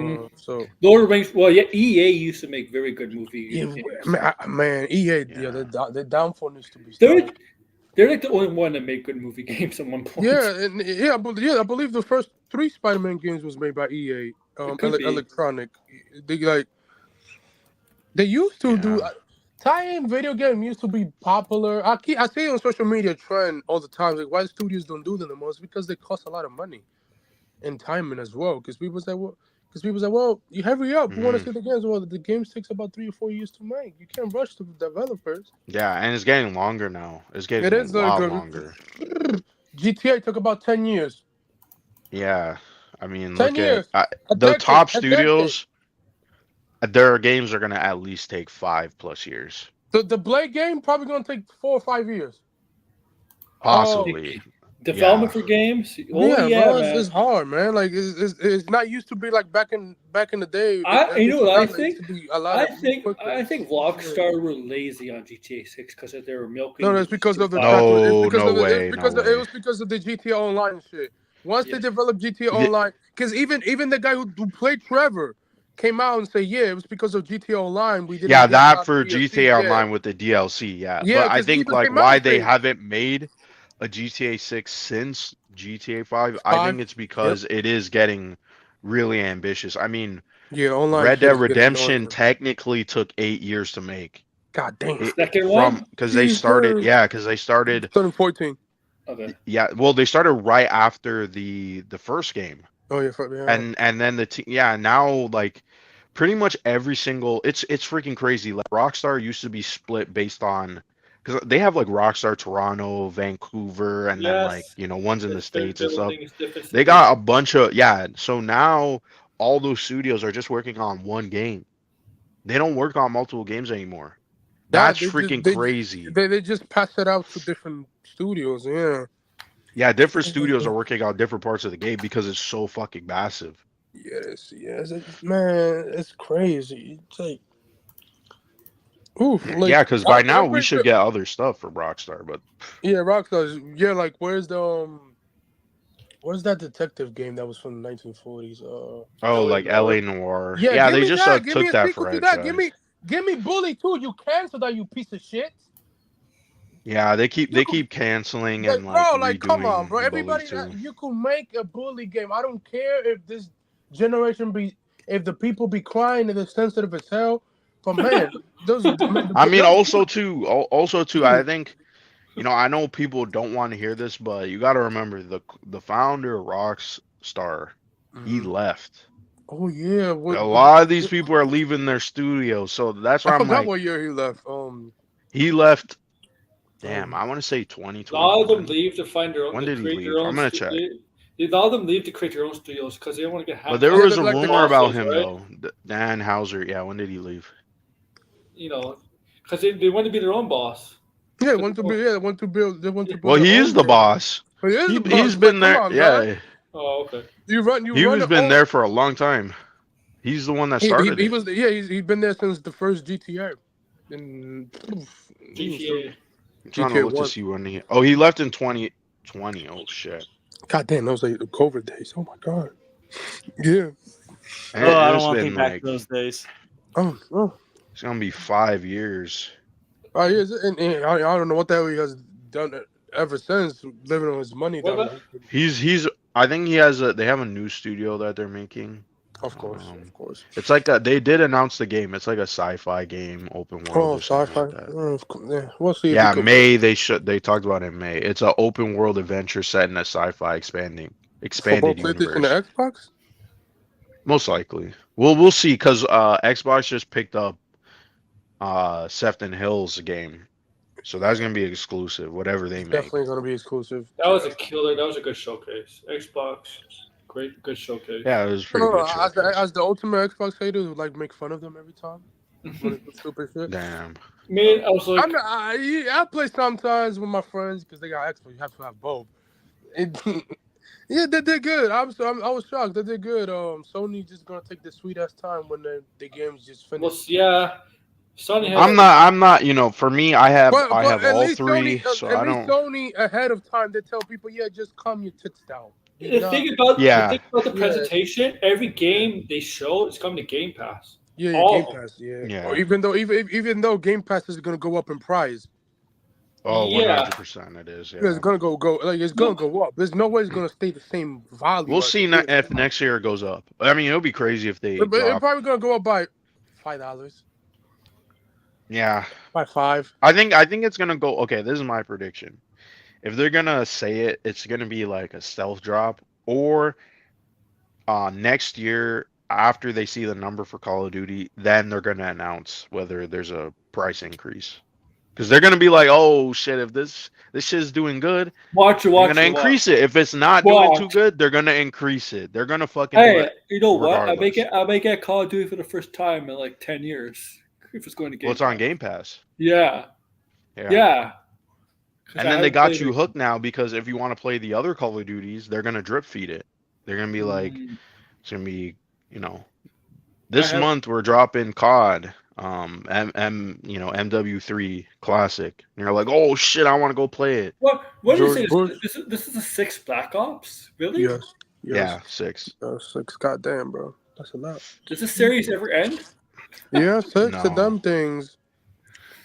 Speaker 2: Lord of the Rings. Well, yeah, EA used to make very good movies.
Speaker 3: Yeah, man, EA. Yeah, the downfall needs to be stopped.
Speaker 2: They're like the only one that made good movie games at one point.
Speaker 3: I believe the first 3 Spider-Man games was made by EA, Electronic. They used to do tie-in video game used to be popular. I see it on social media trend all the time. Like why the studios don't do them the most because they cost a lot of money and timing as well. Because people say, well, you hurry up. You want to see the games. Well, the games takes about 3 or 4 years to make. You can't rush the developers.
Speaker 6: Yeah, and it's getting longer now. It is a lot longer.
Speaker 3: GTA took about 10 years.
Speaker 6: Yeah, I mean,
Speaker 3: 10 years.
Speaker 6: The top studios. Their games are gonna at least take 5+ years.
Speaker 3: The Blade game probably gonna take 4 or 5 years.
Speaker 6: Possibly.
Speaker 2: Development for games?
Speaker 3: It's hard, man. Like it's not used to be like back in the day.
Speaker 2: I think Rockstar were lazy on GTA 6 because they were milking.
Speaker 3: No, it's because of the. It was because of the GTA Online shit. Once they developed GTA Online, because even the guy who played Trevor, came out and say, yeah, it was because of GTA Online. We didn't.
Speaker 6: Yeah,
Speaker 3: get
Speaker 6: that
Speaker 3: out
Speaker 6: for
Speaker 3: the DLC.
Speaker 6: GTA Online with the DLC. Yeah,
Speaker 3: Yeah,
Speaker 6: but I
Speaker 3: 'cause
Speaker 6: think
Speaker 3: people
Speaker 6: like
Speaker 3: came out
Speaker 6: why
Speaker 3: and
Speaker 6: they
Speaker 3: say-
Speaker 6: haven't made a GTA 6 since GTA 5, I
Speaker 3: Five.
Speaker 6: think it's because it is getting really ambitious. I mean,
Speaker 3: Yeah, online
Speaker 6: Red
Speaker 3: shit
Speaker 6: Dead
Speaker 3: is getting
Speaker 6: Redemption
Speaker 3: annoying.
Speaker 6: technically took 8 years to make.
Speaker 3: God damn.
Speaker 2: Second one?
Speaker 6: Because they started,
Speaker 3: Jesus.
Speaker 6: yeah, because they started,
Speaker 3: 2014.
Speaker 2: Okay.
Speaker 6: yeah, well, they started right after the first game.
Speaker 3: Oh yeah,
Speaker 6: And then now like pretty much every single it's freaking crazy. Like Rockstar used to be split based on because they have like Rockstar Toronto, Vancouver, and then like ones in the States and stuff. They got a bunch of so now all those studios are just working on one game. They don't work on multiple games anymore. That's freaking crazy.
Speaker 3: They just pass it out to different studios. Yeah.
Speaker 6: Yeah, different studios are working on different parts of the game because it's so fucking massive.
Speaker 3: Yes, man, it's crazy. It's like, oof, like,
Speaker 6: yeah, because by now we should get other stuff from Rockstar, but
Speaker 3: yeah, Rockstar, yeah, like where's that detective game that was from the 1940s?
Speaker 6: like LA Noire.
Speaker 3: Yeah,
Speaker 6: Yeah, they just
Speaker 3: give
Speaker 6: took
Speaker 3: me a
Speaker 6: that
Speaker 3: sequel to
Speaker 6: franchise.
Speaker 3: that. Give me Bully too. You cancel that, you piece of shit.
Speaker 6: Yeah, they keep canceling and
Speaker 3: bro,
Speaker 6: redoing
Speaker 3: come on, bro.
Speaker 6: Bully
Speaker 3: Everybody,
Speaker 6: too.
Speaker 3: you could make a Bully game. I don't care if this generation if the people be crying and they're sensitive as hell. But man,
Speaker 6: I mean, also too, I think, I know people don't want to hear this, but you got to remember the founder of Rockstar, he left.
Speaker 3: Oh yeah,
Speaker 6: a lot of these people are leaving their studio, so that's why
Speaker 3: I
Speaker 6: I'm
Speaker 3: forgot
Speaker 6: like,
Speaker 3: what year he left.
Speaker 6: He left. Damn, I want to say 2020.
Speaker 2: A lot of them leave to find their own.
Speaker 6: When did he leave?
Speaker 2: I'm gonna check. A lot of them leave to create their own studios because they don't want to get.
Speaker 6: But there was a rumor about him though. Dan Houser. Yeah, when did he leave?
Speaker 2: Because they want to be their own boss.
Speaker 3: Yeah, want to build.
Speaker 6: Well, he is the boss. He's been there. Yeah.
Speaker 2: Oh, okay.
Speaker 3: He's
Speaker 6: been there for a long time. He's the one that started.
Speaker 3: He's been there since the first GTA.
Speaker 2: GTA.
Speaker 6: I'm trying to look to see when he left in 2020. Oh shit.
Speaker 3: God damn, that was like the COVID days. Oh my god. Yeah.
Speaker 5: I don't want to think back to those days.
Speaker 3: Oh.
Speaker 6: It's gonna be 5 years.
Speaker 3: And I don't know what the hell he has done ever since, living on his money.
Speaker 6: He's. I think he has they have a new studio that they're making.
Speaker 3: Of course.
Speaker 6: It's like they did announce the game. It's like a sci-fi game, open world.
Speaker 3: Oh, sci-fi.
Speaker 6: Like
Speaker 3: we'll see.
Speaker 6: Yeah, May they talked about it in May. It's an open world adventure set in a sci-fi expanded universe.
Speaker 3: In the Xbox?
Speaker 6: Most likely. We'll see because Xbox just picked up Sefton Hill's game, so that's gonna be exclusive. Whatever they make,
Speaker 3: definitely gonna be exclusive.
Speaker 2: That was a killer. That was a good showcase. Xbox. Good showcase.
Speaker 6: Yeah, it was pretty good.
Speaker 3: As the ultimate Xbox hater who make fun of them every time. Stupid shit.
Speaker 6: Damn.
Speaker 2: Man, I was like,
Speaker 3: I play sometimes with my friends because they got Xbox. You have to have both. Yeah, they did good. I was shocked. They did good. Sony just gonna take the sweet ass time when the game's just finished.
Speaker 2: Well, yeah. Sony has
Speaker 6: I'm not. For me, I have all three.
Speaker 3: Sony,
Speaker 6: so I don't.
Speaker 3: Sony ahead of time, they tell people, just calm your tits down.
Speaker 2: The thing about the presentation, every game they show is coming to Game Pass.
Speaker 3: Yeah, Game Pass. Yeah. Or even though Game Pass is gonna go up in price.
Speaker 6: Oh, 100% it is. Yeah.
Speaker 3: It's gonna go it's gonna go up. There's no way it's gonna stay the same value.
Speaker 6: We'll see if next year it goes up. I mean, it'll be crazy if they.
Speaker 3: But it's probably gonna go up by $5.
Speaker 6: Yeah.
Speaker 3: By $5.
Speaker 6: I think it's gonna go. Okay, this is my prediction. If they're gonna say it, it's gonna be like a stealth drop, or next year after they see the number for Call of Duty, then they're gonna announce whether there's a price increase. Because they're gonna be like, oh shit, if this shit's doing good, they're gonna increase it. If it's not doing too good, they're gonna increase it. They're gonna fucking.
Speaker 2: Hey, you know what? I may get Call of Duty for the first time in like 10 years if it's going to Game.
Speaker 6: Well, it's on Game Pass.
Speaker 2: Yeah.
Speaker 6: And then they got you hooked now because if you want to play the other Call of Duties, they're gonna drip feed it. They're gonna be like, it's gonna be, this month we're dropping COD, MW3 Classic. And you're like, oh shit, I want to go play it.
Speaker 2: What do you say? This is a 6 Black Ops, really?
Speaker 3: Yes.
Speaker 6: Yeah, 6.
Speaker 3: 6. Goddamn, bro. That's a lot.
Speaker 2: Does the series ever end?
Speaker 3: Yeah, six
Speaker 6: No.
Speaker 3: of them things.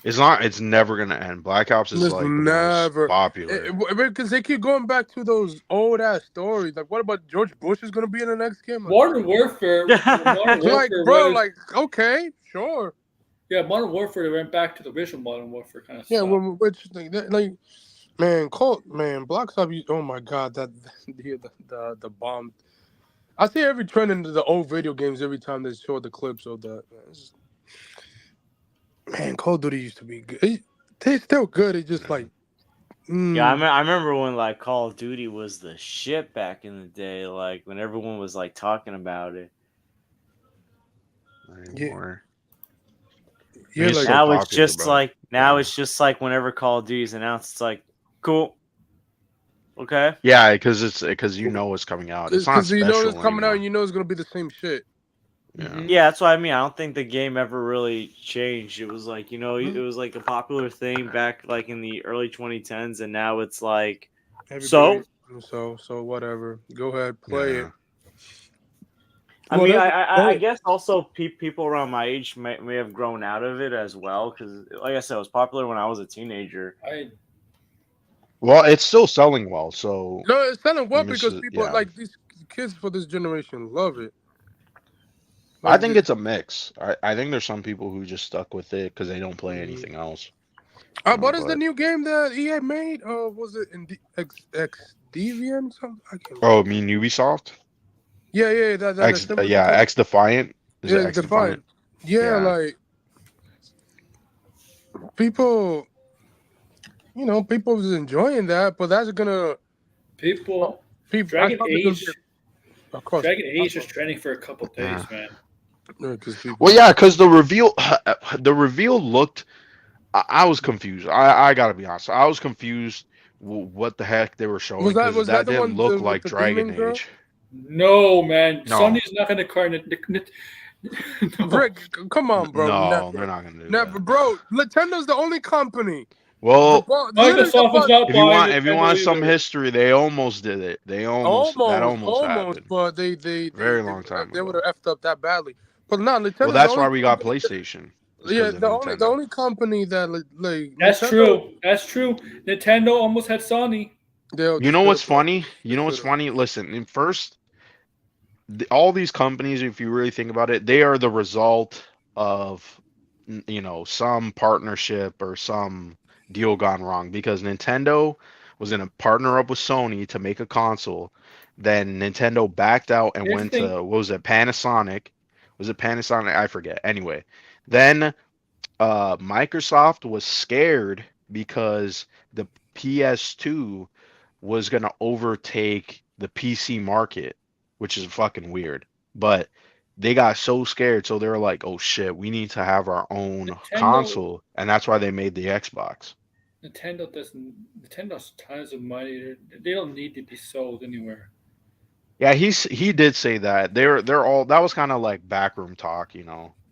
Speaker 6: It's not. It's never gonna end. Black Ops is
Speaker 3: It's
Speaker 6: like the
Speaker 3: never
Speaker 6: most popular.
Speaker 3: because they keep going back to those old ass stories. Like, what about George Bush is gonna be in the next game? Like,
Speaker 2: Modern Warfare. Modern
Speaker 3: like,
Speaker 2: Warfare
Speaker 3: bro,
Speaker 2: was,
Speaker 3: like, okay, sure.
Speaker 2: yeah, Modern Warfare. They went back to the original Modern Warfare kind of
Speaker 3: Yeah,
Speaker 2: stuff.
Speaker 3: which thing? Like, man, Black Ops. Oh my God, that the bomb. I see every trend into the old video games every time they show the clips of that. Man, Call of Duty used to be good. They're still good. It's just like,
Speaker 5: Yeah, I remember when like Call of Duty was the shit back in the day. Like when everyone was like talking about it.
Speaker 6: Anymore.
Speaker 3: Yeah,
Speaker 6: It's
Speaker 3: like
Speaker 6: still
Speaker 5: Now it's
Speaker 6: popular,
Speaker 5: just
Speaker 6: bro.
Speaker 5: like it's just like whenever Call of Duty is announced, it's like cool. Okay.
Speaker 6: Yeah, because you know it's coming out. It's not
Speaker 3: because you know
Speaker 6: special
Speaker 3: it's coming
Speaker 6: anymore.
Speaker 3: out and you know it's gonna be the same shit.
Speaker 6: Yeah.
Speaker 5: Yeah, that's what I mean. I don't think the game ever really changed. It was like, it was like a popular thing back like in the early 2010s, and now it's like, so
Speaker 3: whatever. Go ahead, play it.
Speaker 5: I mean, I guess also people around my age may have grown out of it as well because, like I said, it was popular when I was a teenager.
Speaker 6: Well, it's still selling well, so
Speaker 3: no, it's selling well
Speaker 6: I mean,
Speaker 3: because people like these kids for this generation love it.
Speaker 6: Like, I think it's a mix. I think there's some people who just stuck with it because they don't play anything else.
Speaker 3: What is the new game that EA made? Was it in X Deviant? Something? I can't remember.
Speaker 6: Oh, I mean Ubisoft?
Speaker 3: Yeah,
Speaker 6: X Defiant.
Speaker 3: Is it X Defiant? Yeah, like people, people was enjoying that, but that's gonna
Speaker 2: people. Dragon Age. Dragon Age is trending for a couple days, man.
Speaker 6: Well, yeah, because the reveal looked. I was confused. I gotta be honest. I was confused. What the heck they were showing?
Speaker 3: Was that the
Speaker 6: didn't
Speaker 3: one
Speaker 6: look
Speaker 3: with
Speaker 6: like
Speaker 3: the
Speaker 6: Dragon
Speaker 3: demon girl?
Speaker 6: Age?
Speaker 2: No, man.
Speaker 6: No.
Speaker 2: Sony's not gonna
Speaker 3: no. Rick, come on, bro.
Speaker 6: No, they're not gonna do
Speaker 3: never,
Speaker 6: that.
Speaker 3: bro. Nintendo's the only company.
Speaker 6: Well,
Speaker 2: Microsoft is not buying
Speaker 6: if you want some history, they almost did it. They almost happened.
Speaker 3: But they
Speaker 6: long time
Speaker 3: they
Speaker 6: ago.
Speaker 3: would have effed up that badly. But no, Nintendo.
Speaker 6: Well, that's why we got PlayStation.
Speaker 3: Yeah, the only company that like
Speaker 2: that's Nintendo, true. That's true. Nintendo almost had Sony.
Speaker 6: You know what's funny? Listen, first, all these companies, if you really think about it, they are the result of some partnership or some deal gone wrong, because Nintendo was going to partner up with Sony to make a console. Then Nintendo backed out and went to, what was it, Panasonic? Was it Panasonic? I forget. Anyway, then Microsoft was scared because the PS2 was going to overtake the PC market, which is fucking weird. But they got so scared, so they were like, oh shit, we need to have our own console. And that's why they made the Xbox.
Speaker 2: Nintendo's tons of money. They don't need to be sold anywhere.
Speaker 6: Yeah, he did say that. They're all, that was kind of like backroom talk,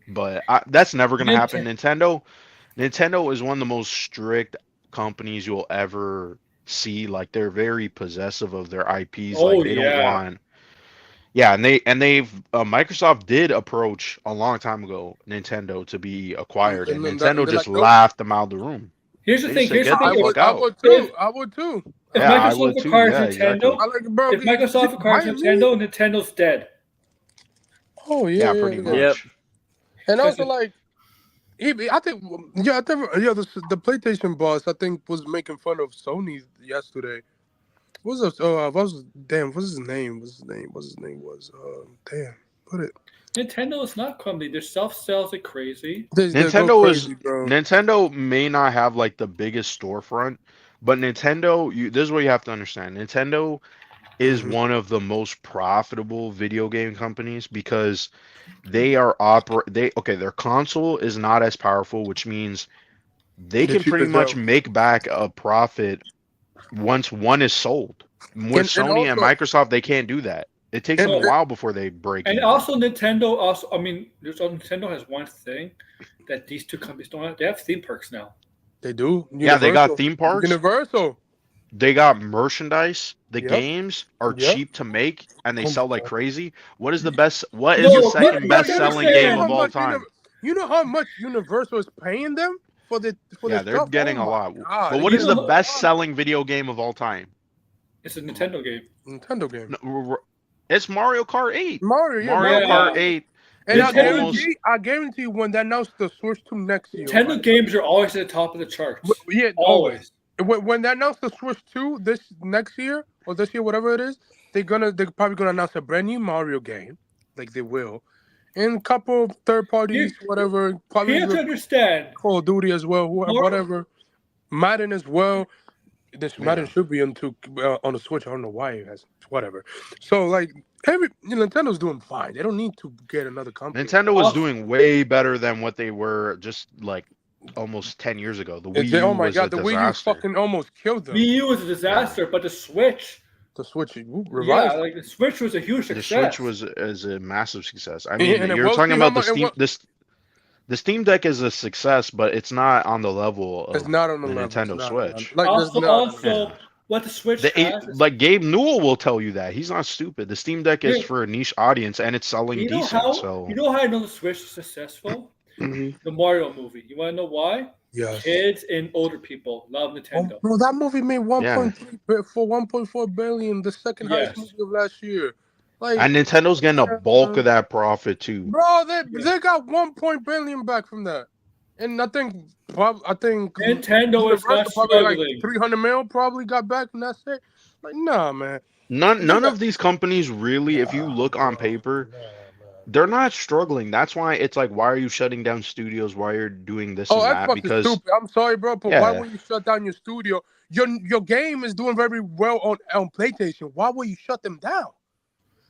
Speaker 6: But that's never gonna happen. Nintendo is one of the most strict companies you'll ever see. Like, they're very possessive of their IPs. Like, they don't want. Yeah, and they've Microsoft did approach a long time ago Nintendo to be acquired, and Nintendo just laughed them out of the room.
Speaker 2: Here's the thing.
Speaker 3: I would too.
Speaker 2: If Microsoft acquires Nintendo,
Speaker 3: exactly.
Speaker 2: If Microsoft acquires Nintendo, Nintendo's dead.
Speaker 3: Oh yeah,
Speaker 6: pretty much.
Speaker 5: Yep.
Speaker 3: And also, like, I think the PlayStation boss, I think, was making fun of Sony yesterday. What's his name?
Speaker 2: Nintendo is not clumsy. Their self-sales are crazy.
Speaker 6: Nintendo may not have like the biggest storefront, but Nintendo, this is what you have to understand. Nintendo is one of the most profitable video game companies because they are their console is not as powerful, which means they can pretty much make back a profit once one is sold. With Sony and Microsoft, they can't do that. It takes them a while before they break.
Speaker 2: And also, Nintendo Nintendo has one thing that these two companies don't have. They have theme parks now.
Speaker 3: They do.
Speaker 6: Yeah, they got theme parks.
Speaker 3: Universal.
Speaker 6: They got merchandise. The
Speaker 3: Yep.
Speaker 6: games are
Speaker 3: Yep.
Speaker 6: cheap to make, and they
Speaker 3: Oh
Speaker 6: sell
Speaker 3: my
Speaker 6: like
Speaker 3: God.
Speaker 6: crazy. What is the best? What
Speaker 2: No,
Speaker 6: is the
Speaker 2: but-
Speaker 6: second
Speaker 2: but
Speaker 6: best selling game of all time?
Speaker 3: You know how much Universal is paying them for the
Speaker 6: Yeah, they're
Speaker 3: stuff?
Speaker 6: getting
Speaker 3: Oh
Speaker 6: a
Speaker 3: my
Speaker 6: lot.
Speaker 3: God.
Speaker 6: But
Speaker 3: They're
Speaker 6: what is
Speaker 3: getting
Speaker 6: the
Speaker 3: a
Speaker 6: best
Speaker 3: lot.
Speaker 6: selling video game of all time?
Speaker 2: It's a Nintendo game.
Speaker 3: Nintendo game.
Speaker 6: No, it's Mario Kart 8.
Speaker 3: Mario
Speaker 6: Mario Kart
Speaker 2: Yeah.
Speaker 6: 8
Speaker 3: And
Speaker 6: is almost.
Speaker 3: I guarantee you when they announce the Switch 2 next year.
Speaker 2: Nintendo games are always at the top of the charts.
Speaker 3: Yeah,
Speaker 2: always.
Speaker 3: When they announce the Switch 2 this next year or this year, whatever it is, they're probably gonna announce a brand new Mario game, like they will, and a couple of third parties, whatever. Probably
Speaker 2: You have to understand.
Speaker 3: Call of Duty as well, whatever. Madden as well. This Madden should be on the Switch. I don't know why it has whatever. So like Nintendo's doing fine. They don't need to get another company.
Speaker 6: Nintendo was doing way better than what they were just like almost 10 years ago. The Wii U
Speaker 3: oh my
Speaker 6: was
Speaker 3: God,
Speaker 6: a
Speaker 3: the
Speaker 6: disaster.
Speaker 3: Wii U fucking almost killed them.
Speaker 2: Wii U was a disaster, but the Switch.
Speaker 3: The Switch revised.
Speaker 2: Yeah, like the Switch was a huge success.
Speaker 6: The Switch is a massive success. I mean,
Speaker 3: And
Speaker 6: you're talking about the Steam Deck is a success, but it's not on the level of
Speaker 3: it's not on the
Speaker 6: Nintendo Switch.
Speaker 2: What the Switch has.
Speaker 6: Like Gabe Newell will tell you that. He's not stupid. The Steam Deck is for a niche audience, and it's selling decent.
Speaker 2: You know how I know the Switch is successful? The Mario movie. You want to know why?
Speaker 3: Yes.
Speaker 2: Kids and older people love Nintendo.
Speaker 3: Bro, that movie made 1.4 billion, the second highest movie of last year. Like,
Speaker 6: and Nintendo's getting a bulk of that profit too.
Speaker 3: Bro, they got 1 billion back from that. And I think
Speaker 2: Nintendo is not struggling.
Speaker 3: Like 300 mil probably got back, and that's it. Like, nah, man.
Speaker 6: None of these companies really, if you look on paper, they're not struggling. That's why it's like, why are you shutting down studios? Why are you doing this and that?
Speaker 3: Xbox
Speaker 6: Because
Speaker 3: is stupid. I'm sorry, bro, but why would you shut down your studio? Your game is doing very well on PlayStation. Why would you shut them down?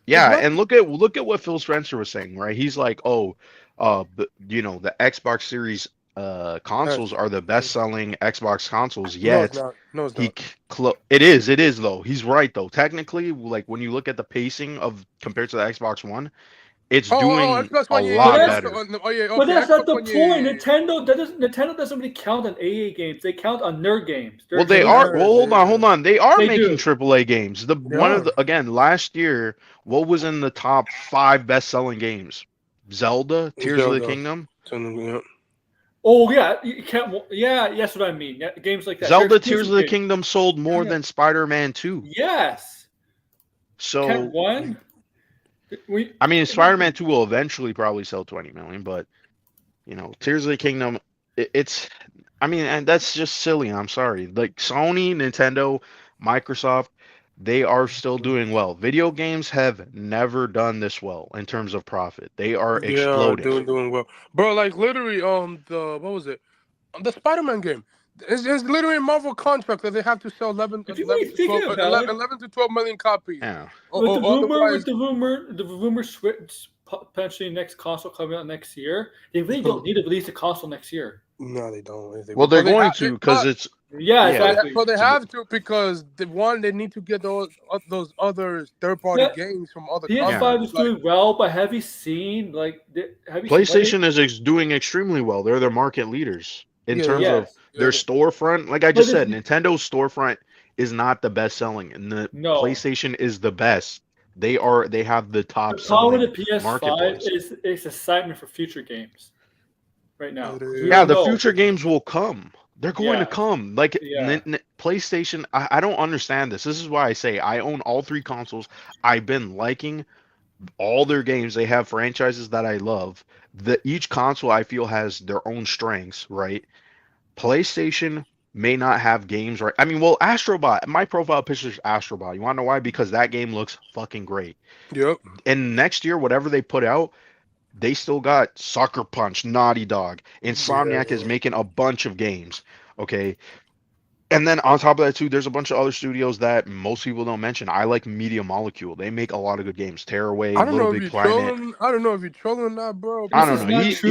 Speaker 6: Yeah, and look at what Phil Spencer was saying, right? He's like, the Xbox Series consoles are the best-selling Xbox consoles yet.
Speaker 3: No, it's not.
Speaker 6: It is though. He's right though. Technically, like when you look at the pacing of compared to the Xbox One, it's doing a lot better.
Speaker 2: But that's not the point. Nintendo doesn't really count on AA games. They count on nerd games.
Speaker 6: Well, they are. Well, hold on. They are making AAA games. Last year, what was in the top 5 best-selling games? Zelda, Tears of the Kingdom.
Speaker 2: Oh yeah, you can't. Yeah, that's what I mean. Yeah, games like that.
Speaker 6: Zelda, Tears of the Kingdom sold more than Spider-Man 2.
Speaker 2: Yes.
Speaker 6: So
Speaker 2: one.
Speaker 6: I mean, Spider-Man 2 will eventually probably sell 20 million, but Tears of the Kingdom, and that's just silly. I'm sorry. Like Sony, Nintendo, Microsoft, they are still doing well. Video games have never done this well in terms of profit. They are exploding.
Speaker 3: Yeah, doing well, bro. Like literally, what was it? The Spider-Man game. It's literally a Marvel contract that they have to sell 11 to 12 million copies.
Speaker 6: Yeah.
Speaker 2: With the rumor switch potentially next console coming out next year. They really don't need to release a console next year.
Speaker 3: No, they don't.
Speaker 6: Well, they're going to because it's
Speaker 2: exactly.
Speaker 3: But they have to because they need to get those other third-party games from other.
Speaker 2: PS5 is doing well, but have you seen
Speaker 6: PlayStation is doing extremely well. They're the market leaders in terms of their storefront. Like I just said, Nintendo's storefront is not the best selling, and the PlayStation is the best. They have the top.
Speaker 2: The problem with the PS5 is it's excitement for future games. Right now,
Speaker 6: future games will come. They're going to come. Like PlayStation, I don't understand this. This is why I say I own all 3 consoles. I've been liking all their games. They have franchises that I love. Each console I feel has their own strengths, right? PlayStation may not have games, right? I mean, well, Astrobot, my profile picture is Astrobot. You want to know why? Because that game looks fucking great.
Speaker 3: Yep.
Speaker 6: And next year, whatever they put out, they still got Sucker Punch, Naughty Dog. Insomniac is making a bunch of games, okay? And then on top of that, too, there's a bunch of other studios that most people don't mention. I like Media Molecule. They make a lot of good games. Tearaway, Little Big Planet.
Speaker 3: I don't know if you're trolling or not, bro.
Speaker 6: I don't know. He's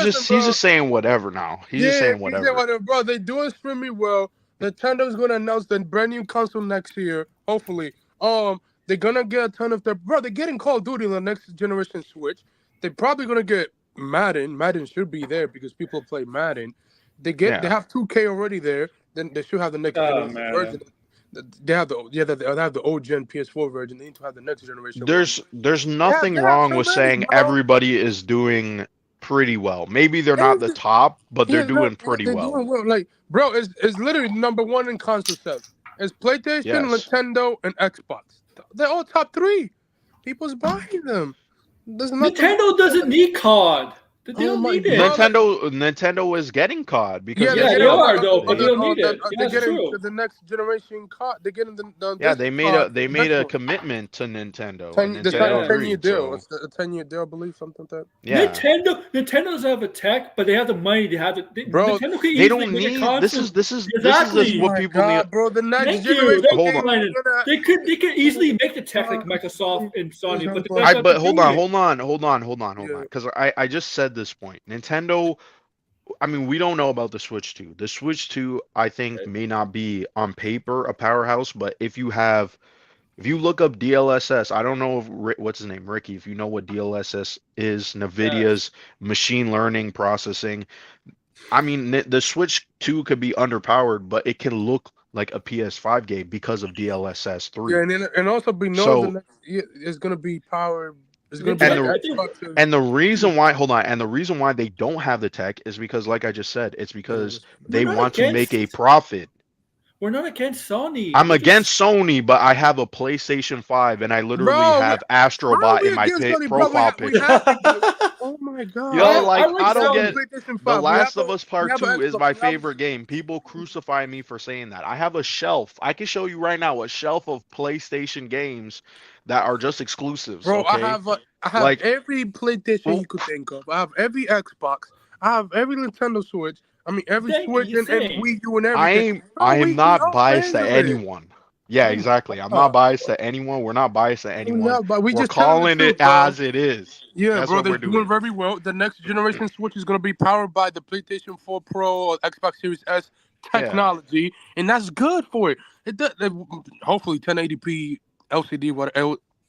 Speaker 6: just saying whatever now. He's just saying whatever.
Speaker 3: Bro, they're doing extremely well. Nintendo's going to announce the brand new console next year, hopefully. They're gonna get a ton of their they're getting Call of Duty on the next generation Switch. They're probably gonna get Madden. Madden should be there because people play Madden. They have 2K already there. Then they should have the next generation version. They have the old gen PS4 version. They need to have the next generation.
Speaker 6: There's nothing wrong with saying everybody is doing pretty well. Maybe they're not the top, but they're doing pretty well.
Speaker 3: Doing well. Like, bro, it's literally #1 in console sales. It's PlayStation, Nintendo, and Xbox. They're all top 3. People's buying them.
Speaker 2: Nintendo doesn't need COD. They don't need it.
Speaker 6: Nintendo is getting COD because
Speaker 2: they are though, but they don't need it.
Speaker 3: They're getting the next generation COD. They're getting
Speaker 6: they made a commitment to Nintendo.
Speaker 3: It's like a 10-year deal. It's a 10-year deal, I believe, something like that.
Speaker 6: Yeah.
Speaker 2: Nintendo doesn't have a tech, but they have the money. They have it.
Speaker 6: Bro, they don't need. This is what people need.
Speaker 3: Bro, the next generation.
Speaker 6: Hold on.
Speaker 2: They could easily make the tech like Microsoft and Sony,
Speaker 6: but hold on, because I just said this point. Nintendo, I mean, we don't know about the Switch 2. The Switch 2, I think, may not be on paper a powerhouse, but if you look up DLSS, I don't know if what's his name, Ricky, if you know what DLSS is, NVIDIA's machine learning processing. I mean, the Switch 2 could be underpowered, but it can look like a PS5 game because of DLSS 3.
Speaker 3: Yeah, and also be known it's going to be powered.
Speaker 6: And the reason why they don't have the tech is because, like I just said, it's because they want to make a profit.
Speaker 2: We're not against Sony.
Speaker 6: I'm against Sony, but I have a PlayStation 5 and I literally have Astrobot in my profile picture.
Speaker 3: Oh my god!
Speaker 6: I don't get The Last of Us Part 2 is my favorite game. People crucify me for saying that. I have a shelf. I can show you right now a shelf of PlayStation games that are just exclusives.
Speaker 3: Bro,
Speaker 6: okay?
Speaker 3: I have every PlayStation you could think of. I have every Xbox. I have every Nintendo Switch. I mean, every Switch and Wii U and everything.
Speaker 6: I am not biased to anyone. Yeah, exactly. I'm not biased to anyone. We're not biased to anyone.
Speaker 3: But we're just
Speaker 6: calling it as it is.
Speaker 3: Yeah,
Speaker 6: that's
Speaker 3: bro, they're doing very well. The next generation Switch is going to be powered by the PlayStation 4 Pro or Xbox Series S technology, and that's good for it. Hopefully 1080p LCD,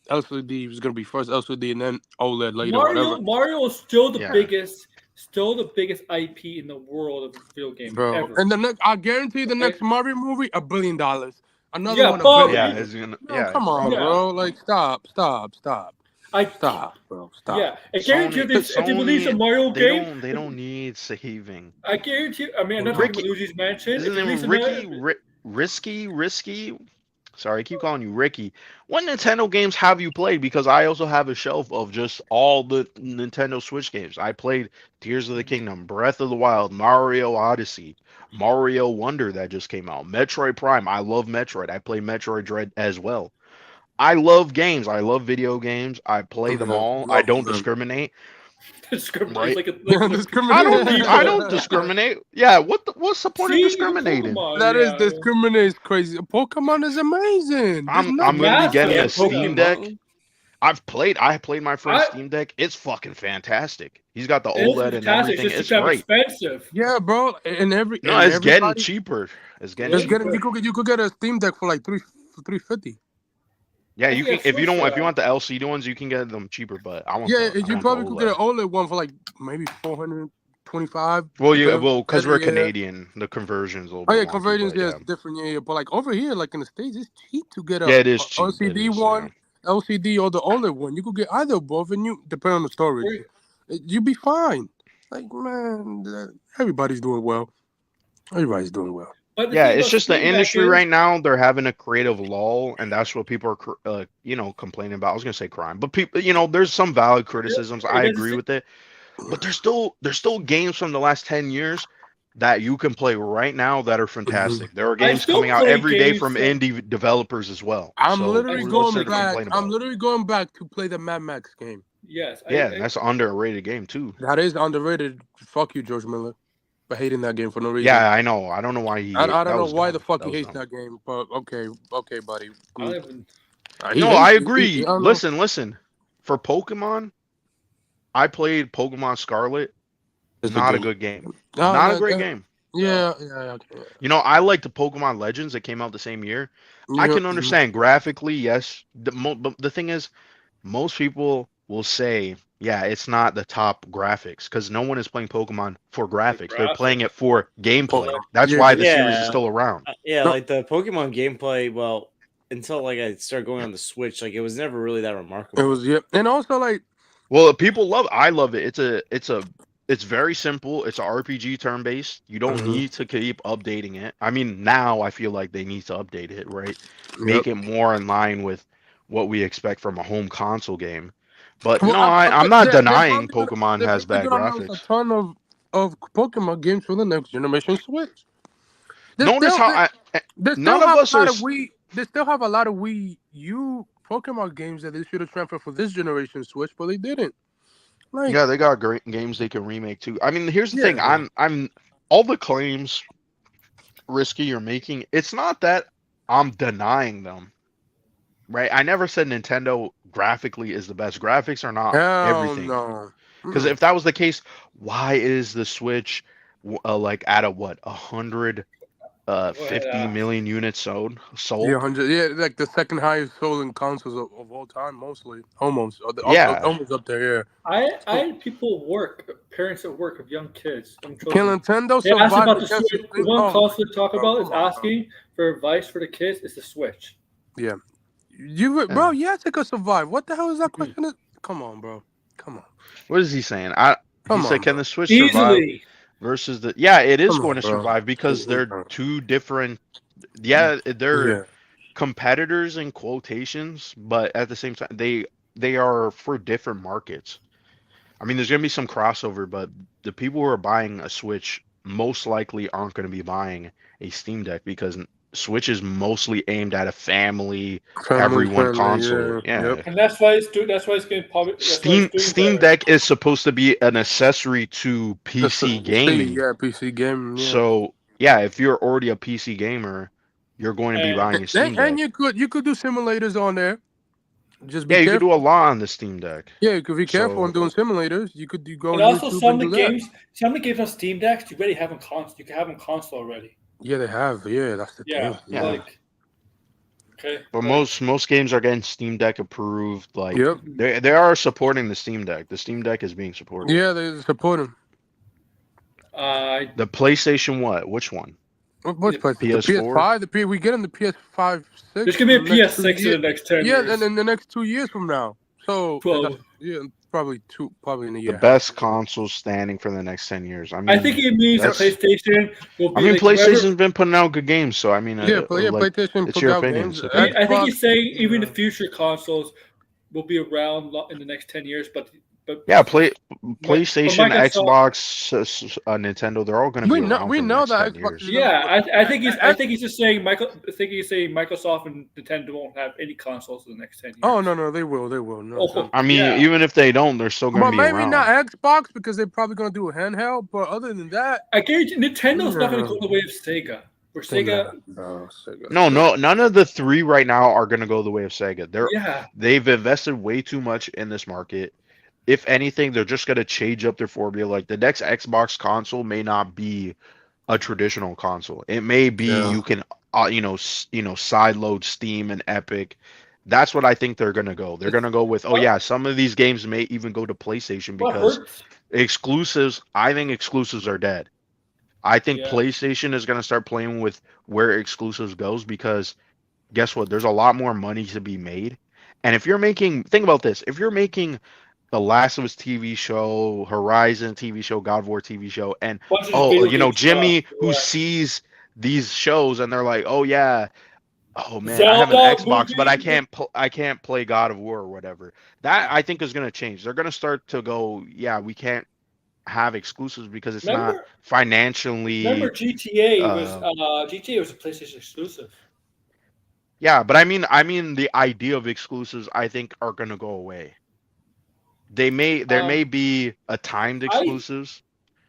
Speaker 3: LCD is going to be first LCD and then OLED later.
Speaker 2: Mario is still the biggest. Still the biggest IP in the world of video games ever.
Speaker 3: And I guarantee the next Mario movie, $1 billion. Another one. $1 billion. Come on, bro. Like, stop. Stop, bro. Stop.
Speaker 2: Yeah, I guarantee if they release a Mario game,
Speaker 6: they don't need saving.
Speaker 2: I guarantee. I mean, I'm not talking Luigi's Mansion.
Speaker 6: Isn't it Risky? Sorry, I keep calling you Ricky. What Nintendo games have you played? Because I also have a shelf of just all the Nintendo Switch games. I played Tears of the Kingdom, Breath of the Wild, Mario Odyssey, Mario Wonder that just came out, Metroid Prime. I love Metroid. I play Metroid Dread as well. I love games. I love video games. I play them all. I don't discriminate.
Speaker 2: Discriminate
Speaker 6: right? I don't discriminate. Yeah, what's the point of discriminating?
Speaker 3: Discriminate is crazy. Pokemon is amazing.
Speaker 6: I'm gonna be getting a Steam Deck. I played my friend's Steam Deck. It's fucking fantastic. He's got the OLED and everything. It's great.
Speaker 2: Expensive.
Speaker 3: Yeah, bro.
Speaker 6: It's getting cheaper.
Speaker 3: You could get a Steam Deck for like $350.
Speaker 6: Yeah, you can if you want the LCD ones, you can get them cheaper. But I want.
Speaker 3: Yeah, you probably could get an OLED one for like maybe $425.
Speaker 6: Well, because we're Canadian, the conversions.
Speaker 3: Conversions is different. Yeah, but like over here, like in the States, it's cheap to get
Speaker 6: it is cheap.
Speaker 3: LCD one, LCD or the OLED one. You could get either both, and depending on the storage, you'll be fine. Like, man, everybody's doing well. Everybody's doing well.
Speaker 6: Yeah, it's just the industry right now. They're having a creative lull, and that's what people are, complaining about. I was gonna say crime, but people, there's some valid criticisms. I agree with it, but there's still games from the last 10 years that you can play right now that are fantastic. There are games coming out every day from indie developers as well.
Speaker 3: I'm literally going back to play the Mad Max game.
Speaker 2: Yes.
Speaker 6: That's an underrated game too.
Speaker 3: That is underrated. Fuck you, George Miller. But hating that game for no reason.
Speaker 6: Yeah, I know. I don't know why he.
Speaker 3: I don't know why the fuck he hates that game. But okay, buddy.
Speaker 6: I agree. Listen. For Pokemon, I played Pokemon Scarlet. It's not a good game. Not a great game.
Speaker 3: Yeah.
Speaker 6: I like the Pokemon Legends that came out the same year. I can understand graphically, yes. But the thing is, most people will say Yeah, it's not the top graphics because no one is playing Pokemon for graphics. They're playing it for gameplay. That's why the series is still around.
Speaker 5: Like the Pokemon gameplay. Well, until like I started going on the Switch, like it was never really that remarkable.
Speaker 3: It was and also like,
Speaker 6: well, people love. I love it. It's very simple. It's an RPG turn based. You don't need to keep updating it. I mean, now I feel like they need to update it, right? Make it more in line with what we expect from a home console game. But no, I'm not denying Pokemon has bad graphics.
Speaker 3: A ton of Pokemon games for the next generation Switch.
Speaker 6: Notice how none of us are.
Speaker 3: They still have a lot of Wii U Pokemon games that they should have transferred for this generation Switch, but they didn't. Like,
Speaker 6: yeah, they got great games they can remake too. I mean, here's the thing. I'm all the claims Risky you're making. It's not that I'm denying them. Right? I never said Nintendo graphically is the best. Graphics are not everything.
Speaker 3: No.
Speaker 6: Because if that was the case, why is the Switch like at a what 150 million units sold?
Speaker 3: Yeah, 100. Yeah, like the second highest selling consoles of all time, mostly. Almost up there. Yeah.
Speaker 2: I had people at work, parents at work of young kids.
Speaker 3: Can Nintendo
Speaker 2: survive? Asked about the Switch. The one console to talk about is asking for advice for the kids is the Switch.
Speaker 3: Yeah. Yes, it could survive. What the hell is that question? Come on, bro. Come on.
Speaker 6: What is he saying? He said, can the Switch survive versus the? Yeah, it is going to survive because they're two different. Yeah, they're competitors in quotations, but at the same time, they are for different markets. I mean, there's going to be some crossover, but the people who are buying a Switch most likely aren't going to be buying a Steam Deck because Switch is mostly aimed at a family everyone console. Yeah.
Speaker 2: Yep. And that's why it's getting popular.
Speaker 6: Steam Deck is supposed to be an accessory to PC gaming.
Speaker 3: Yeah, PC gaming. Yeah.
Speaker 6: So yeah, if you're already a PC gamer, you're going to be buying a Steam Deck.
Speaker 3: And you could do simulators on there. Just be
Speaker 6: you could do a lot on the Steam Deck.
Speaker 3: Yeah, you could be careful on doing simulators. You could go.
Speaker 2: And also, some of the games on Steam Decks you already have on console. You can have them console already.
Speaker 3: Yeah, they have. Yeah, that's the thing.
Speaker 6: Yeah. Okay. But most games are getting Steam Deck approved. Like they are supporting the Steam Deck. The Steam Deck is being supported.
Speaker 3: Yeah, they support them.
Speaker 6: The PlayStation what? Which one?
Speaker 3: What's PlayStation? The PS5. We get in the PS5. 6.
Speaker 2: There's gonna be a PS6 in the next 10 years.
Speaker 3: Yeah, and in the next 2 years from now. So
Speaker 2: 12.
Speaker 3: Probably in a year.
Speaker 6: The best console standing for the next 10 years. I mean,
Speaker 2: I think it means that PlayStation will be.
Speaker 6: I mean, PlayStation's been putting out good games, so I mean,
Speaker 3: PlayStation
Speaker 6: it's your opinion. So.
Speaker 2: I think he's saying even the future consoles will be around in the next 10 years, but yeah,
Speaker 6: PlayStation, Xbox, Nintendo, they're all going to be around.
Speaker 3: We know that Xbox.
Speaker 2: Yeah, I think he's just saying Microsoft and Nintendo won't have any consoles in the next 10 years.
Speaker 3: Oh no, they will. No.
Speaker 6: I mean, even if they don't, they're still going to be around.
Speaker 3: Maybe not Xbox because they're probably going to do a handheld. But other than that,
Speaker 2: I guarantee Nintendo's not going to go the way of Sega. Or Sega.
Speaker 6: No, none of the three right now are going to go the way of Sega. They've invested way too much in this market. If anything, they're just going to change up their formula. Like the next Xbox console may not be a traditional console. It may be you can, sideload Steam and Epic. That's what I think they're going to go. They're going to go with, some of these games may even go to PlayStation because exclusives. I think exclusives are dead. I think PlayStation is going to start playing with where exclusives goes because guess what? There's a lot more money to be made. And if you're making, think about this. If you're making The Last of Us TV show, Horizon TV show, God of War TV show, and Jimmy who sees these shows and they're like, oh man, I have an Xbox, but I can't play God of War or whatever. That I think is going to change. They're going to start to go, we can't have exclusives because it's not financially.
Speaker 2: Remember GTA was a PlayStation exclusive.
Speaker 6: Yeah, but I mean the idea of exclusives I think are going to go away. There may be a timed exclusives.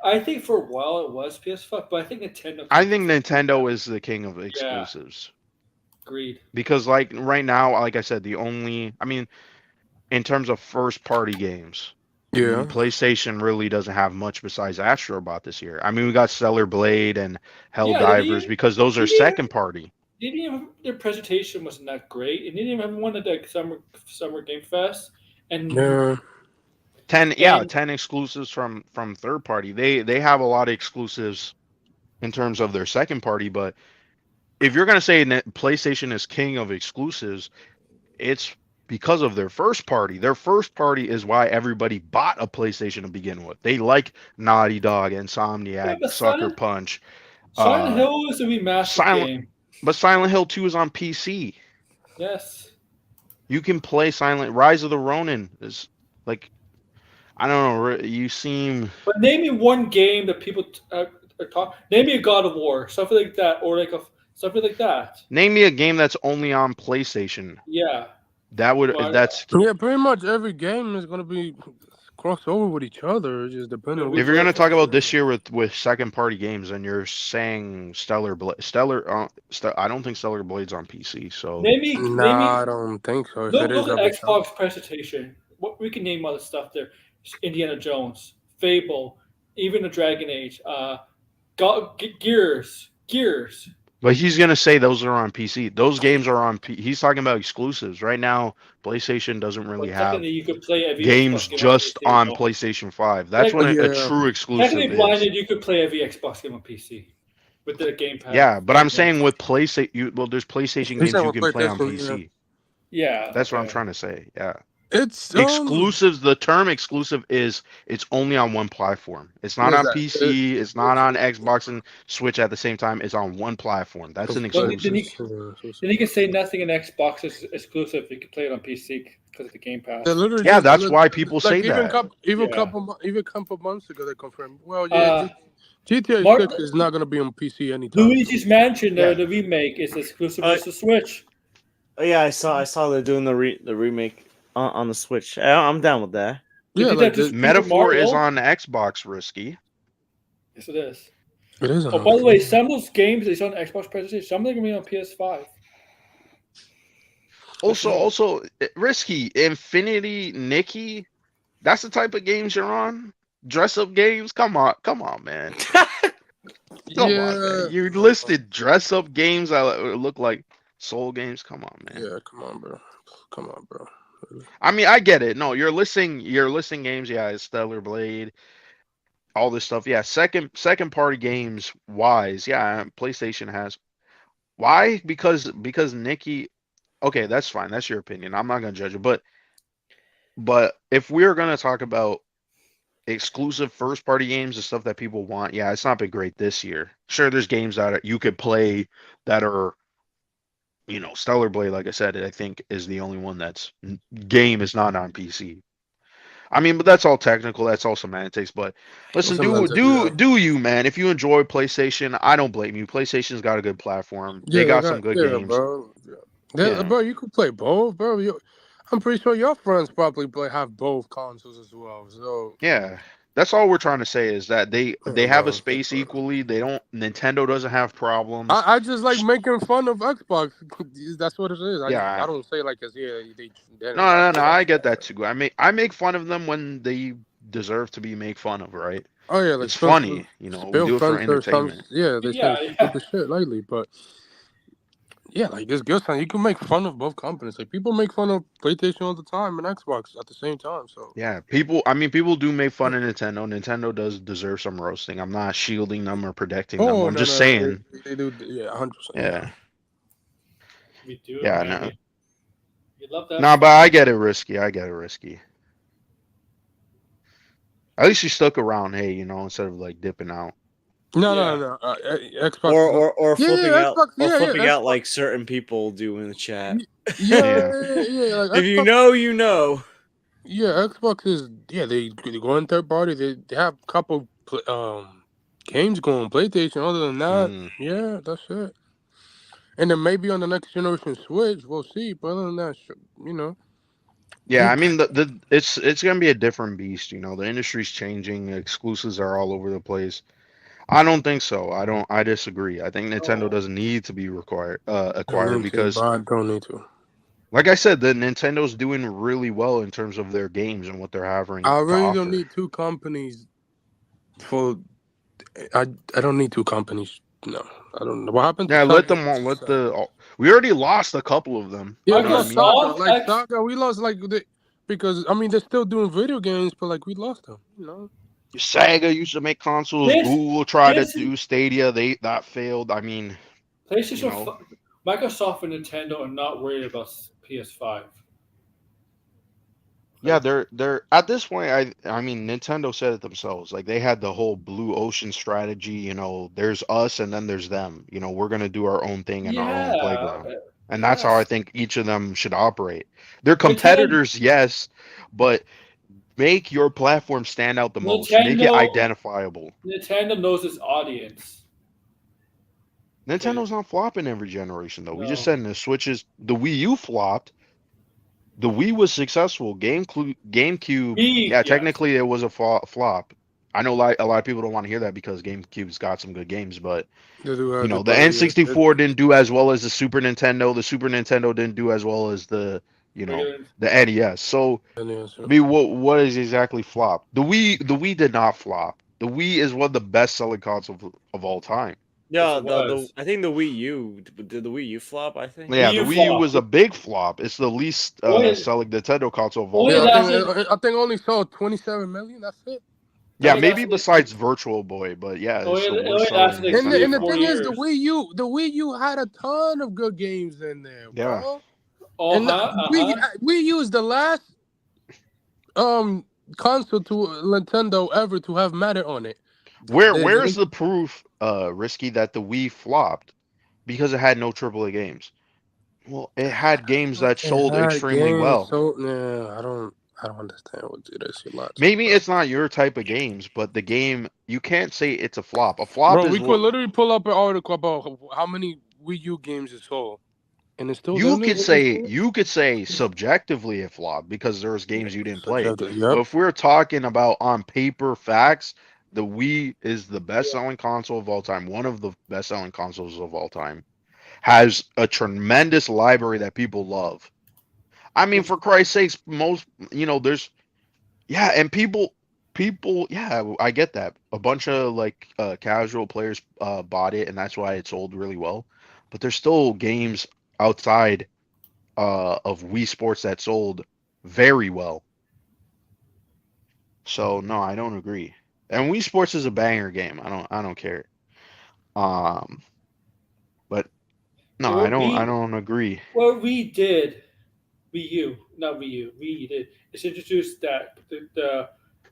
Speaker 2: I think for a while it was PS5, but I think Nintendo.
Speaker 6: I think Nintendo is the king of exclusives.
Speaker 2: Agreed.
Speaker 6: Because like right now, like I said, in terms of first party games, PlayStation really doesn't have much besides Astro Bot this year. I mean, we got Stellar Blade and Helldivers because those are second party.
Speaker 2: Their presentation wasn't that great, and they didn't even have one at the Summer Game Fest. And
Speaker 6: 10 exclusives from third party. They have a lot of exclusives in terms of their second party, but if you're going to say that PlayStation is king of exclusives, it's because of their first party. Their first party is why everybody bought a PlayStation to begin with. They like Naughty Dog, Insomniac, Sucker Punch.
Speaker 2: Silent Hill is a remastered game.
Speaker 6: But Silent Hill 2 is on PC.
Speaker 2: Yes.
Speaker 6: You can play Rise of the Ronin is like, I don't know. You seem.
Speaker 2: But name me one game that people are talking. Name me a God of War, something like that, or something like that.
Speaker 6: Name me a game that's only on PlayStation.
Speaker 2: Yeah.
Speaker 6: That would. That's.
Speaker 3: Yeah, pretty much every game is gonna be crossover with each other. It just depends on.
Speaker 6: If you're gonna talk about this year with second party games, and you're saying Stellar. I don't think Stellar Blade's on PC. So.
Speaker 3: I don't think so.
Speaker 2: Look at Xbox presentation. What we can name other stuff there. Indiana Jones, Fable, even the Dragon Age, Gears.
Speaker 6: But he's gonna say those are on PC. Those games are on. He's talking about exclusives right now. PlayStation doesn't really have
Speaker 2: you could play
Speaker 6: games just on PlayStation 5. That's when a true exclusive
Speaker 2: technically blinded, you could play every Xbox game on PC with the Game Pass.
Speaker 6: Yeah, but I'm saying with PlayStation, there's PlayStation games you can play on PC.
Speaker 2: Yeah,
Speaker 6: that's what I'm trying to say. Yeah.
Speaker 3: It's
Speaker 6: exclusives. The term exclusive is it's only on one platform. It's not on PC. It's not on Xbox and Switch at the same time. It's on one platform. That's an exclusive.
Speaker 2: Then you can say nothing in Xbox is exclusive. You can play it on PC because of the Game Pass.
Speaker 6: Yeah, that's why people say that.
Speaker 3: Even a couple months ago, they confirmed. Well, yeah, GTA 6 is not going to be on PC anytime.
Speaker 2: Luigi's Mansion, the remake, is exclusive to the Switch.
Speaker 5: Oh yeah, I saw they're doing the remake. On the Switch. I'm down with that.
Speaker 3: Yeah,
Speaker 6: Metaphor is on Xbox, Risky.
Speaker 2: Yes, it is.
Speaker 3: It is.
Speaker 2: Oh, by the way, some of those games is on Xbox presentation. Some of them are going to be on PS5.
Speaker 6: Also, Risky, Infinity, Nikki, that's the type of games you're on? Dress-up games? Come on, man. Come on, man. You listed dress-up games that look like soul games? Come on, man.
Speaker 3: Yeah, come on, bro.
Speaker 6: I mean, I get it. No, you're listing games. Yeah, it's Stellar Blade, all this stuff. Yeah, second party games wise. Yeah, PlayStation has. Why? Because Nikki. Okay, that's fine. That's your opinion. I'm not gonna judge it. But if we're gonna talk about exclusive first party games, the stuff that people want, yeah, it's not been great this year. Sure, there's games that you could play that are. Stellar Blade, like I said, I think is the only one that's game is not on PC. I mean, but that's all technical. That's all semantics. But listen, do you, man? If you enjoy PlayStation, I don't blame you. PlayStation's got a good platform. They got some good games.
Speaker 3: Bro. Yeah, bro, you could play both, bro. I'm pretty sure your friends probably have both consoles as well. So
Speaker 6: yeah. That's all we're trying to say is that they have a space equally. Nintendo doesn't have problems.
Speaker 3: I just like making fun of Xbox. That's what it is. I don't say like
Speaker 6: No. I get that too. I make fun of them when they deserve to be made fun of, right?
Speaker 3: Oh yeah,
Speaker 6: it's funny. We do it for entertainment.
Speaker 3: They say stupid shit lately, but. Yeah, like this good time. You can make fun of both companies. Like people make fun of PlayStation all the time and Xbox at the same time. So
Speaker 6: yeah, people do make fun of Nintendo. Nintendo does deserve some roasting. I'm not shielding them or protecting them. I'm just saying.
Speaker 3: They do. Yeah, 100%.
Speaker 6: Yeah.
Speaker 2: We do.
Speaker 6: Yeah, no.
Speaker 2: You love that.
Speaker 6: Nah, but I get it, Risky. At least you stuck around. Hey, instead of like dipping out.
Speaker 3: No. Xbox
Speaker 5: or flipping out, flipping out like certain people do in the chat.
Speaker 3: Yeah.
Speaker 5: If you know, you know.
Speaker 3: Yeah, Xbox is they go in third party. They have a couple games going on PlayStation. Other than that, that's it. And then maybe on the next generation Switch, we'll see. But other than that,
Speaker 6: Yeah, I mean it's gonna be a different beast. The industry's changing. Exclusives are all over the place. I don't think so. I disagree. I think Nintendo doesn't need to be acquired because
Speaker 3: I don't need to.
Speaker 6: Like I said, the Nintendo's doing really well in terms of their games and what they're having.
Speaker 3: I really don't need two companies for. I don't need two companies. No, I don't know what happened.
Speaker 6: Yeah, let them. Let the. We already lost a couple of them.
Speaker 3: Yeah, we lost Saga. We lost because I mean they're still doing video games, but like we lost them. You know.
Speaker 6: Sega used to make consoles. Google tried to do Stadia. That failed. I mean,
Speaker 2: PlayStation, Microsoft, and Nintendo are not worried about PS5.
Speaker 6: Yeah, they're at this point. I mean, Nintendo said it themselves. Like they had the whole blue ocean strategy. You know, there's us and then there's them. You know, we're gonna do our own thing in our own playground, and that's how I think each of them should operate. They're competitors, yes, but make your platform stand out the most. Make it identifiable.
Speaker 2: Nintendo knows its audience.
Speaker 6: Nintendo's not flopping every generation though. No. We just said the Switches, the Wii U flopped. The Wii was successful. GameCube, technically it was a flop. I know a lot of people don't want to hear that because GameCube's got some good games, but the N64 didn't do as well as the Super Nintendo. The Super Nintendo didn't do as well as the NES. So I mean, what is exactly flop? The Wii did not flop. The Wii is one of the best-selling consoles of all time.
Speaker 5: Yeah, I think the Wii U did the Wii U flop. I think.
Speaker 6: Yeah, the Wii U was a big flop. It's the least selling Nintendo console of all time.
Speaker 3: I think only sold 27 million. That's it.
Speaker 6: Yeah, maybe besides Virtual Boy, but yeah.
Speaker 3: And the thing is, the Wii U had a ton of good games in there, bro. Yeah. And Wii U is the last console to Nintendo ever to have Matter on it.
Speaker 6: Where's the proof, Risky, that the Wii flopped because it had no AAA games? Well, it had games that sold extremely well.
Speaker 3: I don't understand what this a lot.
Speaker 6: Maybe it's not your type of games, but the game, you can't say it's a flop. A flop is
Speaker 3: we could literally pull up an article about how many Wii U games it sold. And it's still
Speaker 6: you could say subjectively it flopped because there's games you didn't play. But if we're talking about on paper facts, the Wii is the best-selling console of all time. One of the best-selling consoles of all time. Has a tremendous library that people love. I mean, for Christ's sakes, there's, and people, I get that. A bunch of casual players bought it, and that's why it sold really well. But there's still games outside of Wii Sports that sold very well. So no, I don't agree. And Wii Sports is a banger game. I don't care. But no, I don't agree.
Speaker 2: What we did, Wii did is introduce that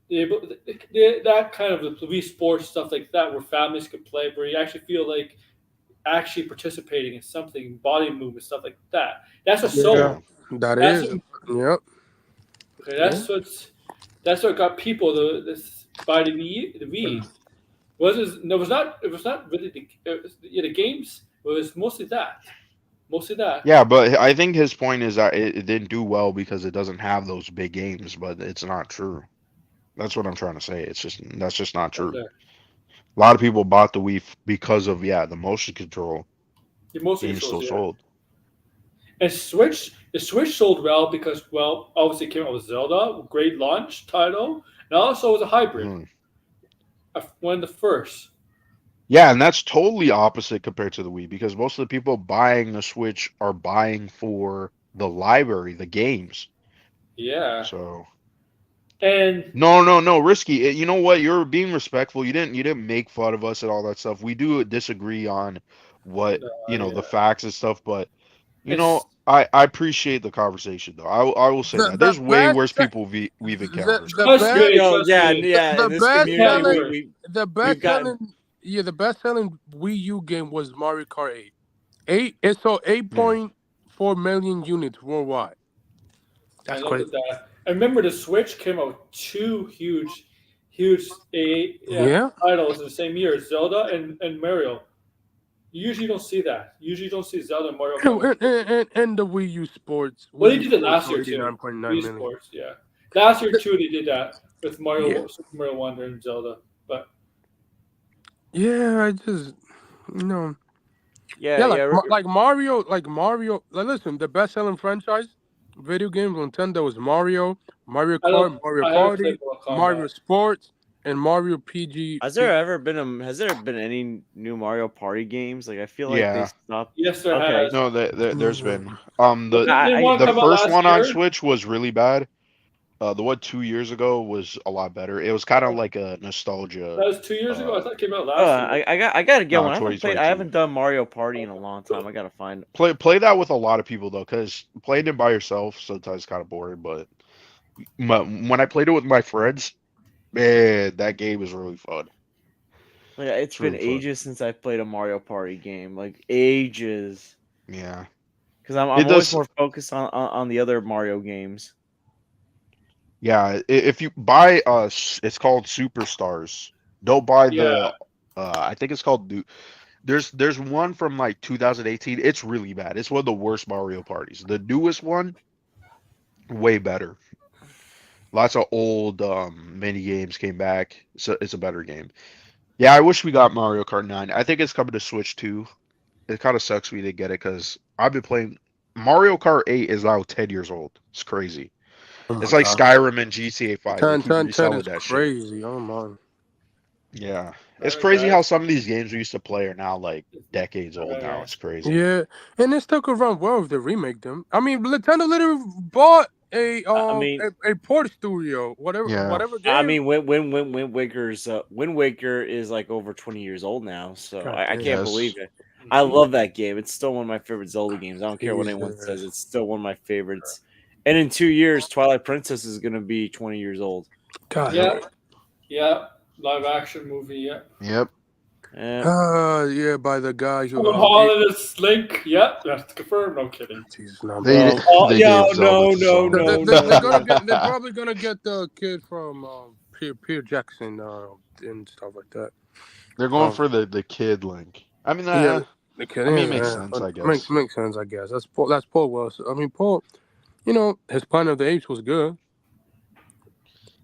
Speaker 2: that kind of the Wii Sports stuff like that, where families could play, where you actually feel like actually participating in something, body movement, stuff like that. That's what sold.
Speaker 3: Yep.
Speaker 2: Okay, that's what got people by the Wii. The Wii it was not really the games. It was mostly that.
Speaker 6: Yeah, but I think his point is that it didn't do well because it doesn't have those big games. But it's not true. That's what I'm trying to say. That's just not true. Okay. A lot of people bought the Wii because of the motion control.
Speaker 2: The motion control still sold. And the Switch sold well because obviously it came out with Zelda, great launch title, and also it was a hybrid. One of the first.
Speaker 6: Yeah, and that's totally opposite compared to the Wii because most of the people buying the Switch are buying for the library, the games.
Speaker 2: Yeah.
Speaker 6: So.
Speaker 2: And
Speaker 6: no, Risky. You know what? You're being respectful. You didn't make fun of us and all that stuff. We do disagree on what the facts and stuff, but I appreciate the conversation though. I will say that there's way worse people we've encountered.
Speaker 3: The best-selling Wii U game was Mario Kart 8. It sold 8.4 million units worldwide.
Speaker 2: That's crazy. I remember the Switch came out with two huge titles in the same year, Zelda and Mario. You usually don't see that. You usually don't see Zelda and Mario.
Speaker 3: And the Wii U Sports.
Speaker 2: Well, they did it last year too. Wii Sports, last year too, they did that with Mario, Super Mario Wonder and Zelda. But
Speaker 3: I just like Mario. Listen, the best-selling franchise video games on Nintendo is Mario Kart, Mario Party, Mario Sports, and Mario PG.
Speaker 5: Has there been any new Mario Party games? Like I feel like they stopped.
Speaker 2: Yes, there has.
Speaker 6: No, there's been. The first one on Switch was really bad. The one 2 years ago was a lot better. It was kind of like a nostalgia.
Speaker 2: That was 2 years ago. I thought it came out
Speaker 5: Oh,
Speaker 2: last year.
Speaker 5: I gotta get one. I
Speaker 6: 2022.
Speaker 5: haven't done Mario Party in a long time. I gotta find it.
Speaker 6: Play that with a lot of people though, because playing it by yourself sometimes kind of boring. But when I played it with my friends, man, that game is really fun.
Speaker 5: Yeah, it's been
Speaker 6: really fun.
Speaker 5: ages since I played a Mario Party game. Like ages.
Speaker 6: Yeah.
Speaker 5: Because I'm always more focused on the other Mario games.
Speaker 6: Yeah, if you buy it's called Superstars. Don't buy the I think it's called there's one from like 2018. It's really bad. It's one of the worst Mario parties. The newest one, way better. Lots of old mini games came back. So it's a better game. Yeah, I wish we got Mario Kart 9. I think it's coming to Switch too. It kind of sucks we didn't get it because I've been playing Mario Kart 8 is now 10 years old. It's crazy.
Speaker 3: Oh
Speaker 6: It's like
Speaker 3: God.
Speaker 6: Skyrim and GTA 5. They
Speaker 3: 10,
Speaker 6: keep
Speaker 3: 10, 10
Speaker 6: reselling
Speaker 3: is
Speaker 6: that shit.
Speaker 3: crazy. Oh my.
Speaker 6: Yeah. It's crazy how some of these games we used to play are now like decades old now. It's crazy.
Speaker 3: Yeah, and they still could run well if they remake them. I mean, Nintendo literally bought a port studio, whatever game.
Speaker 5: I mean, Wind Waker is like over 20 years old now, so I can't believe it. I love that game. It's still one of my favorite Zelda games. I don't care what anyone says. It's still one of my favorites. And in 2 years, Twilight Princess is going to be 20 years old.
Speaker 3: God.
Speaker 2: Yeah. Live action movie. Yeah.
Speaker 6: Yep.
Speaker 3: Yeah, by the guy who.
Speaker 2: Tom Holland is Link. Yep, that's confirmed. No kidding.
Speaker 3: Jesus,
Speaker 2: no.
Speaker 3: They're probably gonna get the kid from Pierre Jackson and stuff like that.
Speaker 6: They're going for the kid Link. I mean,
Speaker 3: the kid.
Speaker 6: I mean, it makes sense. I guess
Speaker 3: makes sense. I guess that's Paul Wilson. I mean, Paul. You know, his Planet of the Apes was good.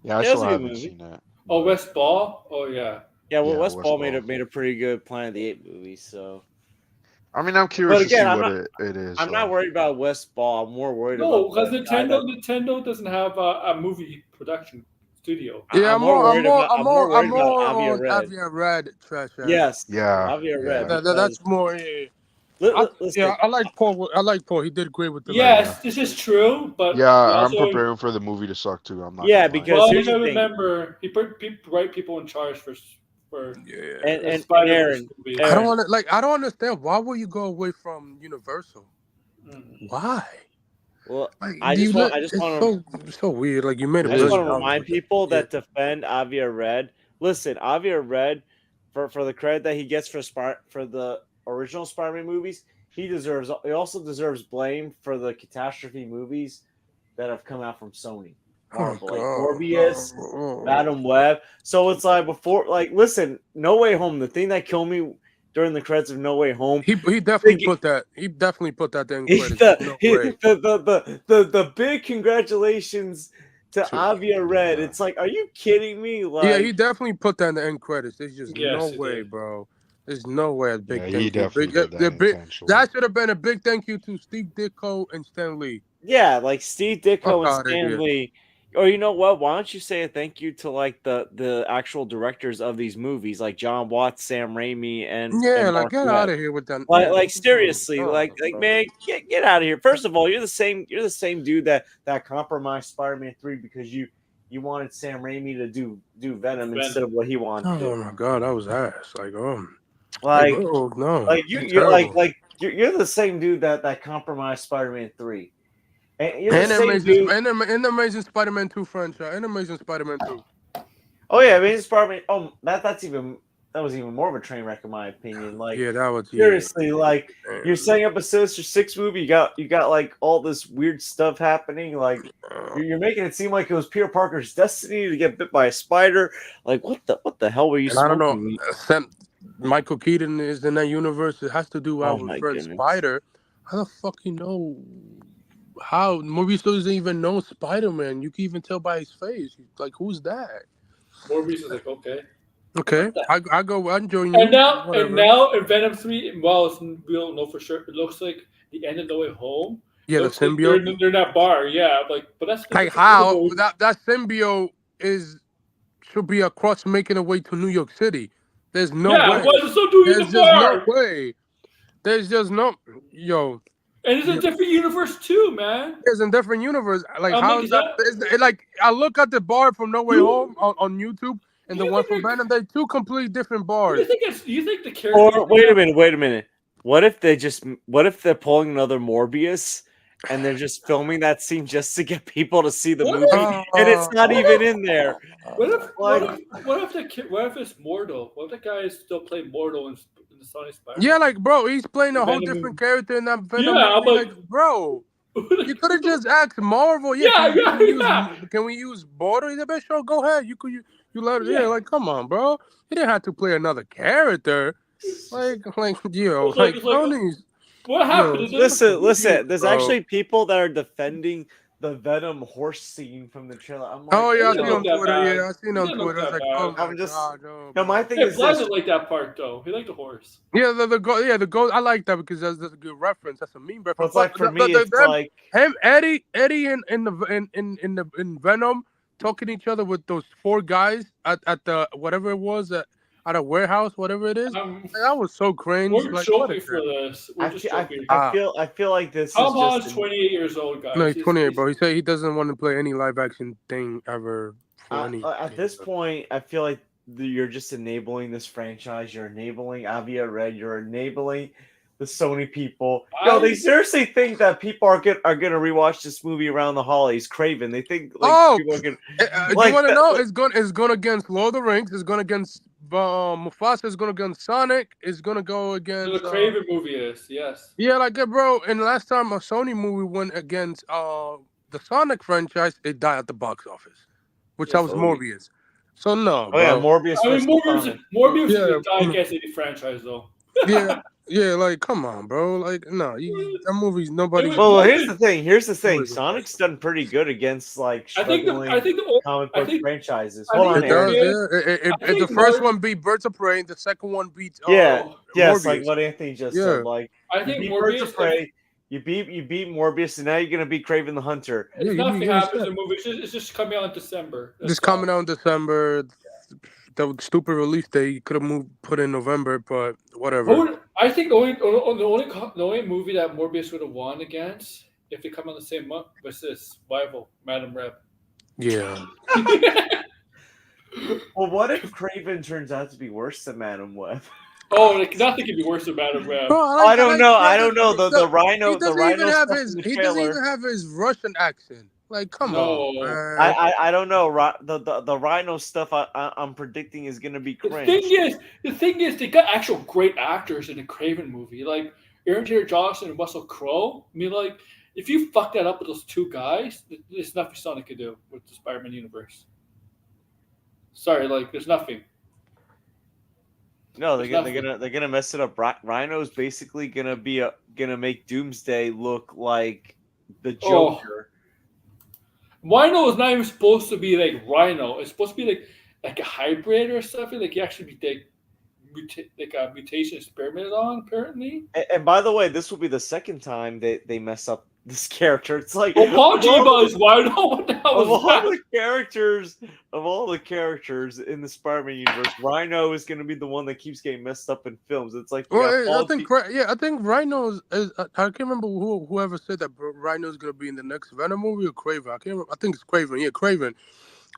Speaker 6: Yeah, I still haven't seen that.
Speaker 2: Oh, West Ball. Oh yeah.
Speaker 5: Yeah, well, West Ball made a pretty good Planet of the Apes movie. So,
Speaker 6: I mean, I'm curious to see what it is.
Speaker 5: I'm not worried about West Ball. I'm more worried about.
Speaker 2: No, because Nintendo doesn't have a movie production studio.
Speaker 3: Yeah, I'm more on Javier Red trash.
Speaker 5: Yes.
Speaker 6: Yeah.
Speaker 5: Javier Red.
Speaker 3: That's more. I like Paul. He did great with the.
Speaker 2: Yes, this is true, but
Speaker 6: I'm preparing for the movie to suck too. I'm not.
Speaker 5: Yeah, because
Speaker 2: here's the thing. Remember, he put right people in charge for.
Speaker 5: And Aaron,
Speaker 3: I don't understand. Why would you go away from Universal? Why?
Speaker 5: Well, I just want to.
Speaker 3: It's so weird. Like you made.
Speaker 5: I just want to remind people that defend Javier Red. Listen, Javier Red, for the credit that he gets for the original Spider-Man movies, he also deserves blame for the catastrophe movies that have come out from Sony. Marvel, like Morbius, Madam Web. So it's like listen, No Way Home. The thing that killed me during the credits of No Way Home,
Speaker 3: he definitely put that. He definitely put that in credits.
Speaker 5: The big congratulations to Javier Red. It's like, are you kidding me? Like,
Speaker 3: yeah, he definitely put that in the end credits. There's just no way, bro. There's no way. That should have been a big thank you to Steve Ditko and Stan Lee.
Speaker 5: Yeah, like Steve Ditko and Stan Lee. Or you know what? Why don't you say a thank you to like the actual directors of these movies, like John Watts, Sam Raimi, and
Speaker 3: get out of here with that.
Speaker 5: Like seriously, man, get out of here. First of all, you're the same dude that compromised Spider-Man 3 because you wanted Sam Raimi to do Venom instead of what he wanted.
Speaker 3: Oh my God, that was ass.
Speaker 5: You're the same dude that compromised Spider-Man 3. And
Speaker 3: the Amazing Spider-Man 2 franchise. And Amazing Spider-Man 2.
Speaker 5: Oh yeah, Amazing Spider-Man. Oh, that was even more of a train wreck in my opinion. Like,
Speaker 3: yeah, that was
Speaker 5: seriously. Like, you're setting up a Sinister Six movie. You got like all this weird stuff happening. Like, you're making it seem like it was Peter Parker's destiny to get bit by a spider. Like, what the hell were you?
Speaker 3: I don't know. Michael Keaton is in that universe. It has to do with Fred Spider. How the fuck you know? How Morbius doesn't even know Spider-Man? You can even tell by his face. Like, who's that?
Speaker 2: Morbius is like, okay.
Speaker 3: I join you.
Speaker 2: And now in Venom 3, well, we don't know for sure. It looks like the end of No Way Home.
Speaker 3: Yeah, the symbiote.
Speaker 2: Like they're in that bar. Yeah, but that's
Speaker 3: like how that symbiote should be across making a way to New York City. There's no way.
Speaker 2: Why is it so doing
Speaker 3: There's just no way. There's just no
Speaker 2: And it's a different universe too, man.
Speaker 3: It's a different universe. Like
Speaker 2: I'm
Speaker 3: how
Speaker 2: like,
Speaker 3: is that? Like I look at the bar from No Way Home on YouTube and the one from Venom. They're two completely different bars.
Speaker 2: You think the character?
Speaker 5: Or wait a minute. What if they're pulling another Morbius and they're just filming that scene just to get people to see the movie and it's not even in there?
Speaker 2: What if it's Mortal? What if the guy is still playing Mortal in the Sony Spider-Man?
Speaker 3: Yeah, like bro, he's playing a whole different character in that Venom.
Speaker 2: Yeah, I'm
Speaker 3: like, bro, you could have just asked Marvel. Can we use Border? He's the best show. Go ahead. You let it. Yeah, like come on, bro. He didn't have to play another character. Like Tony's.
Speaker 2: What happened?
Speaker 5: Listen. There's actually people that are defending the Venom horse scene from the trailer. I'm like,
Speaker 3: I seen on Twitter. Yeah, I seen on Twitter. I was like, oh my god.
Speaker 5: No, my thing is
Speaker 2: this. Like that part though. He liked the horse.
Speaker 3: Yeah, the ghost. I like that because that's a good reference. That's a meme reference.
Speaker 5: It's like for me, it's like
Speaker 3: him, Eddie, in Venom talking to each other with those 4 guys at the whatever it was at a warehouse, whatever it is. That was so cringe.
Speaker 2: We're joking for this.
Speaker 5: I feel like this.
Speaker 2: Tom Holland's 28 years old, guys.
Speaker 3: No, he's 28, bro. He said he doesn't want to play any live action thing ever.
Speaker 5: At this point, I feel like you're just enabling this franchise. You're enabling Avia Red. You're enabling the Sony people. They seriously think that people are gonna rewatch this movie around the holidays. Craven. They think people are gonna.
Speaker 3: You want to know? It's going against Lord of the Rings. It's going against Mufasa. It's going against Sonic. It's going to go against
Speaker 2: the Craven movie is yes.
Speaker 3: Yeah, like bro. And last time a Sony movie went against the Sonic franchise, it died at the box office, which was Morbius. So no.
Speaker 5: Oh yeah, Morbius.
Speaker 2: Morbius is die against any franchise though.
Speaker 3: Yeah, like come on, bro. Like no, that movie's nobody.
Speaker 5: Well, here's the thing. Sonic's done pretty good against like struggling comic book franchises. Hold on, Aaron.
Speaker 3: The first one beat Birds of Prey. The second one beats
Speaker 5: Morbius. Like what Anthony just said. Like
Speaker 2: I think
Speaker 5: you beat
Speaker 2: Morbius
Speaker 5: Birds of Prey. You beat Morbius, and now you're gonna beat Craven the Hunter.
Speaker 2: Nothing happens in the movie. It's just coming out in December.
Speaker 3: Coming out in December. The stupid release date you could have put in November, but whatever.
Speaker 2: I think the only movie that Morbius would have won against if they come on the same month was this rival, Madam Web.
Speaker 3: Yeah.
Speaker 5: Well, what if Craven turns out to be worse than Madam Web?
Speaker 2: Oh, nothing can be worse than Madam Web.
Speaker 3: Bro,
Speaker 5: I don't know. The Rhino.
Speaker 3: He doesn't even have his Russian accent. Like, come on, man.
Speaker 5: I don't know. The Rhino stuff I'm predicting is gonna be cringe.
Speaker 2: The thing is, they got actual great actors in the Craven movie, like Aaron Taylor Johnson and Russell Crowe. I mean, like, if you fuck that up with those 2 guys, there's nothing Sonic could do with the Spider-Man universe. Sorry, like, there's nothing.
Speaker 5: No, they're gonna mess it up. Rhino's basically gonna make Doomsday look like the Joker.
Speaker 2: Rhino is not even supposed to be like Rhino. It's supposed to be like a hybrid or something. Like he actually be like a mutation experimented on, apparently.
Speaker 5: And by the way, this will be the second time they mess up this character. It's like
Speaker 2: Paul Giamatti is Rhino. What the hell
Speaker 5: of all the characters in the Spider-Man universe, Rhino is going to be the one that keeps getting messed up in films. It's like
Speaker 3: I think Rhino is. I can't remember whoever said that. Rhino is going to be in the next Venom movie or Craven. I can't remember. I think it's Craven. Yeah, Craven.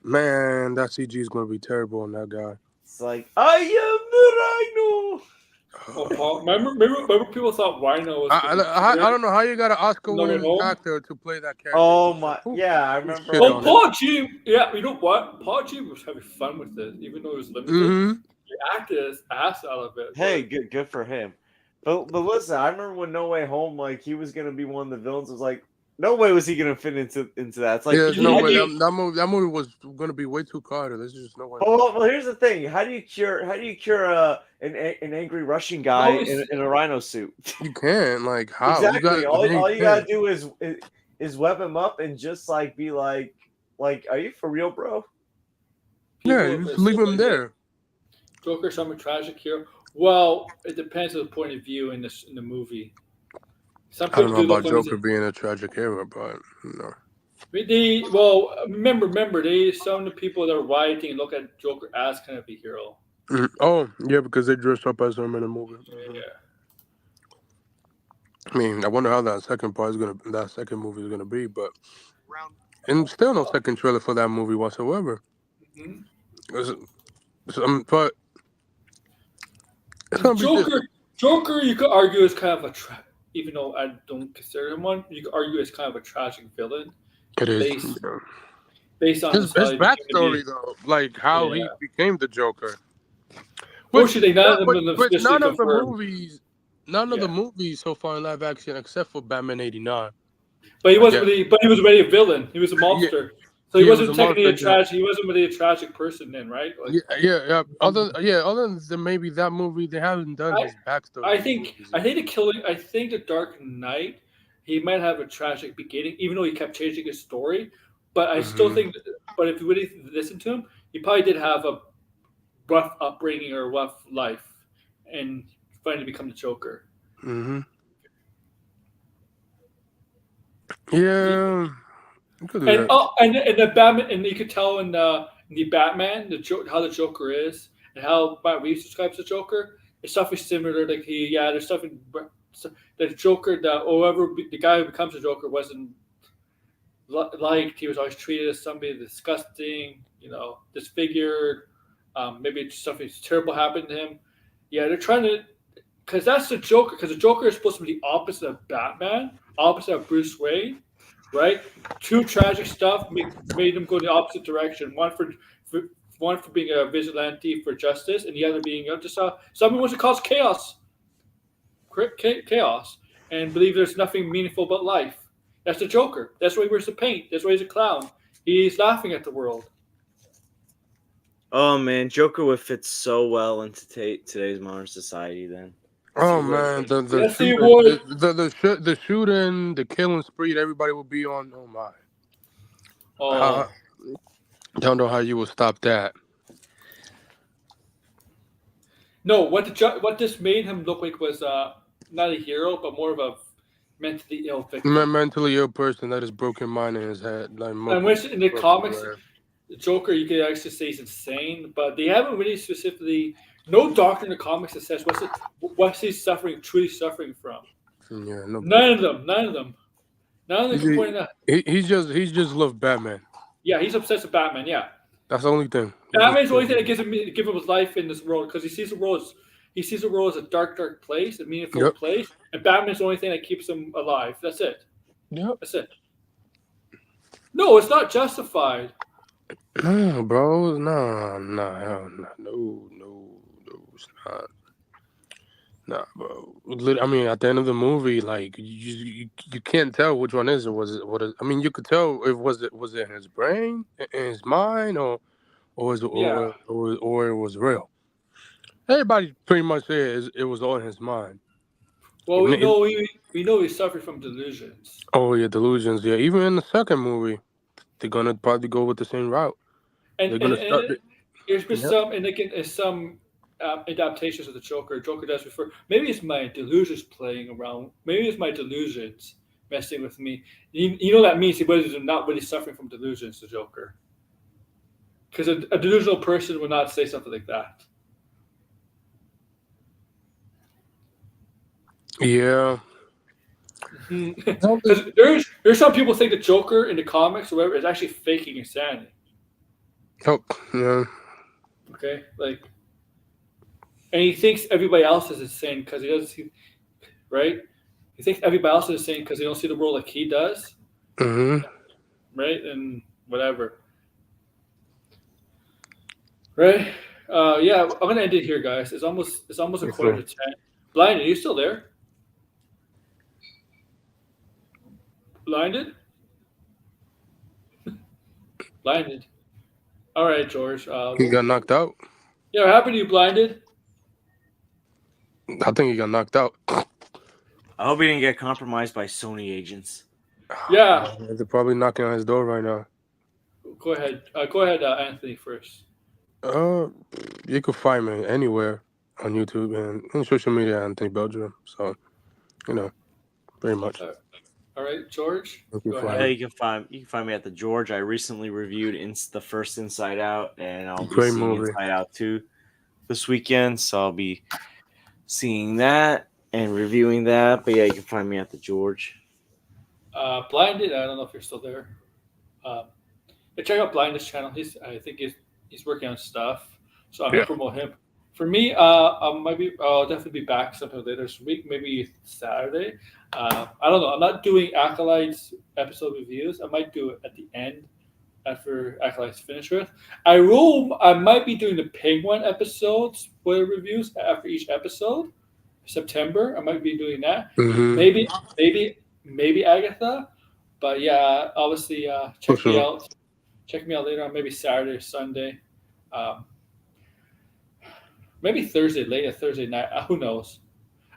Speaker 3: Man, that CG is going to be terrible on that guy.
Speaker 5: It's like I am the Rhino.
Speaker 2: Paul, remember people thought Rhino was.
Speaker 3: I don't know how you got an Oscar-winning actor to play that character.
Speaker 5: Oh my! Yeah, I remember.
Speaker 2: Oh, Paul G. Yeah, you know what? Paul G. was having fun with it, even though it was limited.
Speaker 3: Mm-hmm.
Speaker 2: He acted his ass out of it.
Speaker 5: Hey, good for him. But listen, I remember when No Way Home, like he was gonna be one of the villains. It was like, no way was he gonna fit into that. It's like
Speaker 3: there's no way that movie was gonna be way too crowded. There's just no way.
Speaker 5: Well, here's the thing: how do you cure an angry Russian guy in a rhino suit?
Speaker 3: You can't, like, how?
Speaker 5: Exactly. All you gotta do is web him up and just like be like, are you for real, bro?
Speaker 3: Yeah, just leave him there.
Speaker 2: Joker, some tragic hero. Well, it depends on the point of view in the movie.
Speaker 3: I don't know about Joker being a tragic hero, but no.
Speaker 2: Remember, some of the people that are rioting and look at Joker as kind of a hero.
Speaker 3: Oh, yeah, because they dress up as him in a movie.
Speaker 2: Yeah.
Speaker 3: I mean, I wonder how that second movie is gonna be, but and still no second trailer for that movie whatsoever.
Speaker 2: Mm-hmm.
Speaker 3: But it's gonna be different.
Speaker 2: Joker, you could argue is kind of even though I don't consider him one, you could argue is kind of a tragic villain.
Speaker 3: It is
Speaker 2: based on
Speaker 3: his backstory, though, like how he became the Joker.
Speaker 2: Fortunately, none of
Speaker 3: the movies so far in live action, except for Batman '89.
Speaker 2: But he wasn't really a villain. He was a monster. Yeah. So he wasn't technically a tragic. He wasn't really a tragic person then, right? Like,
Speaker 3: Other than maybe that movie, they haven't done his backstory.
Speaker 2: I think the Dark Knight, he might have a tragic beginning, even though he kept changing his story. But I still think. But if you really listen to him, he probably did have a rough upbringing or rough life, and finally become the Joker.
Speaker 3: Mm-hmm. Yeah.
Speaker 2: And the Batman, and you could tell in the Batman, how the Joker is, and how Matt Reeves describes the Joker. It's something similar. Like there's something the Joker, the guy who becomes the Joker wasn't liked. He was always treated as somebody disgusting, disfigured. Maybe something terrible happened to him. Yeah, they're trying to, because that's the Joker. Because the Joker is supposed to be the opposite of Batman, opposite of Bruce Wayne. Right, two tragic stuff made him go the opposite direction. One for being a vigilante for justice, and the other being just someone wants to cause chaos, and believe there's nothing meaningful but life. That's the Joker. That's why he wears the paint. That's why he's a clown. He's laughing at the world.
Speaker 5: Oh man, Joker would fit so well into today's modern society. Then.
Speaker 3: Oh man, the shooting, the killing spree, everybody will be on. Oh my! Don't know how you will stop that.
Speaker 2: No, what this made him look like was not a hero, but more of a mentally ill victim.
Speaker 3: Mentally ill person that is broken mind in his head. Like,
Speaker 2: and which in the comics, the Joker, you could actually say is insane, but they haven't really specifically. No doctor in the comics that says what's he truly suffering from.
Speaker 3: Yeah,
Speaker 2: none of them. None of them can point out.
Speaker 3: He just loves Batman.
Speaker 2: Yeah, he's obsessed with Batman. Yeah,
Speaker 3: that's the only thing.
Speaker 2: Batman's the only thing that give him his life in this world, because he sees the world as a dark place, a meaningful place, and Batman's the only thing that keeps him alive. That's it.
Speaker 3: Yep.
Speaker 2: That's it. No, it's not justified.
Speaker 3: No, bro. No, it's not. Nah, bro. I mean, at the end of the movie, like you can't tell which one is it. Was it what? I mean, you could tell if was it in his brain, in his mind, or it was real. Everybody pretty much says it was all in his mind.
Speaker 2: Well, we know he suffered from delusions.
Speaker 3: Oh yeah, delusions. Yeah, even in the second movie, they're gonna probably go with the same route.
Speaker 2: And there's been some adaptations of the Joker. Joker does refer. Maybe it's my delusions playing around. Maybe it's my delusions messing with me. You know that means he was not really suffering from delusions. The Joker, because a delusional person would not say something like that.
Speaker 3: Yeah.
Speaker 2: Because there's some people think the Joker in the comics or whatever is actually faking insanity.
Speaker 3: Oh, yeah.
Speaker 2: Okay, like, and he thinks everybody else is insane because he doesn't see, right? He thinks everybody else is insane because they don't see the world like he does.
Speaker 3: Mm-hmm.
Speaker 2: Right, and whatever. Right? Yeah, I'm gonna end it here, guys. It's almost a 9:45. Blind, are you still there? Blinded? Blinded. All right, George.
Speaker 3: He got knocked out.
Speaker 2: Yeah, what happened to you, Blinded?
Speaker 3: I think he got knocked out.
Speaker 5: I hope he didn't get compromised by Sony agents.
Speaker 2: Yeah.
Speaker 3: They're probably knocking on his door right now.
Speaker 2: Go ahead. Anthony, first.
Speaker 3: You can find me anywhere on YouTube and on social media, Anthony Belgium. So, very much.
Speaker 2: All right, George.
Speaker 5: Yeah, you can find me at the George. I recently reviewed the first Inside Out, and I'll be seeing Inside Out 2 this weekend. So I'll be seeing that, and reviewing that. But yeah, you can find me at the George.
Speaker 2: Blinded. I don't know if you're still there. Check out Blinded's channel. I think he's working on stuff, so I'm gonna promote him. For me, I'll definitely be back sometime later this week, maybe Saturday. I don't know. I'm not doing Acolytes episode reviews. I might do it at the end after Acolytes finish with. I might be doing the Penguin episodes spoiler reviews after each episode. September, I might be doing that.
Speaker 3: Mm-hmm.
Speaker 2: Maybe Agatha, but yeah, obviously check me out. Check me out later on, maybe Saturday or Sunday. Maybe Thursday, late Thursday night. Who knows?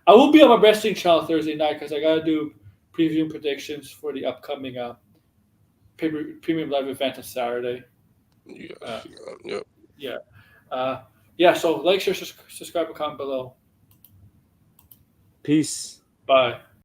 Speaker 2: I will be on my wrestling channel Thursday night because I got to do preview and predictions for the upcoming premium live event on Saturday. So like, share, subscribe, and comment below.
Speaker 5: Peace.
Speaker 2: Bye.